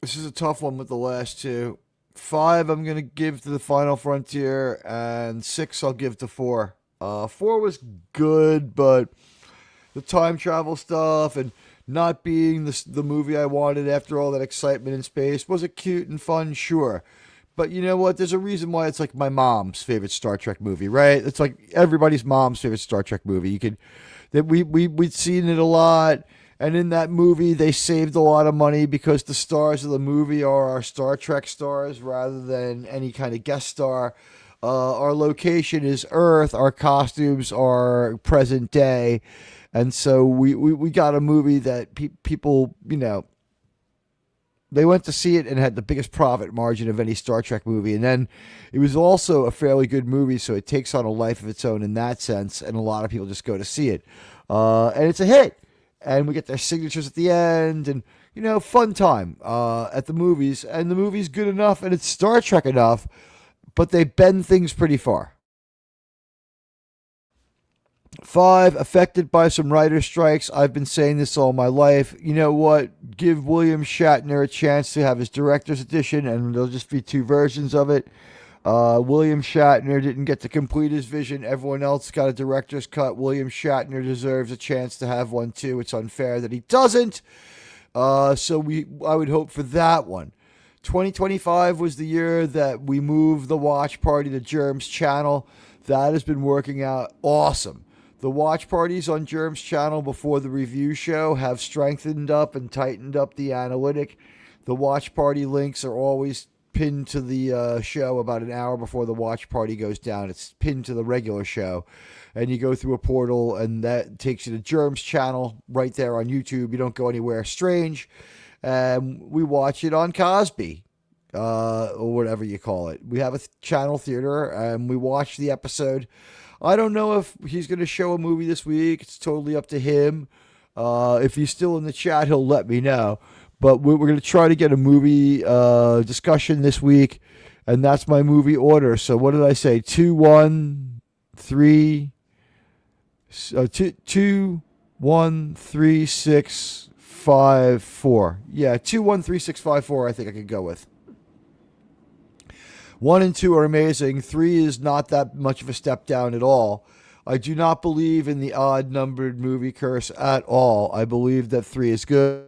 This is a tough one with the last two. 5 I'm going to give to The Final Frontier, and 6 I'll give to 4. 4 was good, but the time travel stuff and not being the movie I wanted after all that excitement in space, was it cute and fun? Sure. But you know what? There's a reason why it's like my mom's favorite Star Trek movie, right? It's like everybody's mom's favorite Star Trek movie. We'd seen it a lot. And in that movie, they saved a lot of money because the stars of the movie are our Star Trek stars rather than any kind of guest star. Our location is Earth. Our costumes are present day. And so we got a movie that people, they went to see it and had the biggest profit margin of any Star Trek movie. And then it was also a fairly good movie, so it takes on a life of its own in that sense. And a lot of people just go to see it. And it's a hit. And we get their signatures at the end, and fun time at the movies. And the movie's good enough, and it's Star Trek enough, but they bend things pretty far. 5, affected by some writer strikes. I've been saying this all my life. You know what? Give William Shatner a chance to have his director's edition, and there'll just be 2 versions of it. William Shatner didn't get to complete his vision. Everyone else got a director's cut. William Shatner deserves a chance to have one too. It's unfair that he doesn't. So I would hope for that one. 2025 was the year that we moved the watch party to Germ's channel. That has been working out awesome. The watch parties on Germ's channel before the review show have strengthened up and tightened up the analytic. The watch party links are always pinned to the show about an hour before the watch party goes down. It's pinned to the regular show, and you go through a portal, and that takes you to Germ's channel right there on YouTube. You don't go anywhere strange. We watch it on Cosby, or whatever you call it. We have a channel theater, and we watch the episode. I don't know if he's going to show a movie this week. It's totally up to him. If he's still in the chat, he'll let me know. But we're going to try to get a movie discussion this week, and that's my movie order. So what did I say? 2, 1, 3, 2, 1, 3, 6, 5, 4. Yeah, 2, 1, 3, 6, 5, 4. I think I could go with. 1 and 2 are amazing. 3 is not that much of a step down at all. I do not believe in the odd-numbered movie curse at all. I believe that 3 is good.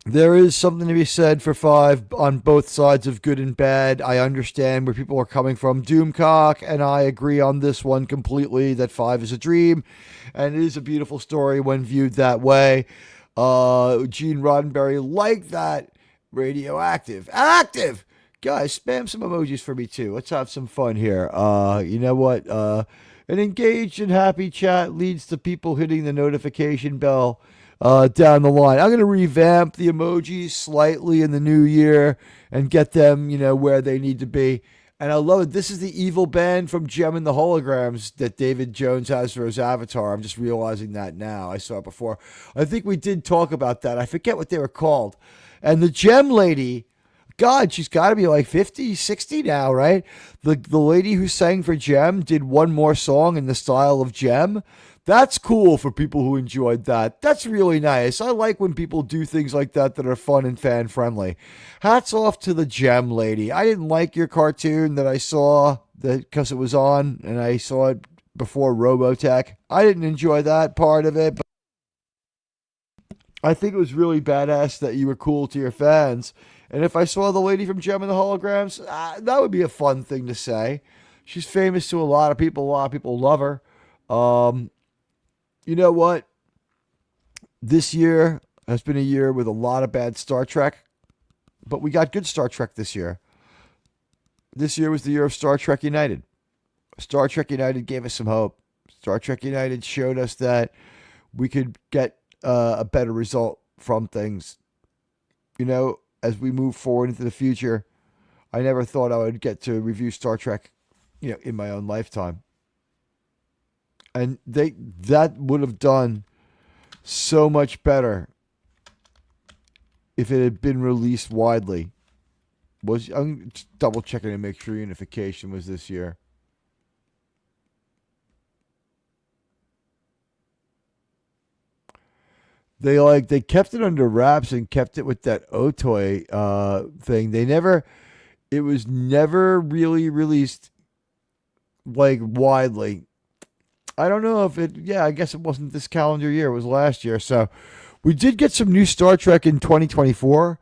There is something to be said for 5 on both sides of good and bad. I understand where people are coming from. Doomcock and I agree on this one completely, that 5 is a dream, and it is a beautiful story when viewed that way. Gene Roddenberry liked that. Radioactive. Active! Guys, spam some emojis for me too. Let's have some fun here. You know what? An engaged and happy chat leads to people hitting the notification bell down the line. I'm going to revamp the emojis slightly in the new year and get them, where they need to be. And I love it. This is the evil band from Gem and the Holograms that David Jones has for his avatar. I'm just realizing that now. I saw it before. I think we did talk about that. I forget what they were called. And the Gem lady, God, she's got to be like 50, 60 now, right? The lady who sang for Gem did one more song in the style of Gem. That's cool for people who enjoyed that. That's really nice. I like when people do things like that are fun and fan-friendly. Hats off to the Gem lady. I didn't like your cartoon that I saw because it was on, and I saw it before Robotech. I didn't enjoy that part of it, but I think it was really badass that you were cool to your fans. And if I saw the lady from Gem and the Holograms, that would be a fun thing to say. She's famous to a lot of people. A lot of people love her. You know what? This year has been a year with a lot of bad Star Trek, but we got good Star Trek this year. This year was the year of Star Trek United. Star Trek United gave us some hope. Star Trek United showed us that we could get a better result from things. as we move forward into the future. I never thought I would get to review Star Trek, in my own lifetime. And that would have done so much better if it had been released widely. I'm just double checking to make sure Unification was this year. They kept it under wraps and kept it with that Otoy thing. It was never really released widely. I don't know if I guess it wasn't this calendar year, it was last year. So we did get some new Star Trek in 2024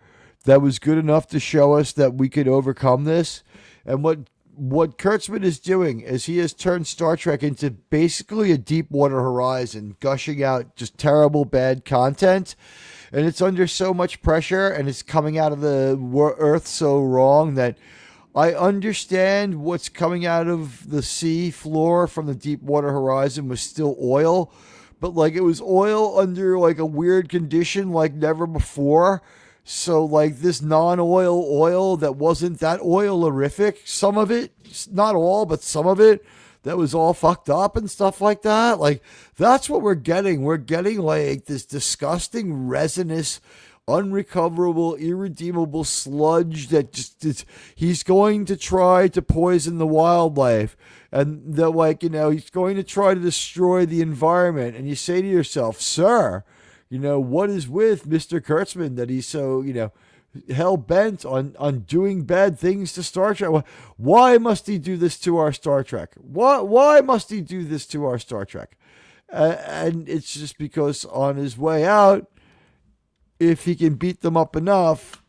that was good enough to show us that we could overcome this. And what Kurtzman is doing is he has turned Star Trek into basically a Deepwater Horizon, gushing out just terrible, bad content. And it's under so much pressure, and it's coming out of the Earth so wrong that I understand what's coming out of the sea floor from the Deepwater Horizon was still oil, but it was oil under a weird condition like never before. So this non-oil oil that wasn't that oil-orific, some of it, not all, but some of it, that was all fucked up and stuff like that. That's what we're getting. We're getting this disgusting, resinous, unrecoverable, irredeemable sludge that he's going to try to poison the wildlife. And that he's going to try to destroy the environment. And you say to yourself, sir, what is with Mr. Kurtzman that he's so, hell-bent on doing bad things to Star Trek? Why must he do this to our Star Trek? Why must he do this to our Star Trek? And it's just because on his way out, if he can beat them up enough,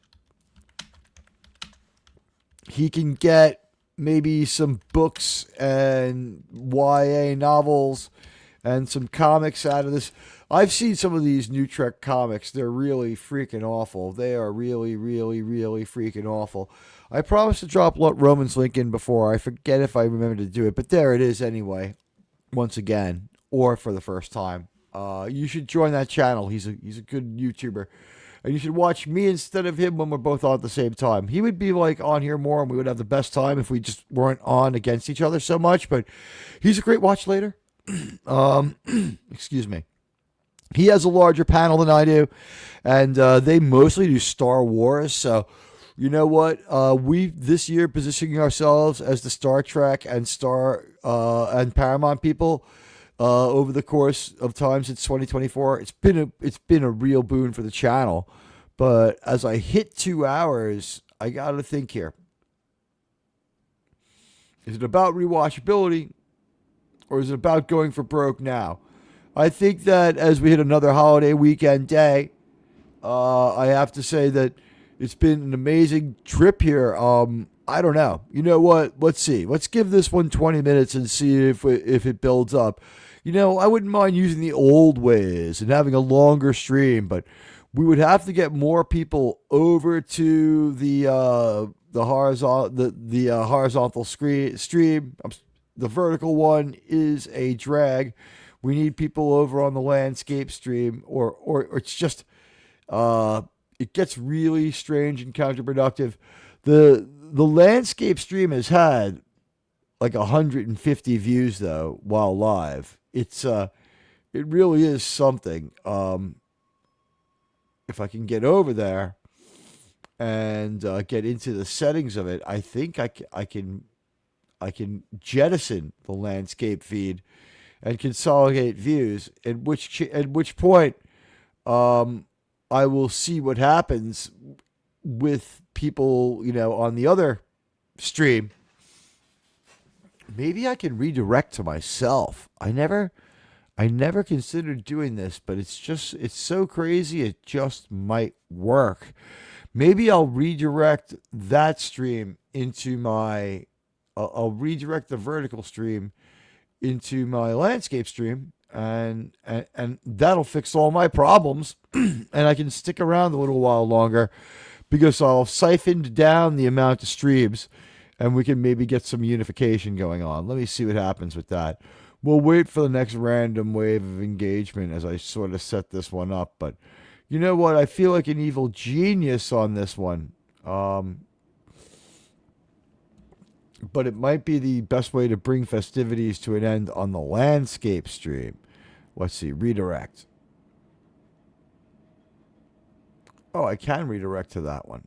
he can get maybe some books and YA novels and some comics out of this. I've seen some of these new Trek comics. They're really freaking awful. They are really, really, really freaking awful. I promised to drop Roman's link in before. I forget if I remember to do it, but there it is anyway, once again, or for the first time. You should join that channel. He's a good YouTuber. And you should watch me instead of him when we're both on at the same time. He would be on here more and we would have the best time if we just weren't on against each other so much. But he's a great watch later. Excuse me. He has a larger panel than I do, and they mostly do Star Wars. So, you know what? We this year positioning ourselves as the Star Trek and and Paramount people over the course of time since 2024. It's been a real boon for the channel. But as I hit 2 hours, I got to think here: is it about rewatchability, or is it about going for broke now? I think that as we hit another holiday weekend day, I have to say that it's been an amazing trip here. I don't know. You know what? Let's see. Let's give this one 20 minutes and see if it builds up. I wouldn't mind using the old ways and having a longer stream, but we would have to get more people over to the horizontal stream. The vertical one is a drag. We need people over on the landscape stream, or it's just it gets really strange and counterproductive. The landscape stream has had 150 views though while live. It really is something. If I can get over there and get into the settings of it, I think I can jettison the landscape feed and consolidate views, at which point I will see what happens with people, on the other stream. Maybe I can redirect to myself. I never considered doing this, but it's so crazy it just might work. Maybe I'll redirect that stream into I'll redirect the vertical stream into my landscape stream, and that'll fix all my problems, and I can stick around a little while longer because I'll siphoned down the amount of streams, and we can maybe get some unification going on. Let me see what happens with that. We'll wait for the next random wave of engagement as I sort of set this one up, but You know what? I feel like an evil genius on this one. But it might be the best way to bring festivities to an end on the landscape stream. Let's see. Redirect. Oh, I can redirect to that one.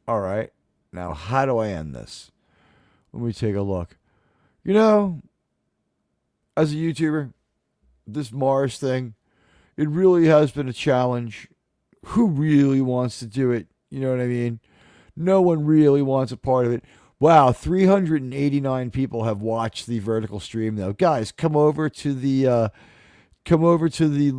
All right. Now, how do I end this? Let me take a look. You know, as a YouTuber, this Mars thing, it really has been a challenge. Who really wants to do it? You know what I mean? No one really wants a part of it. Wow, 389 people have watched the vertical stream though. Guys, come over to the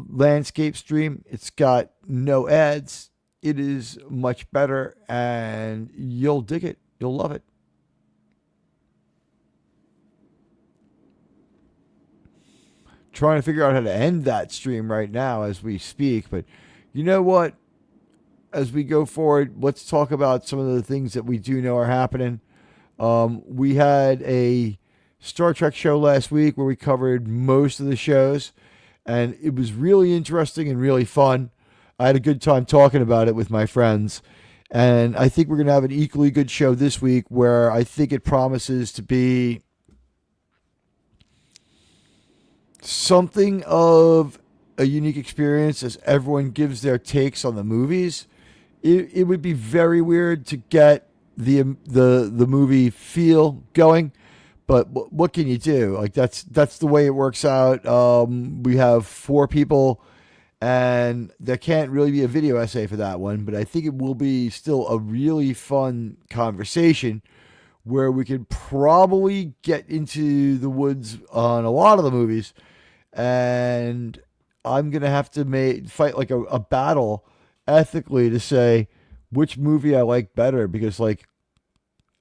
landscape stream. It's got no ads. It is much better and you'll dig it. You'll love it. Trying to figure out how to end that stream right now as we speak, but you know what? As we go forward, let's talk about some of the things that we do know are happening. We had a Star Trek show last week where we covered most of the shows, and it was really interesting and really fun. I had a good time talking about it with my friends, and I think we're going to have an equally good show this week where I think it promises to be something of a unique experience as everyone gives their takes on the movies. It would be very weird to get the movie feel going, but what can you do? Like that's the way it works out. We have 4 people, and there can't really be a video essay for that one, but I think it will be still a really fun conversation where we could probably get into the woods on a lot of the movies, and I'm gonna have to fight like a battle ethically to say which movie I like better, because like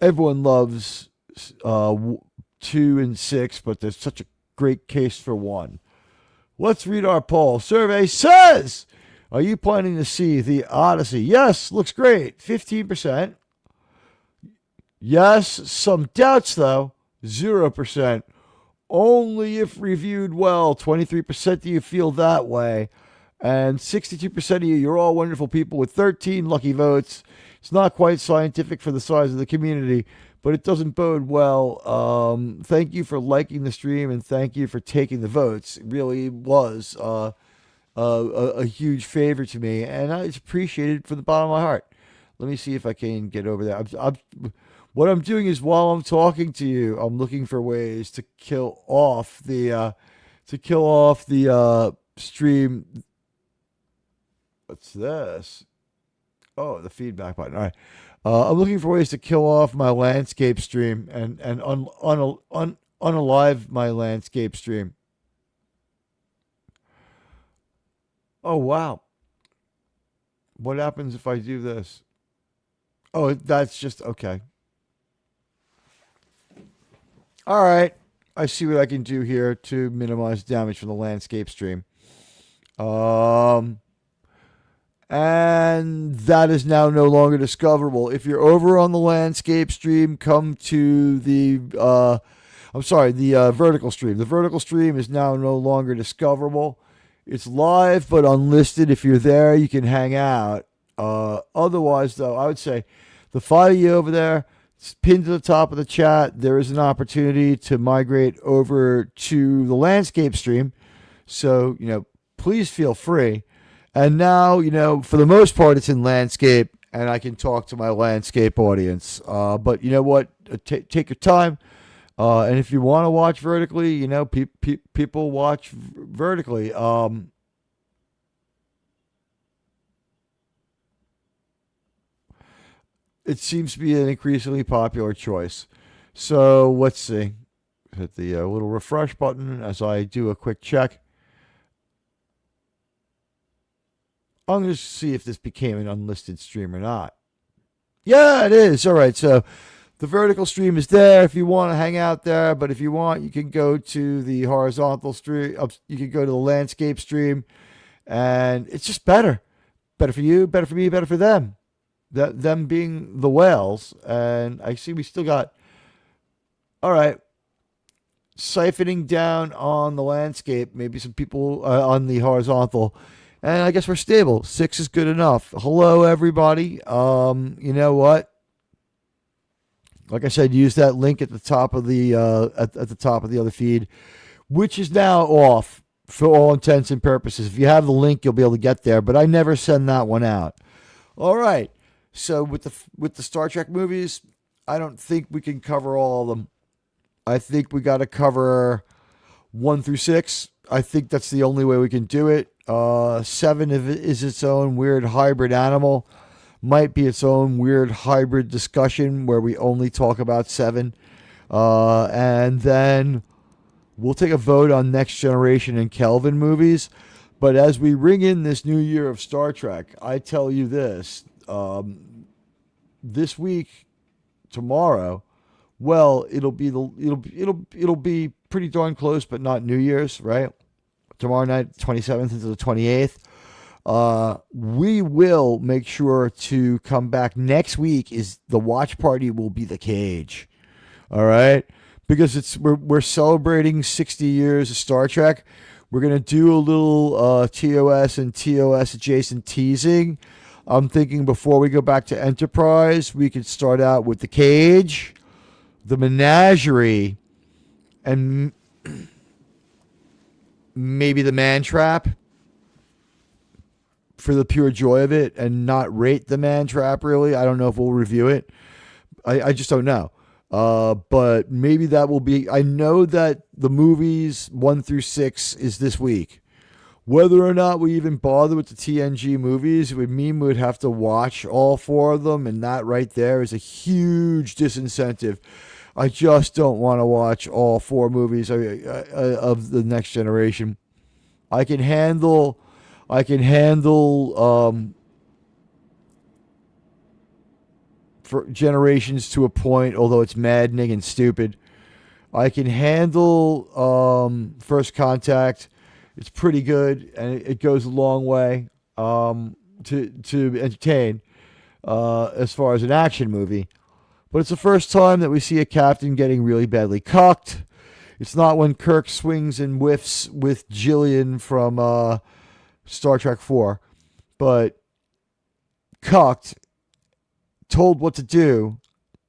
everyone loves 2 and 6, but there's such a great case for 1. Let's read our poll. Survey says, are you planning to see the Odyssey? Yes, looks great. 15%. Yes, some doubts though. 0%. Only if reviewed well. 23% do you feel that way. And 62% of you, you're all wonderful people with 13 lucky votes. It's not quite scientific for the size of the community, but it doesn't bode well. Thank you for liking the stream, and thank you for taking the votes. It really was a huge favor to me, and I appreciate it from the bottom of my heart. Let me see if I can get over there. What I'm doing is, while I'm talking to you, I'm looking for ways to kill off the stream. What's this? Oh, the feedback button. All right. I'm looking for ways to kill off my landscape stream and unalive my landscape stream. Oh, wow. What happens if I do this? Oh, that's just okay. All right. I see what I can do here to minimize damage from the landscape stream. And that is now no longer discoverable. If you're over on the landscape stream, come to the vertical stream. The vertical stream is now no longer discoverable. It's live but unlisted. If you're there, you can hang out. Otherwise, though, I would say the 5 of you over there, it's pinned to the top of the chat. There is an opportunity to migrate over to the landscape stream. So, please feel free. And now, for the most part, it's in landscape, and I can talk to my landscape audience. But you know what? Take your time. And if you want to watch vertically, people watch vertically. It seems to be an increasingly popular choice. So let's see. Hit the little refresh button as I do a quick check. I'm going to see if this became an unlisted stream or not. Yeah, it is. All right. So the vertical stream is there if you want to hang out there. But if you want, you can go to the horizontal stream. You can go to the landscape stream. And it's just better. Better for you, better for me, better for them. Them being the whales. And I see we still got... All right. Siphoning down on the landscape. Maybe some people on the horizontal. And I guess we're stable. 6 is good enough. Hello, everybody. You know what? Like I said, use that link at the top of the at the top of the other feed, which is now off for all intents and purposes. If you have the link, you'll be able to get there. But I never send that one out. All right. So with the Star Trek movies, I don't think we can cover all of them. I think we got to cover 1 through 6. I think that's the only way we can do it. 7 is its own weird hybrid animal. Might be its own weird hybrid discussion where we only talk about 7. And then we'll take a vote on Next Generation and Kelvin movies. But as we ring in this new year of Star Trek, I tell you this. This week, tomorrow, well, it'll be pretty darn close, but not New Year's, right? Tomorrow night, 27th into the 28th. We will make sure to come back next week. Is the watch party will be the Cage, all right? Because we're celebrating 60 years of Star Trek. We're gonna do a little TOS and TOS adjacent teasing. I'm thinking before we go back to Enterprise, we could start out with the Cage, the Menagerie, and maybe the Man Trap for the pure joy of it, and not rate the Man Trap, really. I don't know if we'll review it. I just don't know. But maybe that will be... I know that the movies 1 through 6 is this week. Whether or not we even bother with the TNG movies, it would mean we would have to watch all 4 of them, and that right there is a huge disincentive. I just don't want to watch all 4 movies of the Next Generation. I can handle for Generations to a point, although it's maddening and stupid. I can handle First Contact. It's pretty good, and it goes a long way to entertain as far as an action movie. But it's the first time that we see a captain getting really badly cucked. It's not when Kirk swings and whiffs with Jillian from Star Trek 4, but cucked, told what to do,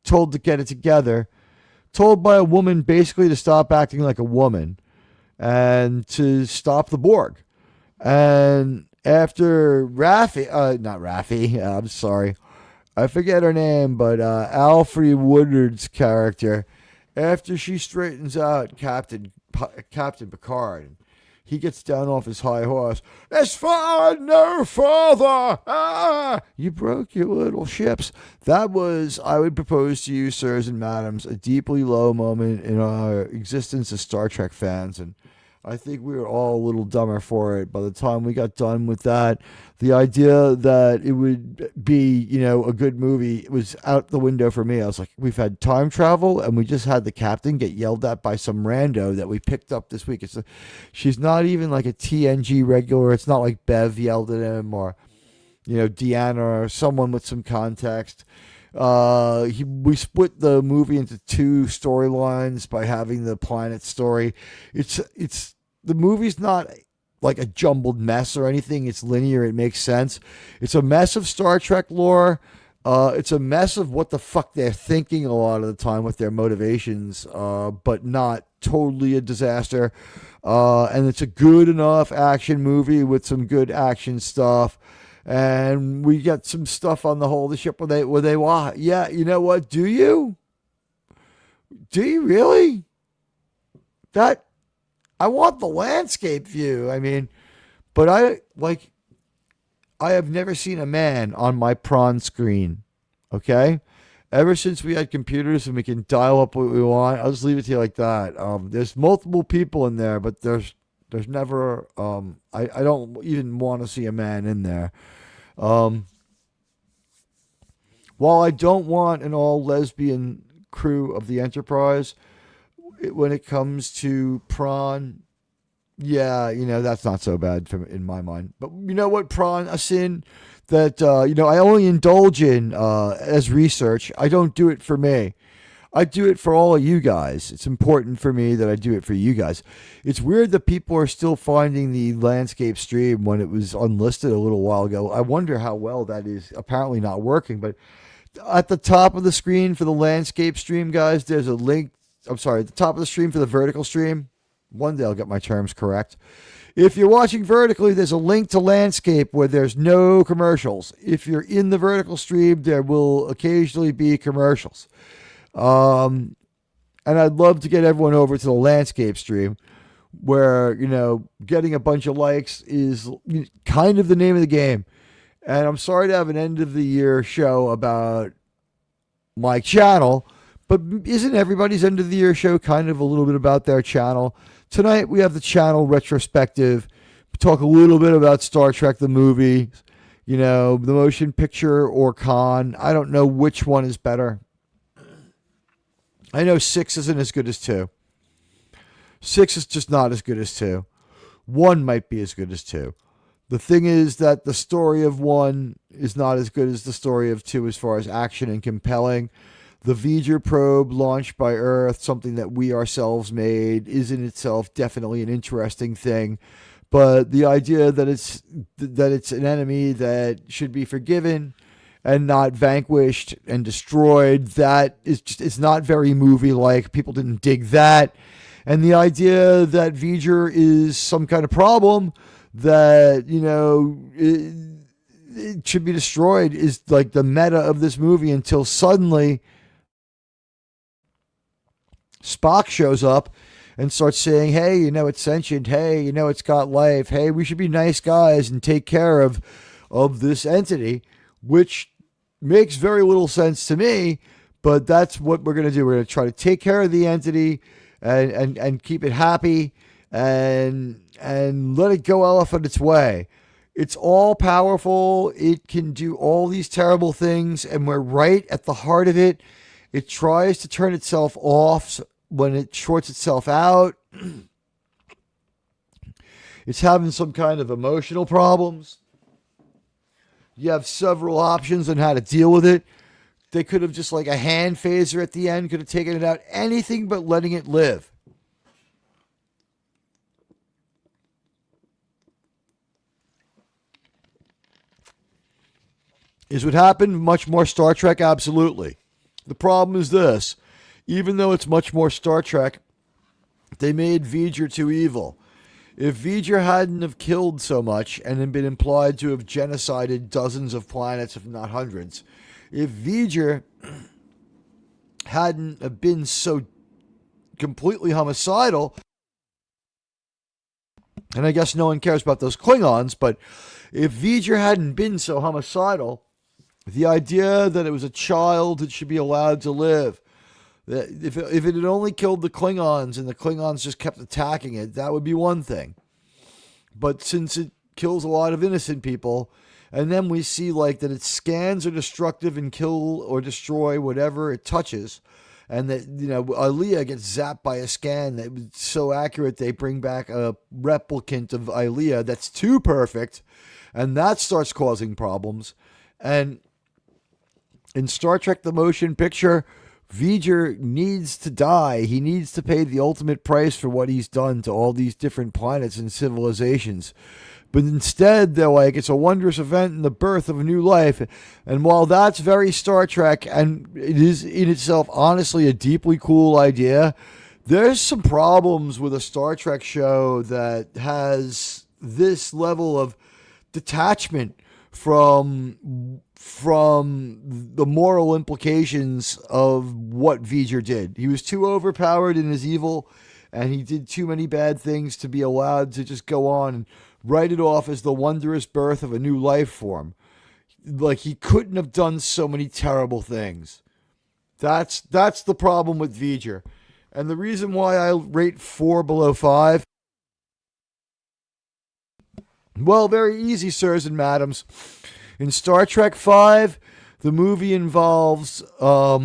told to get it together, told by a woman basically to stop acting like a woman and to stop the Borg. And after I'm sorry, I forget her name, but Alfre Woodard's character, after she straightens out Captain Picard, he gets down off his high horse. As far no further. You broke your little ships. That was, I would propose to you, sirs and madams, a deeply low moment in our existence as Star Trek fans. And I think we were all a little dumber for it. By the time we got done with that, the idea that it would be, a good movie was out the window for me. I was like, we've had time travel, and we just had the captain get yelled at by some rando that we picked up this week. She's not even like a TNG regular. It's not like Bev yelled at him or, Deanna or someone with some context. We split the movie into 2 storylines by having the planet story. It's the movie's not like a jumbled mess or anything. It's linear. It makes sense. It's a mess of Star Trek lore. It's a mess of what the fuck they're thinking a lot of the time with their motivations, but not totally a disaster. And it's a good enough action movie with some good action stuff. And we get some stuff on the whole of the ship where they walk. Yeah, you know what? Do you? Do you really? I want the landscape view. I mean, but I have never seen a man on my prawn screen. Okay? Ever since we had computers and we can dial up what we want, I'll just leave it to you like that. There's multiple people in there, but there's never, I don't even want to see a man in there. While I don't want an all lesbian crew of the Enterprise, when it comes to prawn, yeah, that's not so bad in my mind. But you know what, prawn, a sin that, I only indulge in as research. I don't do it for me. I do it for all of you guys. It's important for me that I do it for you guys. It's weird that people are still finding the landscape stream when it was unlisted a little while ago. I wonder how well that is apparently not working. But at the top of the screen for the landscape stream, guys, there's a link. I'm sorry, at the top of the stream for the vertical stream. One day I'll get my terms correct. If you're watching vertically, there's a link to landscape where there's no commercials. If you're in the vertical stream, there will occasionally be commercials. And I'd love to get everyone over to the landscape stream where, getting a bunch of likes is kind of the name of the game. And I'm sorry to have an end of the year show about my channel, but isn't everybody's end of the year show kind of a little bit about their channel? Tonight we have the channel retrospective. We talk a little bit about Star Trek, the movie, the motion picture or con. I don't know which one is better. I know 6 isn't as good as 2. 6 is just not as good as 2. 1 might be as good as 2. The thing is that the story of 1 is not as good as the story of 2 as far as action and compelling. The V'ger probe launched by Earth, something that we ourselves made, is in itself definitely an interesting thing. But the idea that it's an enemy that should be forgiven and not vanquished and destroyed, that is just, it's not very movie-like. People didn't dig that. And the idea that V'ger is some kind of problem that, it should be destroyed is like the meta of this movie until suddenly Spock shows up and starts saying, hey, it's sentient. Hey, it's got life. Hey, we should be nice guys and take care of this entity, which makes very little sense to me, but that's what we're going to do. We're going to try to take care of the entity and keep it happy and let it go off on its way. It's all powerful. It can do all these terrible things, and we're right at the heart of it. It tries to turn itself off when it shorts itself out. It's having some kind of emotional problems. You have several options on how to deal with it. They could have just like a hand phaser at the end, could have taken it out. Anything but letting it live. Is what happened much more Star Trek? Absolutely. The problem is this. Even though it's much more Star Trek, they made V'ger too evil. If V'ger hadn't have killed so much and had been implied to have genocided dozens of planets, if not hundreds, if V'ger hadn't have been so completely homicidal, and I guess no one cares about those Klingons, but if V'ger hadn't been so homicidal, the idea that it was a child that should be allowed to live, that if it had only killed the Klingons and the Klingons just kept attacking it, that would be one thing. But since it kills a lot of innocent people, and then we see like that its scans are destructive and kill or destroy whatever it touches, and that Ilea gets zapped by a scan that was so accurate they bring back a replicant of Ilea that's too perfect, and that starts causing problems. And in Star Trek the Motion Picture, V'ger needs to die. He needs to pay the ultimate price for what he's done to all these different planets and civilizations. But instead, they're like, it's a wondrous event in the birth of a new life. And while that's very Star Trek, and it is in itself honestly a deeply cool idea, there's some problems with a Star Trek show that has this level of detachment from the moral implications of what V'ger did. He was too overpowered in his evil, and he did too many bad things to be allowed to just go on and write it off as the wondrous birth of a new life form. Like, he couldn't have done so many terrible things. That's the problem with V'ger. And the reason why I rate 4 below 5, well, very easy, sirs and madams. In Star Trek V, the movie involves a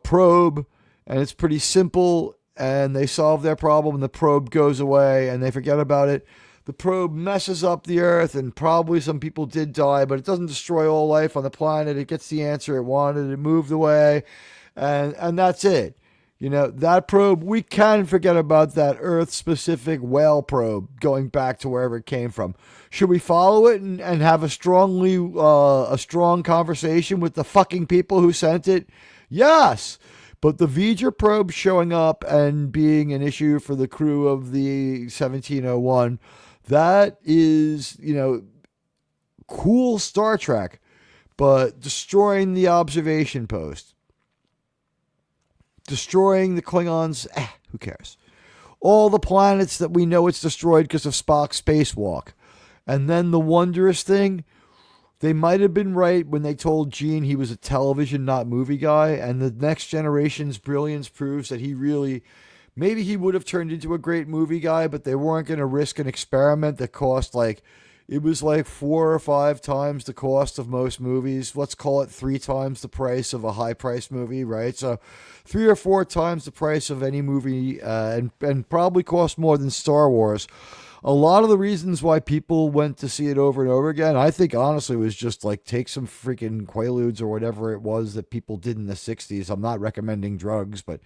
probe, and it's pretty simple, and they solve their problem, and the probe goes away, and they forget about it. The probe messes up the Earth, and probably some people did die, but it doesn't destroy all life on the planet. It gets the answer it wanted. It moved away, and that's it. You know, that probe, we can forget about that Earth-specific whale probe going back to wherever it came from. Should we follow it and have a strong conversation with the fucking people who sent it? Yes. But the V'ger probe showing up and being an issue for the crew of the 1701, that is, you know, cool Star Trek, but destroying the observation post. Destroying the Klingons, who cares? All the planets that we know it's destroyed because of Spock's spacewalk. And then the wondrous thing, they might have been right when they told Gene he was a television, not movie guy. And the Next Generation's brilliance proves that maybe he would have turned into a great movie guy, but they weren't going to risk an experiment that cost it was 4 or 5 times the cost of most movies. Let's call it 3 times the price of a high-priced movie, right? So 3 or 4 times the price of any movie, and probably cost more than Star Wars. A lot of the reasons why people went to see it over and over again, I think honestly was just take some freaking Quaaludes or whatever it was that people did in the 60s. I'm not recommending drugs, but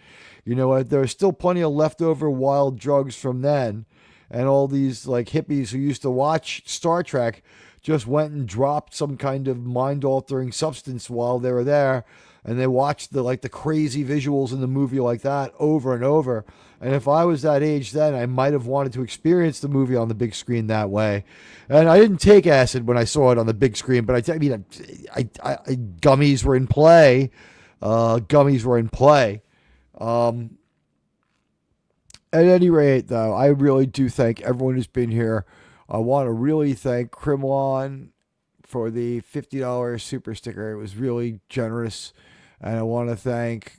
you know what? There's still plenty of leftover wild drugs from then. And all these hippies who used to watch Star Trek just went and dropped some kind of mind-altering substance while they were there, and they watched the crazy visuals in the movie like that over and over. And if I was that age then, I might have wanted to experience the movie on the big screen that way. And I didn't take acid when I saw it on the big screen, but gummies were in play. At any rate, though, I really do thank everyone who's been here. I want to really thank Krimlon for the $50 super sticker. It was really generous. And I want to thank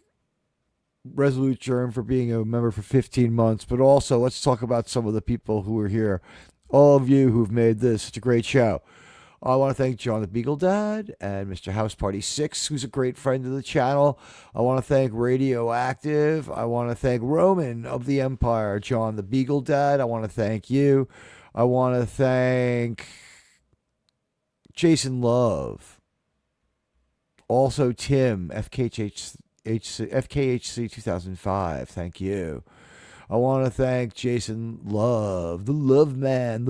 Resolute Germ for being a member for 15 months. But also, let's talk about some of the people who are here. All of you who've made this such a great show. I want to thank John the Beagle Dad and Mr. House Party 6, who's a great friend of the channel. I want to thank Radioactive. I want to thank Roman of the Empire, John the Beagle Dad. I want to thank you. I want to thank Jason Love. Also Tim, FKHC 2005. Thank you. I want to thank Jason Love, the love man.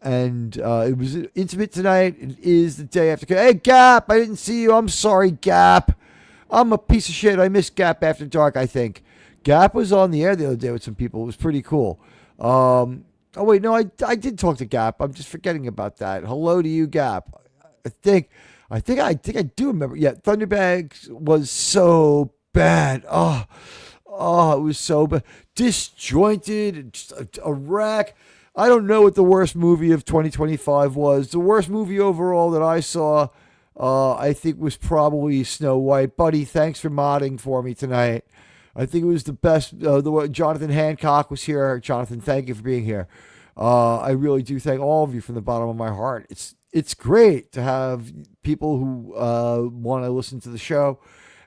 And it was intimate tonight. It is the day after. Hey, Gap, I didn't see you. I'm sorry, Gap. I'm a piece of shit. I missed Gap After Dark, I think. Gap was on the air the other day with some people. It was pretty cool. Oh, wait, no, I did talk to Gap. I'm just forgetting about that. Hello to you, Gap. I think I do remember. Yeah, Thunderbags was so bad. Oh, it was so bad. Disjointed, just a wreck. I don't know what the worst movie of 2025 was. The worst movie overall that I saw, I think, was probably Snow White. Buddy, thanks for modding for me tonight. I think it was the best. Jonathan Hancock was here. Jonathan, thank you for being here. I really do thank all of you from the bottom of my heart. It's great to have people who want to listen to the show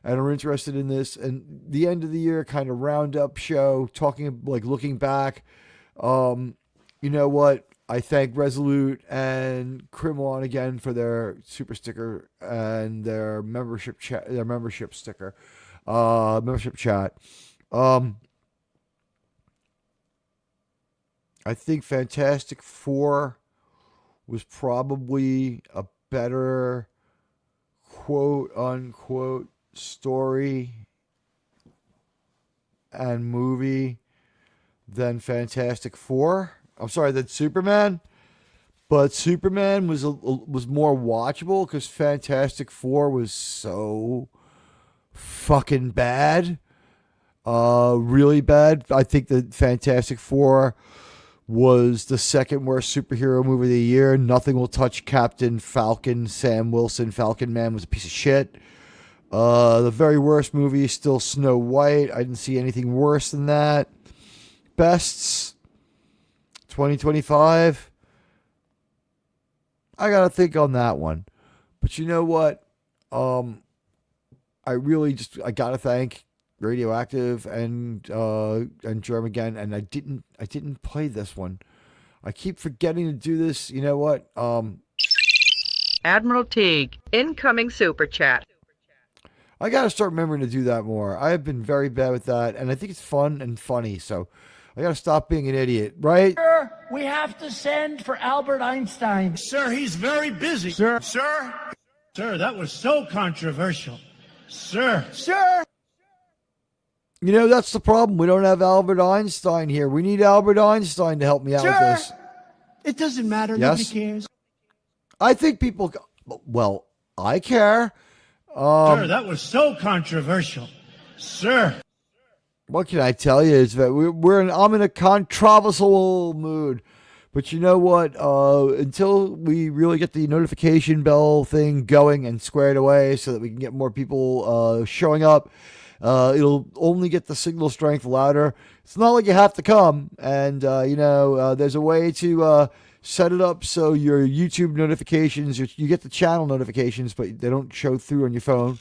and are interested in this. And the end of the year kind of roundup show, talking looking back. You know what? I thank Resolute and Krimlon again for their super sticker and their membership chat, membership chat. I think Fantastic Four was probably a better quote unquote story and movie than Fantastic Four. I'm sorry, than Superman. But Superman was more watchable because Fantastic Four was so fucking bad. Really bad. I think that Fantastic Four was the second worst superhero movie of the year. Nothing will touch Captain Falcon. Sam Wilson, Falcon Man, was a piece of shit. The very worst movie is still Snow White. I didn't see anything worse than that. Bests 2025. I gotta think on that one. But you know what? I gotta thank Radioactive and Germ again, and I didn't play this one. I keep forgetting to do this. You know what? Admiral Teag, incoming super chat. I got to start remembering to do that more. I have been very bad with that, and I think it's fun and funny, so I got to stop being an idiot, right? Sir, we have to send for Albert Einstein. Sir, he's very busy. Sir. Sir, that was so controversial. Sir. You know, that's the problem. We don't have Albert Einstein here. We need Albert Einstein to help me out with this. It doesn't matter. Yes? Nobody cares. I think people, well, I care. Sir, that was so controversial. Sir. What can I tell you is that I'm in a controversial mood. But you know what? Until we really get the notification bell thing going and squared away so that we can get more people showing up, it'll only get the signal strength louder. It's not like you have to come. And, there's a way to set it up so your YouTube notifications, you get the channel notifications, but they don't show through on your phone.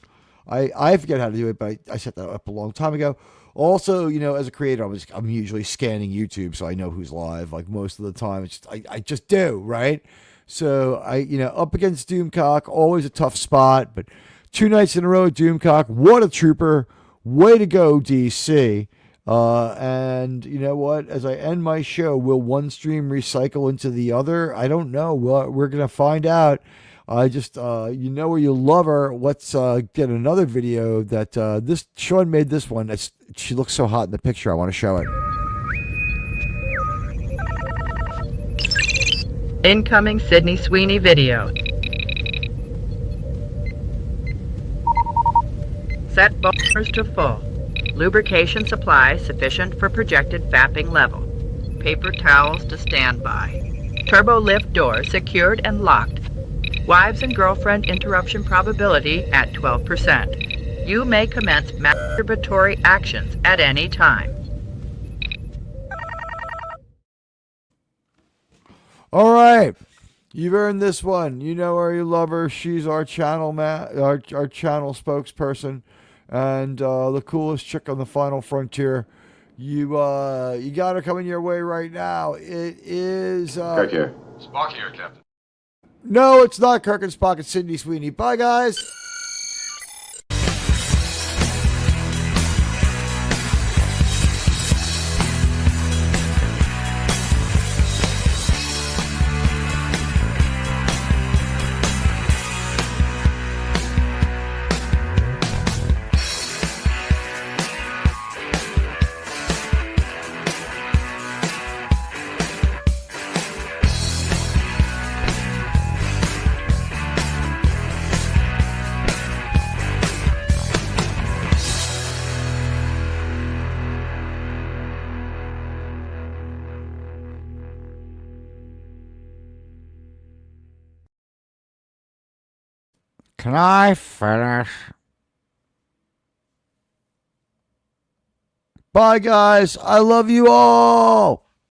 I forget how to do it, but I set that up a long time ago. Also, as a creator, I'm usually scanning YouTube, so I know who's live. Like most of the time, I just do, right? So up against Doomcock, always a tough spot, but 2 nights in a row, Doomcock, what a trooper! Way to go, DC! And you know what? As I end my show, will one stream recycle into the other? I don't know. We're gonna find out. I just, where you love her. Let's get another video that Sean made this one. She looks so hot in the picture. I want to show it. Incoming Sydney Sweeney video. Set boners to full. Lubrication supply sufficient for projected fapping level. Paper towels to standby. Turbo lift door secured and locked. Wives and girlfriend interruption probability at 12%. You may commence masturbatory actions at any time. All right. You've earned this one. You know her, you love her. She's our channel our channel spokesperson and the coolest chick on the final frontier. You got her coming your way right now. It is Kirk here. Spock here, Captain. No, it's not Kirk and Spock. It's Sydney Sweeney. Bye, guys. Can I finish? Bye, guys. I love you all.